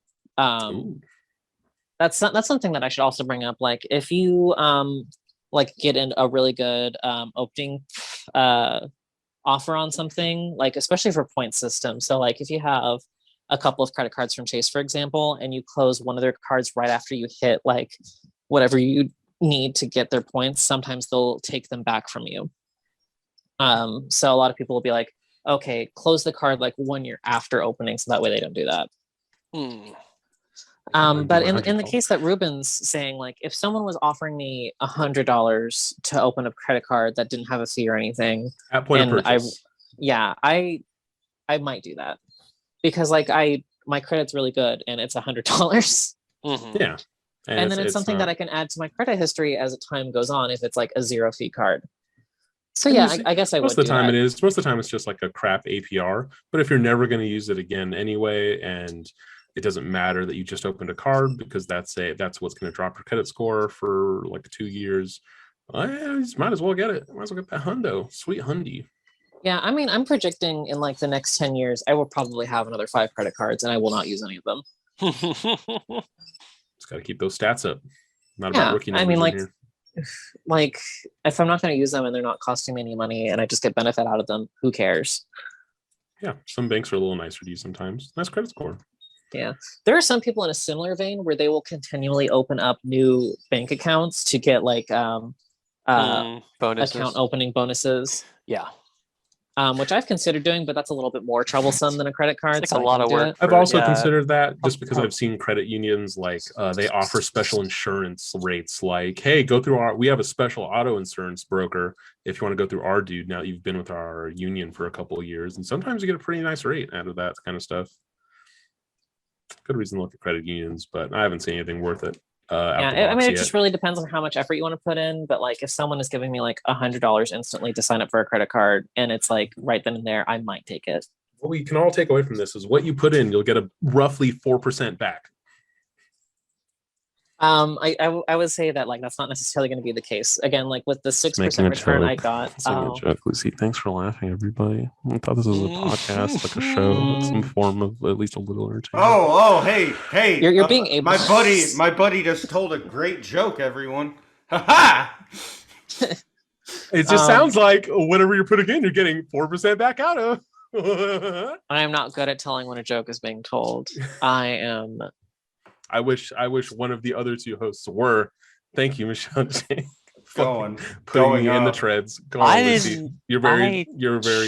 That's something that I should also bring up. Like if you like get in a really good opening offer on something, like especially for point system. So like if you have a couple of credit cards from Chase, for example, and you close one of their cards right after you hit like whatever you need to get their points, sometimes they'll take them back from you. So a lot of people will be like, okay, close the card like 1 year after opening, so that way they don't do that. But in the case that Ruben's saying, like if someone was offering me $100 to open a credit card that didn't have a fee or anything, at point of purchase, I might do that because like my credit's really good and it's $100. Yeah, and then it's something that I can add to my credit history as time goes on if it's like a 0 fee card. So yeah, I guess I would. Most of the time it's just like a crap APR. But if you're never going to use it again anyway, and it doesn't matter that you just opened a card because that's what's going to drop your credit score for like 2 years. You might as well get it. Might as well get that hundo, sweet hundy. Yeah, I mean, I'm projecting in like the next 10 years, I will probably have another 5 credit cards, and I will not use any of them. Just got to keep those stats up. Not about rookie numbers. I mean, here. Like if I'm not going to use them and they're not costing me any money, and I just get benefit out of them, who cares? Yeah, some banks are a little nicer to you sometimes. Nice credit score. Yeah, there are some people in a similar vein where they will continually open up new bank accounts to get like bonuses. Account opening bonuses. Yeah, which I've considered doing, but that's a little bit more troublesome than a credit card. It's like a lot of work. I've also considered that just because I've seen credit unions like they offer special insurance rates. Like, hey, go through we have a special auto insurance broker if you want to go through our dude. Now that you've been with our union for a couple of years, and sometimes you get a pretty nice rate out of that kind of stuff. Good reason to look at credit unions, but I haven't seen anything worth it. I mean, it just really depends on how much effort you want to put in. But like, if someone is giving me like $100 instantly to sign up for a credit card, and it's like right then and there, I might take it. What we can all take away from this is what you put in, you'll get a roughly 4% back. I would say that like that's not necessarily going to be the case. Again, like with the 6% return I got. Lucy, thanks for laughing, everybody. I thought this was a podcast, like a show, some form of at least a little entertainment. Hey! You're being able. My buddy just told a great joke. Everyone, ha! It just sounds like whatever you're putting in, you're getting 4% back out of. I am not good at telling when a joke is being told. I wish one of the other two hosts were. Thank you, Michelle. Putting me in the treads. Go on, Lucy. You're very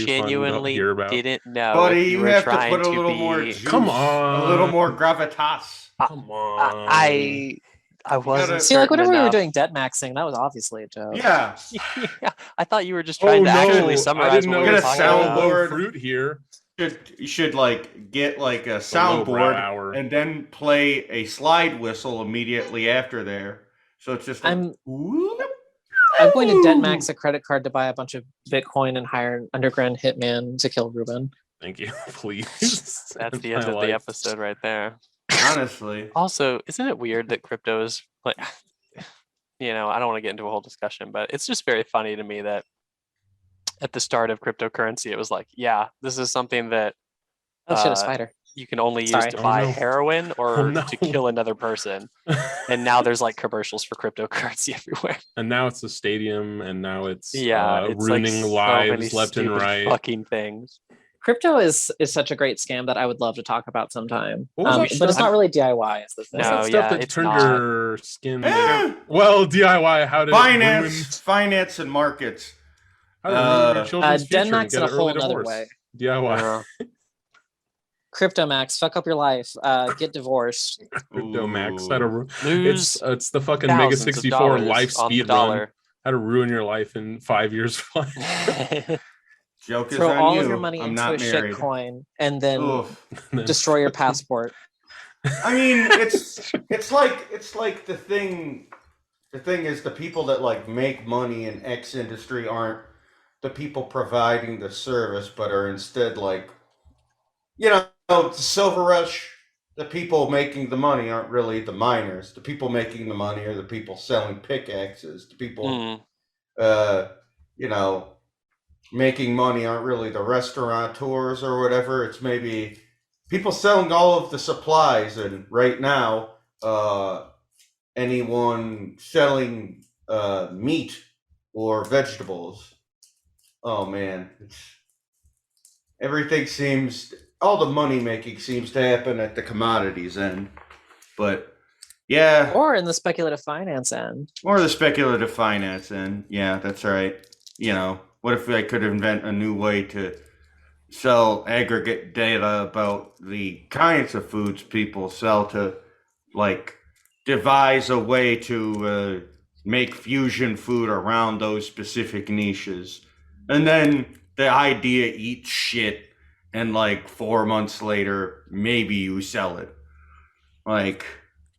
genuinely fun to hear about. Didn't know. Buddy, you have to put a little more juice. Come on. A little more gravitas. Come on. I wasn't. See, like whenever we were doing debt maxing, that was obviously a joke. Yeah. Yeah. I thought you were just trying to actually summarize what we were talking about. Fruit here. You should like get like a soundboard and then play a slide whistle immediately after there. So it's just like, I'm going to debt max a credit card to buy a bunch of Bitcoin and hire an underground hitman to kill Ruben. Thank you, please. That's the end of the episode right there. Honestly. Also, isn't it weird that crypto is like, I don't want to get into a whole discussion, but it's just very funny to me that at the start of cryptocurrency, it was like, yeah, this is something that a spider. You can only use to buy heroin or to kill another person. And now there's like commercials for cryptocurrency everywhere. And now it's a stadium, and now it's it's ruining like lives left and right. Fucking things. Crypto is such a great scam that I would love to talk about sometime. What was that But it's stuff? not really DIY. Is the thing. What's No, that stuff yeah, that it's turned not. your skin? Eh, Well, DIY. How to ruin, finance and markets. how to ruin your children's future and Denmax get in a an whole early nother divorce. way. DIY. Yeah. CryptoMax, fuck up your life. Get divorced. Crypto Max. Ooh. How to Lose it's the fucking Mega thousands of 64 dollars life on the speed run. dollar. How to ruin your life in 5 years. Joke is Throw on all you. of your money I'm into not a shit married. coin and then Oof. destroy your passport. I mean, it's like the thing. The thing is, the people that like make money in X industry aren't the people providing the service, but are instead like, the silver rush. The people making the money aren't really the miners. The people making the money are the people selling pickaxes. The people, you know, making money aren't really the restaurateurs or whatever. It's maybe people selling all of the supplies, and right now, anyone selling meat or vegetables. Oh man, everything seems all the money making seems to happen at the commodities end, but yeah, Or in the speculative finance end. or the speculative finance end. Yeah, that's right. What if I could invent a new way to sell aggregate data about the kinds of foods people sell to, like, devise a way to make fusion food around those specific niches. And then the idea eats shit, and like 4 months later, maybe you sell it. Like,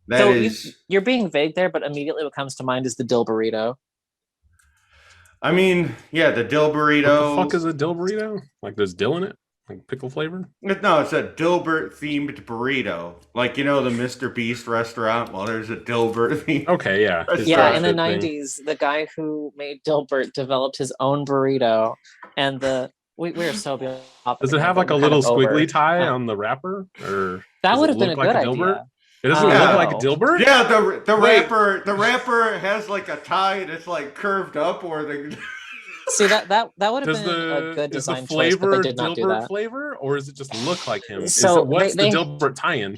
that is. You're being vague there, but immediately what comes to mind is the dill burrito. I mean, yeah, the dill burrito. What the fuck is a dill burrito? Like, there's dill in it? Like pickle flavor? No, it's a Dilbert themed burrito. Like, the Mr. Beast restaurant? Well, there's a Dilbert themed. Okay, yeah. That's Yeah, right. in the Thing. 90s, the guy who made Dilbert developed his own burrito, and we're so beyond. Does it have like a little squiggly tie on the wrapper? Or That does would it have been a look like good Dilbert? idea. It doesn't Yeah. look like Dilbert? Yeah, the Wait. rapper has like a tie that's like curved up, or the. See, that would have Does been a the good is the design choice, but they flavor did not do Dilbert that. flavor, or does it just look like him? So What's they- the Dilbert tie-in?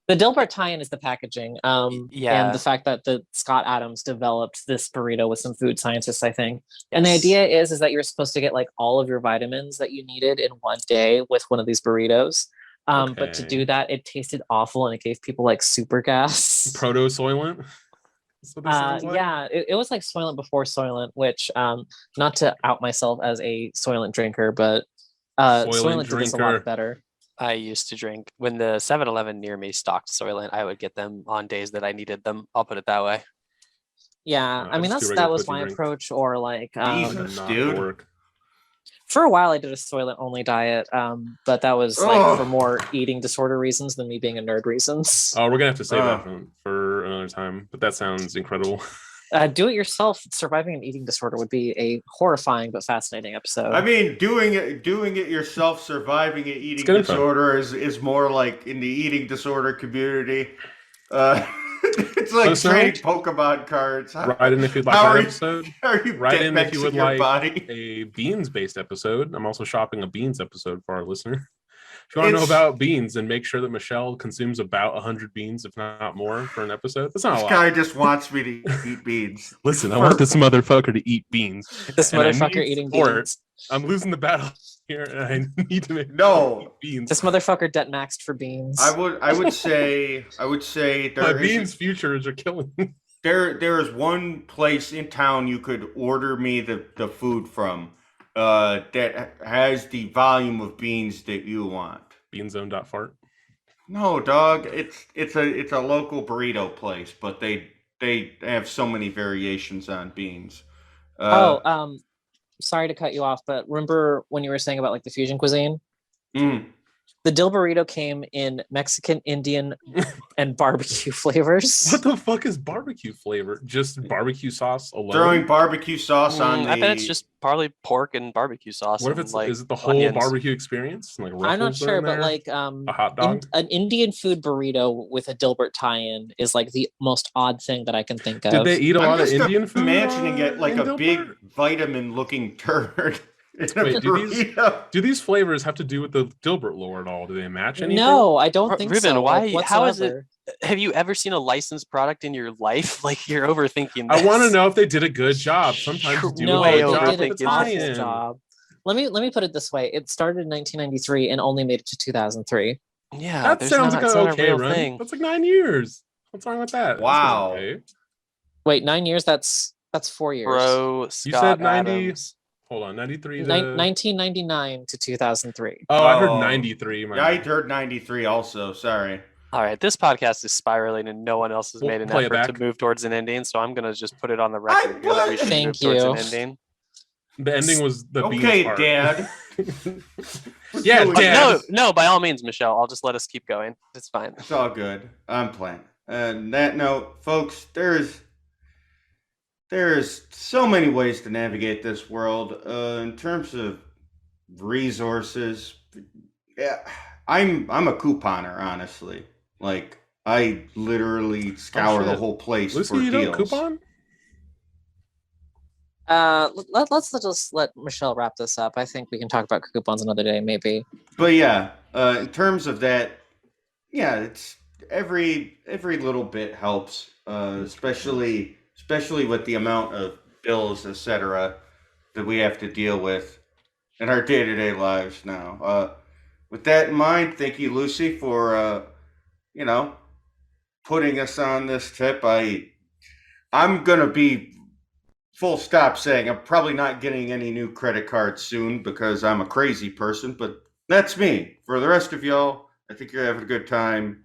The Dilbert tie-in is the packaging, Yeah. and the fact that the Scott Adams developed this burrito with some food scientists, I think. And the idea is that you're supposed to get like all of your vitamins that you needed in one day with one of these burritos. But to Okay. do that, it tasted awful, and it gave people like super gas. Proto Soylent? That's what this sounds like? Yeah, it was like Soylent before Soylent, which not to out myself as a Soylent drinker, but Soylent did this a lot drinker. better. I used to drink when the 7-Eleven near me stocked Soylent. I would get them on days that I needed them. I'll put it that way. Yeah, I I mean just do that regular was protein my drink. approach. Or like Jesus. Not dude. work. for a while I did a Soylent only diet, but that was like Ugh. for more eating disorder reasons than me being a nerd reasons. Oh, we're gonna have to save that for another time. But that sounds incredible. Do it yourself. Surviving an eating disorder would be a horrifying but fascinating episode. I mean, doing it yourself, surviving an eating good info. disorder is more like in the eating disorder community. It's like So, trading Pokemon cards. Write in if you'd like How that are you- episode. Are you Write in if you would your like body? a beans-based episode. I'm also shopping a beans episode for our listener. If you want to know It's- about beans, and make sure that Michelle consumes about 100 beans, if not more, for an episode. That's not a This lot. guy just wants me to eat beans. Listen, I want this motherfucker to eat beans. this and I motherfucker need eating support. beans. I'm losing the battle here, and I need to make No. eat beans. This motherfucker debt maxed for beans. I would say My there beans futures are killing me. there is one place in town you could order me the food from that has the volume of beans that you want. Beanzone.fart. No, dog. It's a local burrito place, but they have so many variations on beans. Sorry to cut you off, but remember when you were saying about like the fusion cuisine? mm. The dill burrito came in Mexican, Indian, and barbecue flavors. What the fuck is barbecue flavor? Just barbecue sauce alone? Throwing barbecue sauce on the. I bet it's just probably pork and barbecue sauce. What if and, it's like is it the whole onions. barbecue experience? Like I'm not Ruffles are sure, in but there? like a hot dog. an Indian food burrito with a Dilbert tie-in is like the most odd thing that I can think of. Did they eat a I'm lot of just Indian food? imagining it like in a big Dilbert? vitamin-looking turd. In a Wait, burrito. do these flavors have to do with the Dilbert lore at all? Do they match anything? No, I don't think Ruben, so. why? Like, How is it? whatsoever. Have you ever seen a licensed product in your life? Like you're overthinking. I want to this. know if they did a good job. Sometimes you do You're No, a way good they job did with a the overthinking awful tie-in. job. Let me put it this way. It started in 1993 and only made it to 2003. Yeah, That there's sounds not, like it's an not a okay real run. thing. That's like 9 years. What's wrong with that? That seems Wow. okay. Wait, 9 years? That's 4 years. Bro, Scott You said 90. Adams. Hold on, 93 to 1999 to 2003. Oh, I heard 93. Yeah, I heard 93 also. Sorry. All right, this podcast is spiraling and no one else has We'll made an play it effort to back. move towards an ending. So I'm gonna just put it on the record here that we should Thank move towards an you. ending. The ending was the Okay, beans part. Dad. Yeah, Doing Dad. this. No, by all means, Michelle. I'll just let us keep going. It's fine. It's all good. I'm playing. And that note, folks, there's so many ways to navigate this world. In terms of resources, yeah, I'm a couponer, honestly. Like I literally scour the shit. whole place Lucy, for you deals. don't coupon? Let's just let Michelle wrap this up. I think we can talk about coupons another day, maybe. But yeah, in terms of that, yeah, it's every little bit helps, especially with the amount of bills, etc., that we have to deal with in our day-to-day lives now. With that in mind, thank you, Lucy, for putting us on this tip. I'm gonna be full stop saying I'm probably not getting any new credit cards soon because I'm a crazy person, but that's me. For the rest of y'all, I think you're having a good time,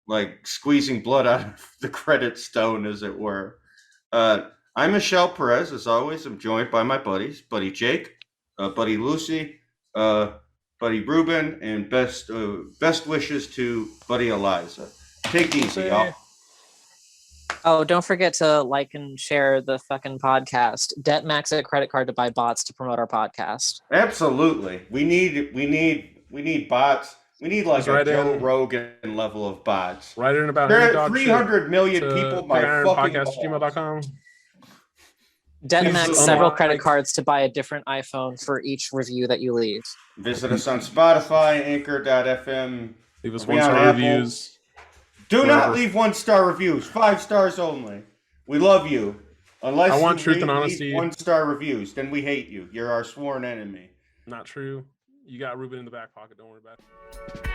like squeezing blood out of the credit stone, as it were. I'm Michelle Perez, as always. I'm joined by my buddies, Buddy Jake, Buddy Lucy, Buddy Ruben, and best wishes to Buddy Eliza. Take it easy, y'all. Oh, don't forget to like and share the fucking podcast. Debt max a credit card to buy bots to promote our podcast. Absolutely. We need bots. We need like Just a write Joe in- Rogan level of bots. Write in about There any are dog 300 million shit people. to My fucking pigironpodcast@gmail.com. Debt Please max several unlock- credit cards to buy a different iPhone for each review that you leave. Visit us on Spotify, Anchor.fm. Leave us We on 1-star Apple. reviews. Do not Wherever. leave 1-star reviews. 5 stars only. We love you. Unless I want you truth and leave honesty. 1-star reviews, then we hate you. You're our sworn enemy. Not true. You got Ruben in the back pocket. Don't worry about it.